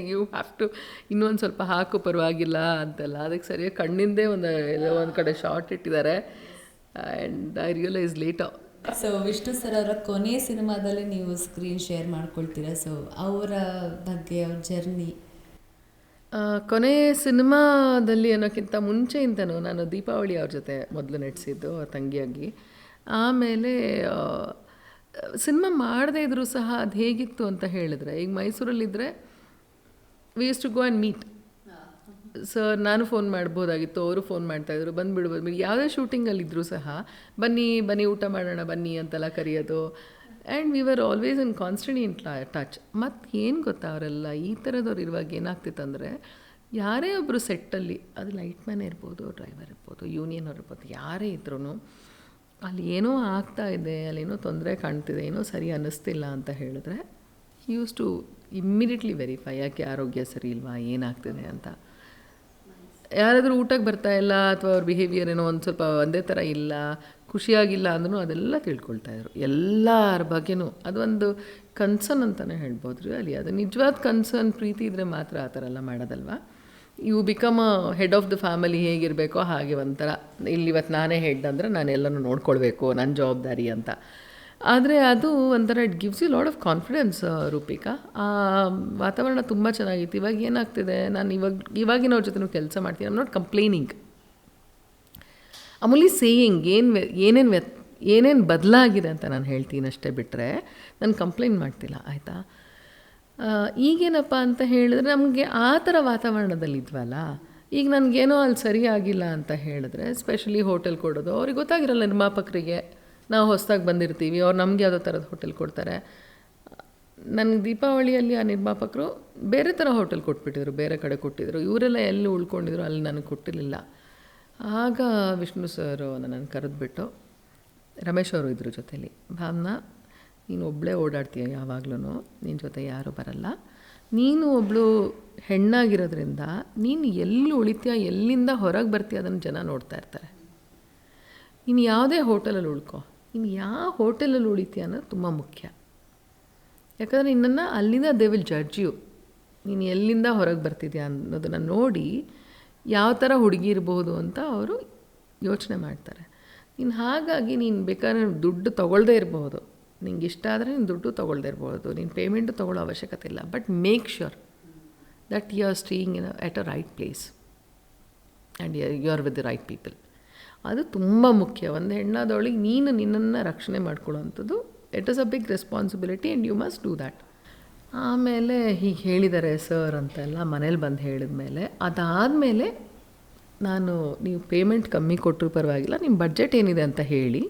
ಯು ಹ್ಯಾವ್ ಟು ಇನ್ನೊಂದು ಸ್ವಲ್ಪ ಹಾಕು ಪರವಾಗಿಲ್ಲ ಅಂತೆಲ್ಲ. ಅದಕ್ಕೆ ಸರಿಯಾಗಿ ಕಣ್ಣಿಂದೇ ಒಂದು ಕಡೆ ಶಾರ್ಟ್ ಇಟ್ಟಿದ್ದಾರೆ. And I realise later. So Vishnu sir ಅವರ ಕೊನೆ ಸಿನಿಮಾದಲ್ಲಿ ನೀವು ಸ್ಕ್ರೀನ್ ಶೇರ್ ಮಾಡ್ಕೊಳ್ತೀರಾ. ಸೊ ಅವರ ಬಗ್ಗೆ ಅವ್ರ ಜರ್ನಿ ಕೊನೆ ಸಿನಿಮಾದಲ್ಲಿ ಅನ್ನೋಕ್ಕಿಂತ ಮುಂಚೆಯಿಂದನೂ ನಾನು ದೀಪಾವಳಿ ಅವ್ರ ಜೊತೆ ಮೊದಲು ನಟಿಸಿದ್ದು ತಂಗಿಯಾಗಿ. ಆಮೇಲೆ ಸಿನಿಮಾ ಮಾಡದೇ ಇದ್ರೂ ಸಹ ಅದು ಹೇಗಿತ್ತು ಅಂತ ಹೇಳಿದ್ರೆ, ಈಗ ಮೈಸೂರಲ್ಲಿದ್ದರೆ we use to go and meet. Sir ನಾನು ಫೋನ್ ಮಾಡ್ಬೋದಾಗಿತ್ತು, ಅವರು ಫೋನ್ ಮಾಡ್ತಾಯಿದ್ರು, ಬಂದುಬಿಡ್ಬೋದು. ಯಾವುದೇ ಶೂಟಿಂಗಲ್ಲಿದ್ದರೂ ಸಹ ಬನ್ನಿ ಊಟ ಮಾಡೋಣ ಬನ್ನಿ ಅಂತೆಲ್ಲ ಕರೆಯೋದು. And we were always in constant in touch. ಮತ್ತು ಏನು ಗೊತ್ತಾ, ಅವರೆಲ್ಲ ಈ ಥರದವ್ರು ಇರುವಾಗ ಏನಾಗ್ತಿತ್ತು ಅಂದರೆ, ಯಾರೇ ಒಬ್ಬರು ಸೆಟ್ಟಲ್ಲಿ, ಅದು ಲೈಟ್ ಮ್ಯಾನ್ ಇರ್ಬೋದು, ಡ್ರೈವರ್ ಇರ್ಬೋದು, ಯೂನಿಯನ್ ಅವ್ರು ಇರ್ಬೋದು, ಯಾರೇ ಇದ್ರೂ ಅಲ್ಲಿ ಏನೋ ಆಗ್ತಾ ಇದೆ, ಅಲ್ಲೇನೋ ತೊಂದರೆ ಕಾಣ್ತಿದೆ, ಏನೋ ಸರಿ ಅನ್ನಿಸ್ತಿಲ್ಲ ಅಂತ ಹೇಳಿದ್ರೆ ಯೂಸ್ ಟು ಇಮ್ಮಿಡಿಯೇಟ್ಲಿ ವೆರಿಫೈ, ಯಾಕೆ ಆರೋಗ್ಯ ಸರಿ ಇಲ್ವಾ, ಏನಾಗ್ತಿದೆ ಅಂತ. ಯಾರಾದರೂ ಊಟಕ್ಕೆ ಬರ್ತಾ ಇಲ್ಲ ಅಥವಾ ಅವ್ರ ಬಿಹೇವಿಯರ್ ಏನೋ ಒಂದು ಸ್ವಲ್ಪ ಒಂದೇ ಥರ ಇಲ್ಲ, ಖುಷಿಯಾಗಿಲ್ಲ ಅಂದ್ರೂ ಅದೆಲ್ಲ ತಿಳ್ಕೊಳ್ತಾಯಿದ್ರು ಎಲ್ಲರ ಬಗ್ಗೆನೂ. ಅದೊಂದು ಕನ್ಸರ್ನ್ ಅಂತಲೇ ಹೇಳ್ಬೋದು ರೀ ಅಲ್ಲಿ. ಅದು ನಿಜವಾದ ಕನ್ಸರ್ನ್, ಪ್ರೀತಿ ಇದ್ದರೆ ಮಾತ್ರ ಆ ಥರ ಎಲ್ಲ ಮಾಡೋದಲ್ವ. You become a head of the family, ಹೇಗಿರಬೇಕೋ ಹಾಗೆ ಒಂಥರ. ಇಲ್ಲಿ ಇವತ್ತು ನಾನೇ ಹೆಡ್ ಅಂದರೆ ನಾನು ಎಲ್ಲನೂ ನೋಡ್ಕೊಳ್ಬೇಕು, ನನ್ನ ಜವಾಬ್ದಾರಿ ಅಂತ. ಆದರೆ ಅದು ಒಂಥರ it gives you lot of confidence Rupika. ಆ ವಾತಾವರಣ ತುಂಬ ಚೆನ್ನಾಗಿತ್ತು. ಇವಾಗ ಏನಾಗ್ತಿದೆ, ನಾನು ಇವಾಗಿನವ್ರ ಜೊತೆ ಕೆಲಸ ಮಾಡ್ತೀನಿ, ಐಮ್ ನಾಟ್ ಕಂಪ್ಲೇನಿಂಗ್, ಆಮೇಲೆ ಸೇಯಿಂಗ್ ಏನೇನು ಬದಲಾಗಿದೆ ಅಂತ ನಾನು ಹೇಳ್ತೀನಿ ಅಷ್ಟೇ, ಬಿಟ್ಟರೆ ನಾನು ಕಂಪ್ಲೇಂಟ್ ಮಾಡ್ತಿಲ್ಲ, ಆಯಿತಾ. ಈಗೇನಪ್ಪ ಅಂತ ಹೇಳಿದ್ರೆ, ನಮಗೆ ಆ ಥರ ವಾತಾವರಣದಲ್ಲಿ ಇದ್ವಲ್ಲ, ಈಗ ನನಗೇನೋ ಅಲ್ಲಿ ಸರಿಯಾಗಿಲ್ಲ ಅಂತ ಹೇಳಿದ್ರೆ, ಎಸ್ಪೆಷಲಿ ಹೋಟೆಲ್ ಕೊಡೋದು ಅವ್ರಿಗೆ ಗೊತ್ತಾಗಿರಲ್ಲ. ನಿರ್ಮಾಪಕರಿಗೆ ನಾವು ಹೊಸದಾಗಿ ಬಂದಿರ್ತೀವಿ, ಅವ್ರು ನಮಗೆ ಯಾವುದೋ ಥರದ ಹೋಟೆಲ್ ಕೊಡ್ತಾರೆ. ನನಗೆ ದೀಪಾವಳಿಯಲ್ಲಿ ಆ ನಿರ್ಮಾಪಕರು ಬೇರೆ ಥರ ಹೋಟೆಲ್ ಕೊಟ್ಬಿಟ್ಟಿದ್ರು, ಬೇರೆ ಕಡೆ ಕೊಟ್ಟಿದ್ರು. ಇವರೆಲ್ಲ ಎಲ್ಲಿ ಉಳ್ಕೊಂಡಿದ್ರು ಅಲ್ಲಿ ನನಗೆ ಕೊಟ್ಟಿರಲಿಲ್ಲ. ಆಗ ವಿಷ್ಣು ಸರ್ ನನ್ನನ್ನು ಕರೆದುಬಿಟ್ಟು, ರಮೇಶ್ ಅವರು ಇದ್ರ ಜೊತೆಲಿ, ಭಾವನಾ ನೀನು ಒಬ್ಬಳೇ ಓಡಾಡ್ತೀಯ ಯಾವಾಗ್ಲೂ, ನಿನ್ನ ಜೊತೆ ಯಾರೂ ಬರಲ್ಲ, ನೀನು ಒಬ್ಬಳು ಹೆಣ್ಣಾಗಿರೋದ್ರಿಂದ ನೀನು ಎಲ್ಲಿ ಉಳಿತೀಯ, ಎಲ್ಲಿಂದ ಹೊರಗೆ ಬರ್ತೀಯ ಅದನ್ನು ಜನ ನೋಡ್ತಾ ಇರ್ತಾರೆ. ನೀನು ಯಾವುದೇ ಹೋಟೆಲಲ್ಲಿ ಉಳ್ಕೊ, ನೀನು ಯಾವ ಹೋಟೆಲಲ್ಲಿ ಉಳಿತೀಯ ಅನ್ನೋದು ತುಂಬ ಮುಖ್ಯ. ಯಾಕಂದರೆ ನಿನ್ನನ್ನು ಅಲ್ಲಿಂದ ದೇ ವಿಲ್ ಜಡ್ಜ್ ಯು, ನೀನು ಎಲ್ಲಿಂದ ಹೊರಗೆ ಬರ್ತಿದ್ಯಾ ಅನ್ನೋದನ್ನು ನೋಡಿ ಯಾವ ಥರ ಹುಡುಗಿ ಇರ್ಬೋದು ಅಂತ ಅವರು ಯೋಚನೆ ಮಾಡ್ತಾರೆ. ನೀನು ಹಾಗಾಗಿ ನೀನು ಬೇಕಾದ್ರೆ ದುಡ್ಡು ತೊಗೊಳ್ದೇ ಇರಬಹುದು, ನಿಂಗೆ ಇಷ್ಟ ಆದರೆ ನೀನು ದುಡ್ಡು ತೊಗೊಳ್ದೇ ಇರ್ಬೋದು, ನೀನು ಪೇಮೆಂಟು ತೊಗೊಳ್ಳೋ ಅವಶ್ಯಕತೆ ಇಲ್ಲ. But make sure that you are staying at a right place and you are with the right people. ಅದು ತುಂಬ ಮುಖ್ಯ. ಒಂದು ಹೆಣ್ಣಾದವಳಿಗೆ ನೀನು ನಿನ್ನನ್ನು ರಕ್ಷಣೆ ಮಾಡ್ಕೊಳ್ಳೋವಂಥದ್ದು, it is a big responsibility and you must do that. ಆಮೇಲೆ ಹೀಗೆ ಹೇಳಿದ್ದಾರೆ ಸರ್ ಅಂತೆಲ್ಲ ಮನೇಲಿ ಬಂದು ಹೇಳಿದ ಮೇಲೆ, ಅದಾದಮೇಲೆ ನೀವು ಪೇಮೆಂಟ್ ಕಮ್ಮಿ ಕೊಟ್ಟರು ಪರವಾಗಿಲ್ಲ, ನಿಮ್ಮ ಬಡ್ಜೆಟ್ ಏನಿದೆ ಅಂತ ಹೇಳಿ,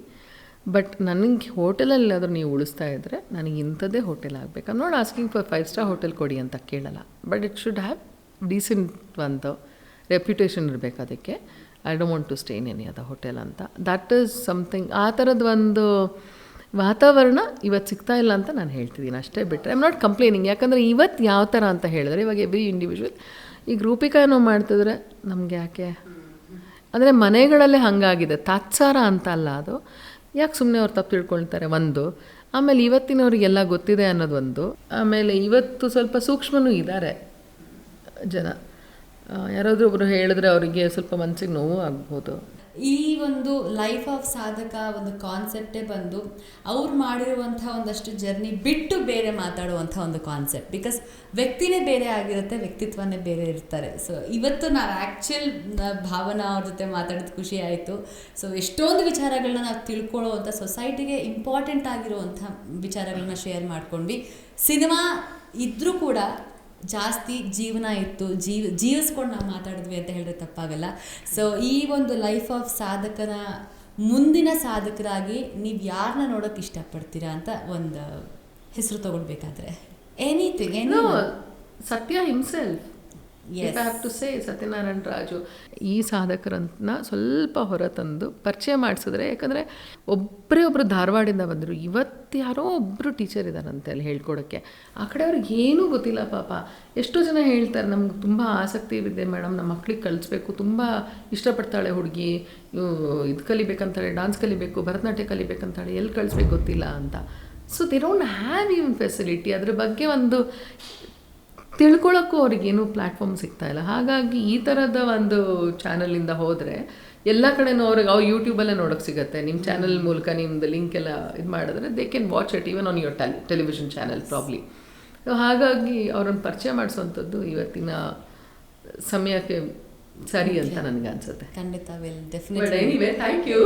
ಬಟ್ ನನಗೆ ಹೋಟೆಲಲ್ಲಾದರೂ ನೀವು ಉಳಿಸ್ತಾ ಇದ್ದರೆ ನನಗೆ ಇಂಥದ್ದೇ ಹೋಟೆಲ್ ಆಗಬೇಕು. I not asking for 5 star hotel ಕೊಡಿ ಅಂತ ಕೇಳಲ್ಲ, but it should have decent ಒಂದು ರೆಪ್ಯುಟೇಷನ್ ಇರಬೇಕು ಅದಕ್ಕೆ. I don't want to stay in any other hotel ಅಂತ. That is something. ಆ ಥರದ್ದು ಒಂದು ವಾತಾವರಣ ಇವತ್ತು ಸಿಗ್ತಾ ಇಲ್ಲ ಅಂತ ನಾನು ಹೇಳ್ತಿದ್ದೀನಿ ಅಷ್ಟೇ, ಬಿಟ್ಟರೆ ಐ ಆಮ್ ನಾಟ್ ಕಂಪ್ಲೇನಿಂಗ್. ಯಾಕಂದರೆ ಇವತ್ತು ಯಾವ ಥರ ಅಂತ ಹೇಳಿದ್ರೆ, ಇವಾಗ ಎವ್ರಿ ಇಂಡಿವಿಜುವಲ್, ಈಗ ರೂಪಿಕಾ ಏನೋ ಮಾಡ್ತಿದ್ರೆ ನಮಗೆ ಯಾಕೆ ಅಂದರೆ ಮನೆಗಳಲ್ಲೇ ಹಾಗಾಗಿದೆ, ತಾತ್ಸಾರ ಅಂತ ಅಲ್ಲ ಅದು. ಯಾಕೆ ಸುಮ್ಮನೆ ಅವ್ರು ತಪ್ಪು ತಿಳ್ಕೊಳ್ತಾರೆ ಒಂದು. ಆಮೇಲೆ ಇವತ್ತಿನವ್ರಿಗೆಲ್ಲ ಗೊತ್ತಿದೆ ಅನ್ನೋದು ಒಂದು. ಆಮೇಲೆ ಇವತ್ತು ಸ್ವಲ್ಪ ಸೂಕ್ಷ್ಮನೂ ಇದ್ದಾರೆ ಜನ. ಯಾರಾದರೂ ಒಬ್ಬರು ಹೇಳಿದ್ರೆ ಅವರಿಗೆ ಸ್ವಲ್ಪ ಮನಸ್ಸಿಗೆ ನೋವು ಆಗ್ಬೋದು. ಈ ಒಂದು ಲೈಫ್ ಆಫ್ ಸಾಧಕ ಒಂದು ಕಾನ್ಸೆಪ್ಟೇ ಬಂದು ಅವ್ರು ಮಾಡಿರುವಂಥ ಒಂದಷ್ಟು ಜರ್ನಿ ಬಿಟ್ಟು ಬೇರೆ ಮಾತಾಡುವಂಥ ಒಂದು ಕಾನ್ಸೆಪ್ಟ್. ಬಿಕಾಸ್ ವ್ಯಕ್ತಿನೇ ಬೇರೆ ಆಗಿರುತ್ತೆ, ವ್ಯಕ್ತಿತ್ವನೇ ಬೇರೆ ಇರ್ತಾರೆ. ಸೊ ಇವತ್ತು ನಾವು ಆ್ಯಕ್ಚುಲ್ ಭಾವನಾ ಅವ್ರ ಜೊತೆ ಮಾತಾಡೋದು ಖುಷಿ ಆಯಿತು. ಸೊ ಎಷ್ಟೊಂದು ವಿಚಾರಗಳನ್ನ ನಾವು ತಿಳ್ಕೊಳ್ಳೋವಂಥ, ಸೊಸೈಟಿಗೆ ಇಂಪಾರ್ಟೆಂಟ್ ಆಗಿರುವಂಥ ವಿಚಾರಗಳನ್ನ ಶೇರ್ ಮಾಡ್ಕೊಂಡ್ವಿ. ಸಿನಿಮಾ ಇದ್ದರೂ ಕೂಡ ಜಾಸ್ತಿ ಜೀವನ ಇತ್ತು, ಜೀವಿಸ್ಕೊಂಡು ನಾವು ಮಾತಾಡಿದ್ವಿ ಅಂತ ಹೇಳಿದ್ರೆ ತಪ್ಪಾಗಲ್ಲ. ಸೊ ಈ ಒಂದು ಲೈಫ್ ಆಫ್ ಸಾಧಕನ ಮುಂದಿನ ಸಾಧಕರಾಗಿ ನೀವು ಯಾರನ್ನ ನೋಡೋಕೆ ಇಷ್ಟಪಡ್ತೀರಾ ಅಂತ ಒಂದು ಹೆಸರು ತಗೊಳ್ಬೇಕಾದ್ರೆ anything Satya himself. I have to say Satyanarayana Raju ಈ ಸಾಧಕರನ್ನ ಸ್ವಲ್ಪ ಹೊರತಂದು ಪರಿಚಯ ಮಾಡಿಸಿದ್ರೆ, ಯಾಕಂದರೆ ಒಬ್ಬರು ಧಾರವಾಡಿಂದ ಬಂದರು, ಇವತ್ತು ಯಾರೋ ಒಬ್ಬರು ಟೀಚರ್ ಇದ್ದಾರಂತೆ ಅಲ್ಲಿ ಹೇಳ್ಕೊಡೋಕ್ಕೆ. ಆ ಕಡೆ ಅವ್ರಿಗೆ ಏನೂ ಗೊತ್ತಿಲ್ಲ ಪಾಪ. ಎಷ್ಟೋ ಜನ ಹೇಳ್ತಾರೆ ನಮ್ಗೆ ತುಂಬ ಆಸಕ್ತಿ ಇದೆ ಮೇಡಮ್, ನಮ್ಮ ಮಕ್ಳಿಗೆ ಕಲಿಸ್ಬೇಕು, ತುಂಬ ಇಷ್ಟಪಡ್ತಾಳೆ ಹುಡುಗಿ, ಇದು ಕಲಿಬೇಕಂತಾಳೆ, ಡಾನ್ಸ್ ಕಲಿಬೇಕು, ಭರತನಾಟ್ಯ ಕಲಿಬೇಕಂತಾಳೆ, ಎಲ್ಲಿ ಕಳಿಸ್ಬೇಕು ಗೊತ್ತಿಲ್ಲ ಅಂತ. So they don't have even facility. ಅದ್ರ ಬಗ್ಗೆ ಒಂದು ತಿಳ್ಕೊಳ್ಳೋಕ್ಕೂ ಅವ್ರಿಗೇನು ಪ್ಲ್ಯಾಟ್ಫಾರ್ಮ್ ಸಿಗ್ತಾಯಿಲ್ಲ. ಹಾಗಾಗಿ ಈ ಥರದ ಒಂದು ಚಾನಲಿಂದ ಹೋದರೆ ಎಲ್ಲ ಕಡೆನೂ ಅವ್ರಿಗೆ ಯೂಟ್ಯೂಬಲ್ಲೇ ನೋಡೋಕ್ಕೆ ಸಿಗುತ್ತೆ. ನಿಮ್ಮ ಚಾನಲ್ ಮೂಲಕ ನಿಮ್ಮದು ಲಿಂಕ್ ಎಲ್ಲ ಇದು ಮಾಡಿದ್ರೆ they can watch it even on your television channel probably. ಹಾಗಾಗಿ ಅವ್ರನ್ನ ಪರಿಚಯ ಮಾಡಿಸೋವಂಥದ್ದು ಇವತ್ತಿನ ಸಮಯಕ್ಕೆ ಸರಿ ಅಂತ ನನಗೆ ಅನ್ಸುತ್ತೆ. ಖಂಡಿತ will anyway thank you.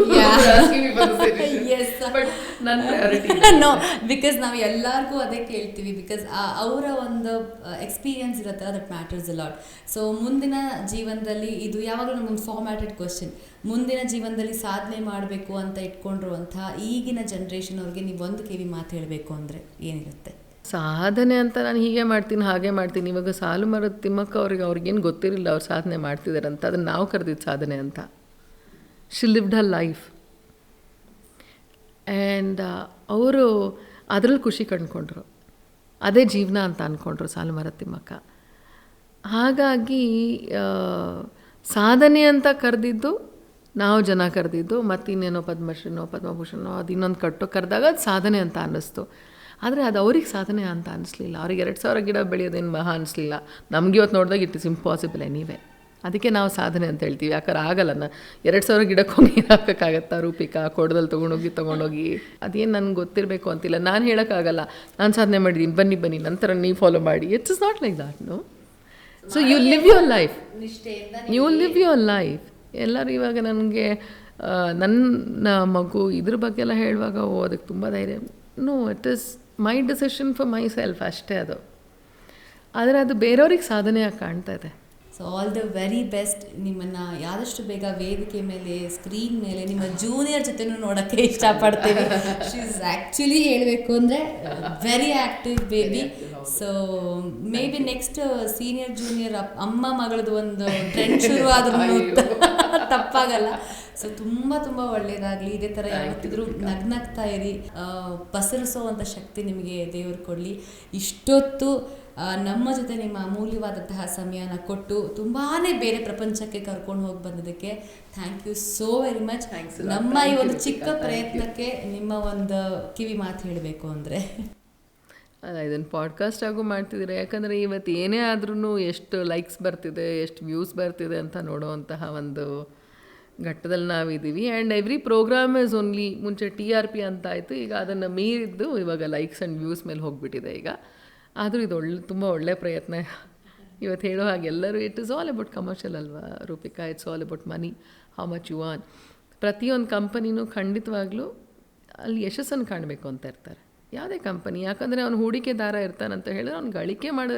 No, because ನಾವು ಎಲ್ಲರಿಗೂ ಅದೇ ಕೇಳ್ತೀವಿ. ಬಿಕಾಸ್ ಅವರ ಒಂದು ಎಕ್ಸ್ಪೀರಿಯನ್ಸ್ ಇರುತ್ತಲ್ಲ, that matters a lot. So ಮುಂದಿನ ಜೀವನದಲ್ಲಿ ಇದು ಯಾವಾಗಲೂ ನಮಗೊಂದು ಫಾರ್ಮ್ಯಾಟೆಡ್ ಕ್ವಶನ್, ಮುಂದಿನ ಜೀವನದಲ್ಲಿ ಸಾಧನೆ ಮಾಡಬೇಕು ಅಂತ ಇಟ್ಕೊಂಡಿರುವಂಥ ಈಗಿನ ಜನ್ರೇಷನ್ ಅವ್ರಿಗೆ ನೀವು ಒಂದು ಕಿವಿ ಮಾತು ಹೇಳಬೇಕು ಅಂದರೆ ಏನಿರುತ್ತೆ? ಸಾಧನೆ ಅಂತ ನಾನು ಹೀಗೆ ಮಾಡ್ತೀನಿ ಹಾಗೆ ಮಾಡ್ತೀನಿ. ಇವಾಗ ಸಾಲು ಮರದ ತಿಮ್ಮಕ್ಕ ಅವ್ರಿಗೇನು ಗೊತ್ತಿರಲಿಲ್ಲ ಅವ್ರು ಸಾಧನೆ ಮಾಡ್ತಿದ್ದಾರೆ ಅಂತ. ಅದನ್ನು ನಾವು ಕರೆದಿದ್ದು ಸಾಧನೆ ಅಂತ. She lived her life and ಅವರು ಅದರಲ್ಲಿ ಖುಷಿ ಕಂಡುಕೊಂಡ್ರು, ಅದೇ ಜೀವನ ಅಂತ ಅಂದ್ಕೊಂಡ್ರು ಸಾಲು ಮರದ ತಿಮ್ಮಕ್ಕ. ಹಾಗಾಗಿ ಸಾಧನೆ ಅಂತ ಕರೆದಿದ್ದು ನಾವು ಜನ ಕರೆದಿದ್ದು, ಮತ್ತು ಇನ್ನೇನೋ ಪದ್ಮಶ್ರೀನೋ ಪದ್ಮಭೂಷಣೋ ಅದು ಇನ್ನೊಂದು ಕರೆದಾಗ ಅದು ಸಾಧನೆ ಅಂತ ಅನ್ನಿಸ್ತು. ಆದರೆ ಅದು ಅವ್ರಿಗೆ ಸಾಧನೆ ಅಂತ ಅನ್ನಿಸ್ಲಿಲ್ಲ. ಅವ್ರಿಗೆ 2000 ಗಿಡ ಬೆಳೆಯೋದೇನು ಮಹಾ ಅನ್ನಿಸ್ಲಿಲ್ಲ. ನಮ್ಗೆ ಇವತ್ತು ನೋಡಿದಾಗ ಇಟ್ ಇಸ್ ಇಂಪಾಸಿಬಲ್ ಎನಿವೆ. ಅದಕ್ಕೆ ನಾವು ಸಾಧನೆ ಅಂತ ಹೇಳ್ತೀವಿ. ಯಾಕಂದ್ರೆ ಆಗಲ್ಲ, 2000 ಗಿಡಕ್ಕೆ ಹೋಗಿ ನೀರು ಹಾಕೋಕ್ಕಾಗತ್ತಾ? ರೂಪಿಕಾ ಕೊಡದಲ್ಲಿ ತೊಗೊಂಡೋಗಿ ಅದೇನು ನನಗೆ ಗೊತ್ತಿರಬೇಕು ಅಂತಿಲ್ಲ. ನಾನು ಹೇಳೋಕ್ಕಾಗಲ್ಲ ನಾನು ಸಾಧನೆ ಮಾಡಿದ್ದೀನಿ, ಬನ್ನಿ ನಂತರ ನೀವು ಫಾಲೋ ಮಾಡಿ. It's is not like that. No. So you live your life, you live your life. ಎಲ್ಲರೂ ಇವಾಗ ನನಗೆ ನನ್ನ ಮಗು ಇದ್ರ ಬಗ್ಗೆ ಎಲ್ಲ ಹೇಳುವಾಗ ಅದಕ್ಕೆ ತುಂಬ ಧೈರ್ಯ. No, it is my decision for myself ಅಷ್ಟೇ ಅದು. ಆದರೆ ಅದು ಬೇರೆಯವ್ರಿಗೆ ಸಾಧನೆಯಾಗಿ ಕಾಣ್ತಾ ಇದೆ. So all the very best. ನಿಮ್ಮನ್ನು ಆದಷ್ಟು ಬೇಗ ವೇದಿಕೆ ಮೇಲೆ, ಸ್ಕ್ರೀನ್ ಮೇಲೆ ನಿಮ್ಮ ಜೂನಿಯರ್ ಜೊತೆನೂ ನೋಡೋಕ್ಕೆ ಇಷ್ಟಪಡ್ತೀವಿ. ಶಿ ಇಸ್ ಆ್ಯಕ್ಚುಲಿ ಹೇಳಬೇಕು ಅಂದರೆ very active baby. So may be next senior junior ಅಮ್ಮ ಮಗಳದ್ದು ಒಂದು ಟ್ರೆಂಡ್ ಶುರು ಆದ್ರೂ ತಪ್ಪಾಗಲ್ಲ. ಸೊ ತುಂಬ ಒಳ್ಳೆಯದಾಗಲಿ. ಇದೇ ಥರ ಯಾವತ್ತಿದ್ರೂ ನಗ್ನಗ್ತಾ ಇರಿ. ಪಸರಿಸೋವಂಥ ಶಕ್ತಿ ನಿಮಗೆ ದೇವರು ಕೊಡಲಿ. ಇಷ್ಟೊತ್ತು ನಮ್ಮ ಜೊತೆ ನಿಮ್ಮ ಅಮೂಲ್ಯವಾದಂತಹ ಸಮಯನ ಕೊಟ್ಟು ತುಂಬಾ ಬೇರೆ ಪ್ರಪಂಚಕ್ಕೆ ಕರ್ಕೊಂಡು ಹೋಗಿ ಬಂದಿದ್ದಕ್ಕೆ thank you so very much. ನಮ್ಮ ಈ ಒಂದು ಚಿಕ್ಕ ಪ್ರಯತ್ನಕ್ಕೆ ನಿಮ್ಮ ಒಂದು ಕಿವಿ ಮಾತು ಹೇಳಬೇಕು ಅಂದರೆ? ಅಲ್ಲ, ಇದನ್ನು ಪಾಡ್ಕಾಸ್ಟ್ ಆಗು ಮಾಡ್ತಿದ್ದೀರಾ. ಯಾಕಂದರೆ ಇವತ್ತು ಏನೇ ಆದ್ರೂ ಎಷ್ಟು ಲೈಕ್ಸ್ ಬರ್ತಿದೆ, ಎಷ್ಟು ವ್ಯೂಸ್ ಬರ್ತಿದೆ ಅಂತ ನೋಡೋವಂತಹ ಒಂದು ಘಟ್ಟದಲ್ಲಿ ನಾವಿದ್ದೀವಿ. And every programme is only, ಮುಂಚೆ TRP ಅಂತ ಆಯಿತು, ಈಗ ಅದನ್ನು ಮೀರಿದ್ದು ಇವಾಗ ಲೈಕ್ಸ್ ಆ್ಯಂಡ್ ವ್ಯೂಸ್ ಮೇಲೆ ಹೋಗಿಬಿಟ್ಟಿದೆ ಈಗ. ಆದರೂ ಇದು ತುಂಬ ಒಳ್ಳೆಯ ಪ್ರಯತ್ನ. ಇವತ್ತು ಹೇಳೋ ಹಾಗೆ ಎಲ್ಲರೂ it is all about commercial ಅಲ್ವಾ Rupika? It's all about money, how much you earn. ಪ್ರತಿಯೊಂದು ಕಂಪನಿನೂ ಖಂಡಿತವಾಗ್ಲೂ ಅಲ್ಲಿ ಯಶಸ್ಸನ್ನು ಕಾಣಬೇಕು ಅಂತ ಇರ್ತಾರೆ, ಯಾವುದೇ ಕಂಪನಿ. ಯಾಕಂದರೆ ಅವನು ಹೂಡಿಕೆದಾರ ಇರ್ತಾನಂತ ಹೇಳಿದ್ರೆ ಅವ್ನು ಗಳಿಕೆ ಮಾಡೋ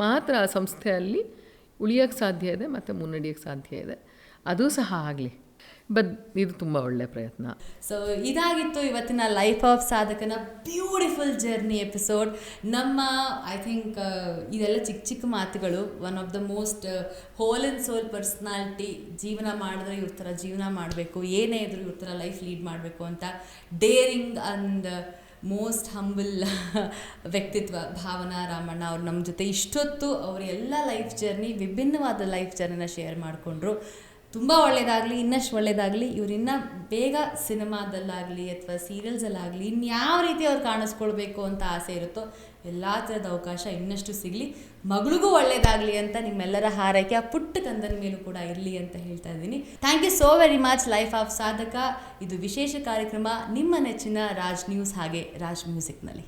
ಮಾತ್ರ ಆ ಸಂಸ್ಥೆಯಲ್ಲಿ ಉಳಿಯೋಕ್ಕೆ ಸಾಧ್ಯ ಇದೆ ಮತ್ತು ಮುನ್ನಡೆಯೋಕ್ಕೆ ಸಾಧ್ಯ ಇದೆ. ಅದೂ ಸಹ ಆಗಲಿ. ಬಟ್ ಇದು ತುಂಬ ಒಳ್ಳೆಯ ಪ್ರಯತ್ನ. ಸೊ ಇದಾಗಿತ್ತು ಇವತ್ತಿನ ಲೈಫ್ ಆಫ್ ಸಾಧಕನ ಬ್ಯೂಟಿಫುಲ್ ಜರ್ನಿ ಎಪಿಸೋಡ್. ನಮ್ಮ ಐ ಥಿಂಕ್ ಇದೆಲ್ಲ ಚಿಕ್ಕ ಮಾತುಗಳು. One of the most whole and soul personality. ಜೀವನ ಮಾಡಿದ್ರೆ ಇವ್ರ ಥರ ಜೀವನ ಮಾಡಬೇಕು, ಏನೇ ಇದ್ರು ಇವ್ರ ಥರ ಲೈಫ್ ಲೀಡ್ ಮಾಡಬೇಕು ಅಂತ ಡೇರಿಂಗ್ ಆ್ಯಂಡ್ ಮೋಸ್ಟ್ ಹಂಬಲ್ ವ್ಯಕ್ತಿತ್ವ ಭಾವನಾ ರಾಮಣ್ಣ ಅವ್ರು ನಮ್ಮ ಜೊತೆ ಇಷ್ಟೊತ್ತು ಅವರ ಎಲ್ಲ ಲೈಫ್ ಜರ್ನಿ, ವಿಭಿನ್ನವಾದ ಲೈಫ್ ಜರ್ನಿನ ಶೇರ್ ಮಾಡಿಕೊಂಡ್ರು. ತುಂಬ ಒಳ್ಳೆಯದಾಗಲಿ, ಇನ್ನಷ್ಟು ಒಳ್ಳೆಯದಾಗಲಿ. ಇವ್ರು ಇನ್ನೂ ಬೇಗ ಸಿನಿಮಾದಲ್ಲಾಗಲಿ ಅಥವಾ ಸೀರಿಯಲ್ಸಲ್ಲಾಗಲಿ ಇನ್ಯಾವ ರೀತಿ ಅವ್ರು ಕಾಣಿಸ್ಕೊಳ್ಬೇಕು ಅಂತ ಆಸೆ ಇರುತ್ತೋ ಎಲ್ಲ ಥರದ ಅವಕಾಶ ಇನ್ನಷ್ಟು ಸಿಗಲಿ, ಮಗಳಿಗೂ ಒಳ್ಳೆಯದಾಗಲಿ ಅಂತ ನಿಮ್ಮೆಲ್ಲರ ಹಾರೈಕೆ ಆ ಪುಟ್ಟ ಕಂದನ ಮೇಲೂ ಕೂಡ ಇರಲಿ ಅಂತ ಹೇಳ್ತಾ ಇದ್ದೀನಿ. Thank you so very much. Life of ಸಾಧಕ ಇದು ವಿಶೇಷ ಕಾರ್ಯಕ್ರಮ ನಿಮ್ಮ ನೆಚ್ಚಿನ ರಾಜ್ ನ್ಯೂಸ್ ಹಾಗೆ ರಾಜ್ ಮ್ಯೂಸಿಕ್ನಲ್ಲಿ.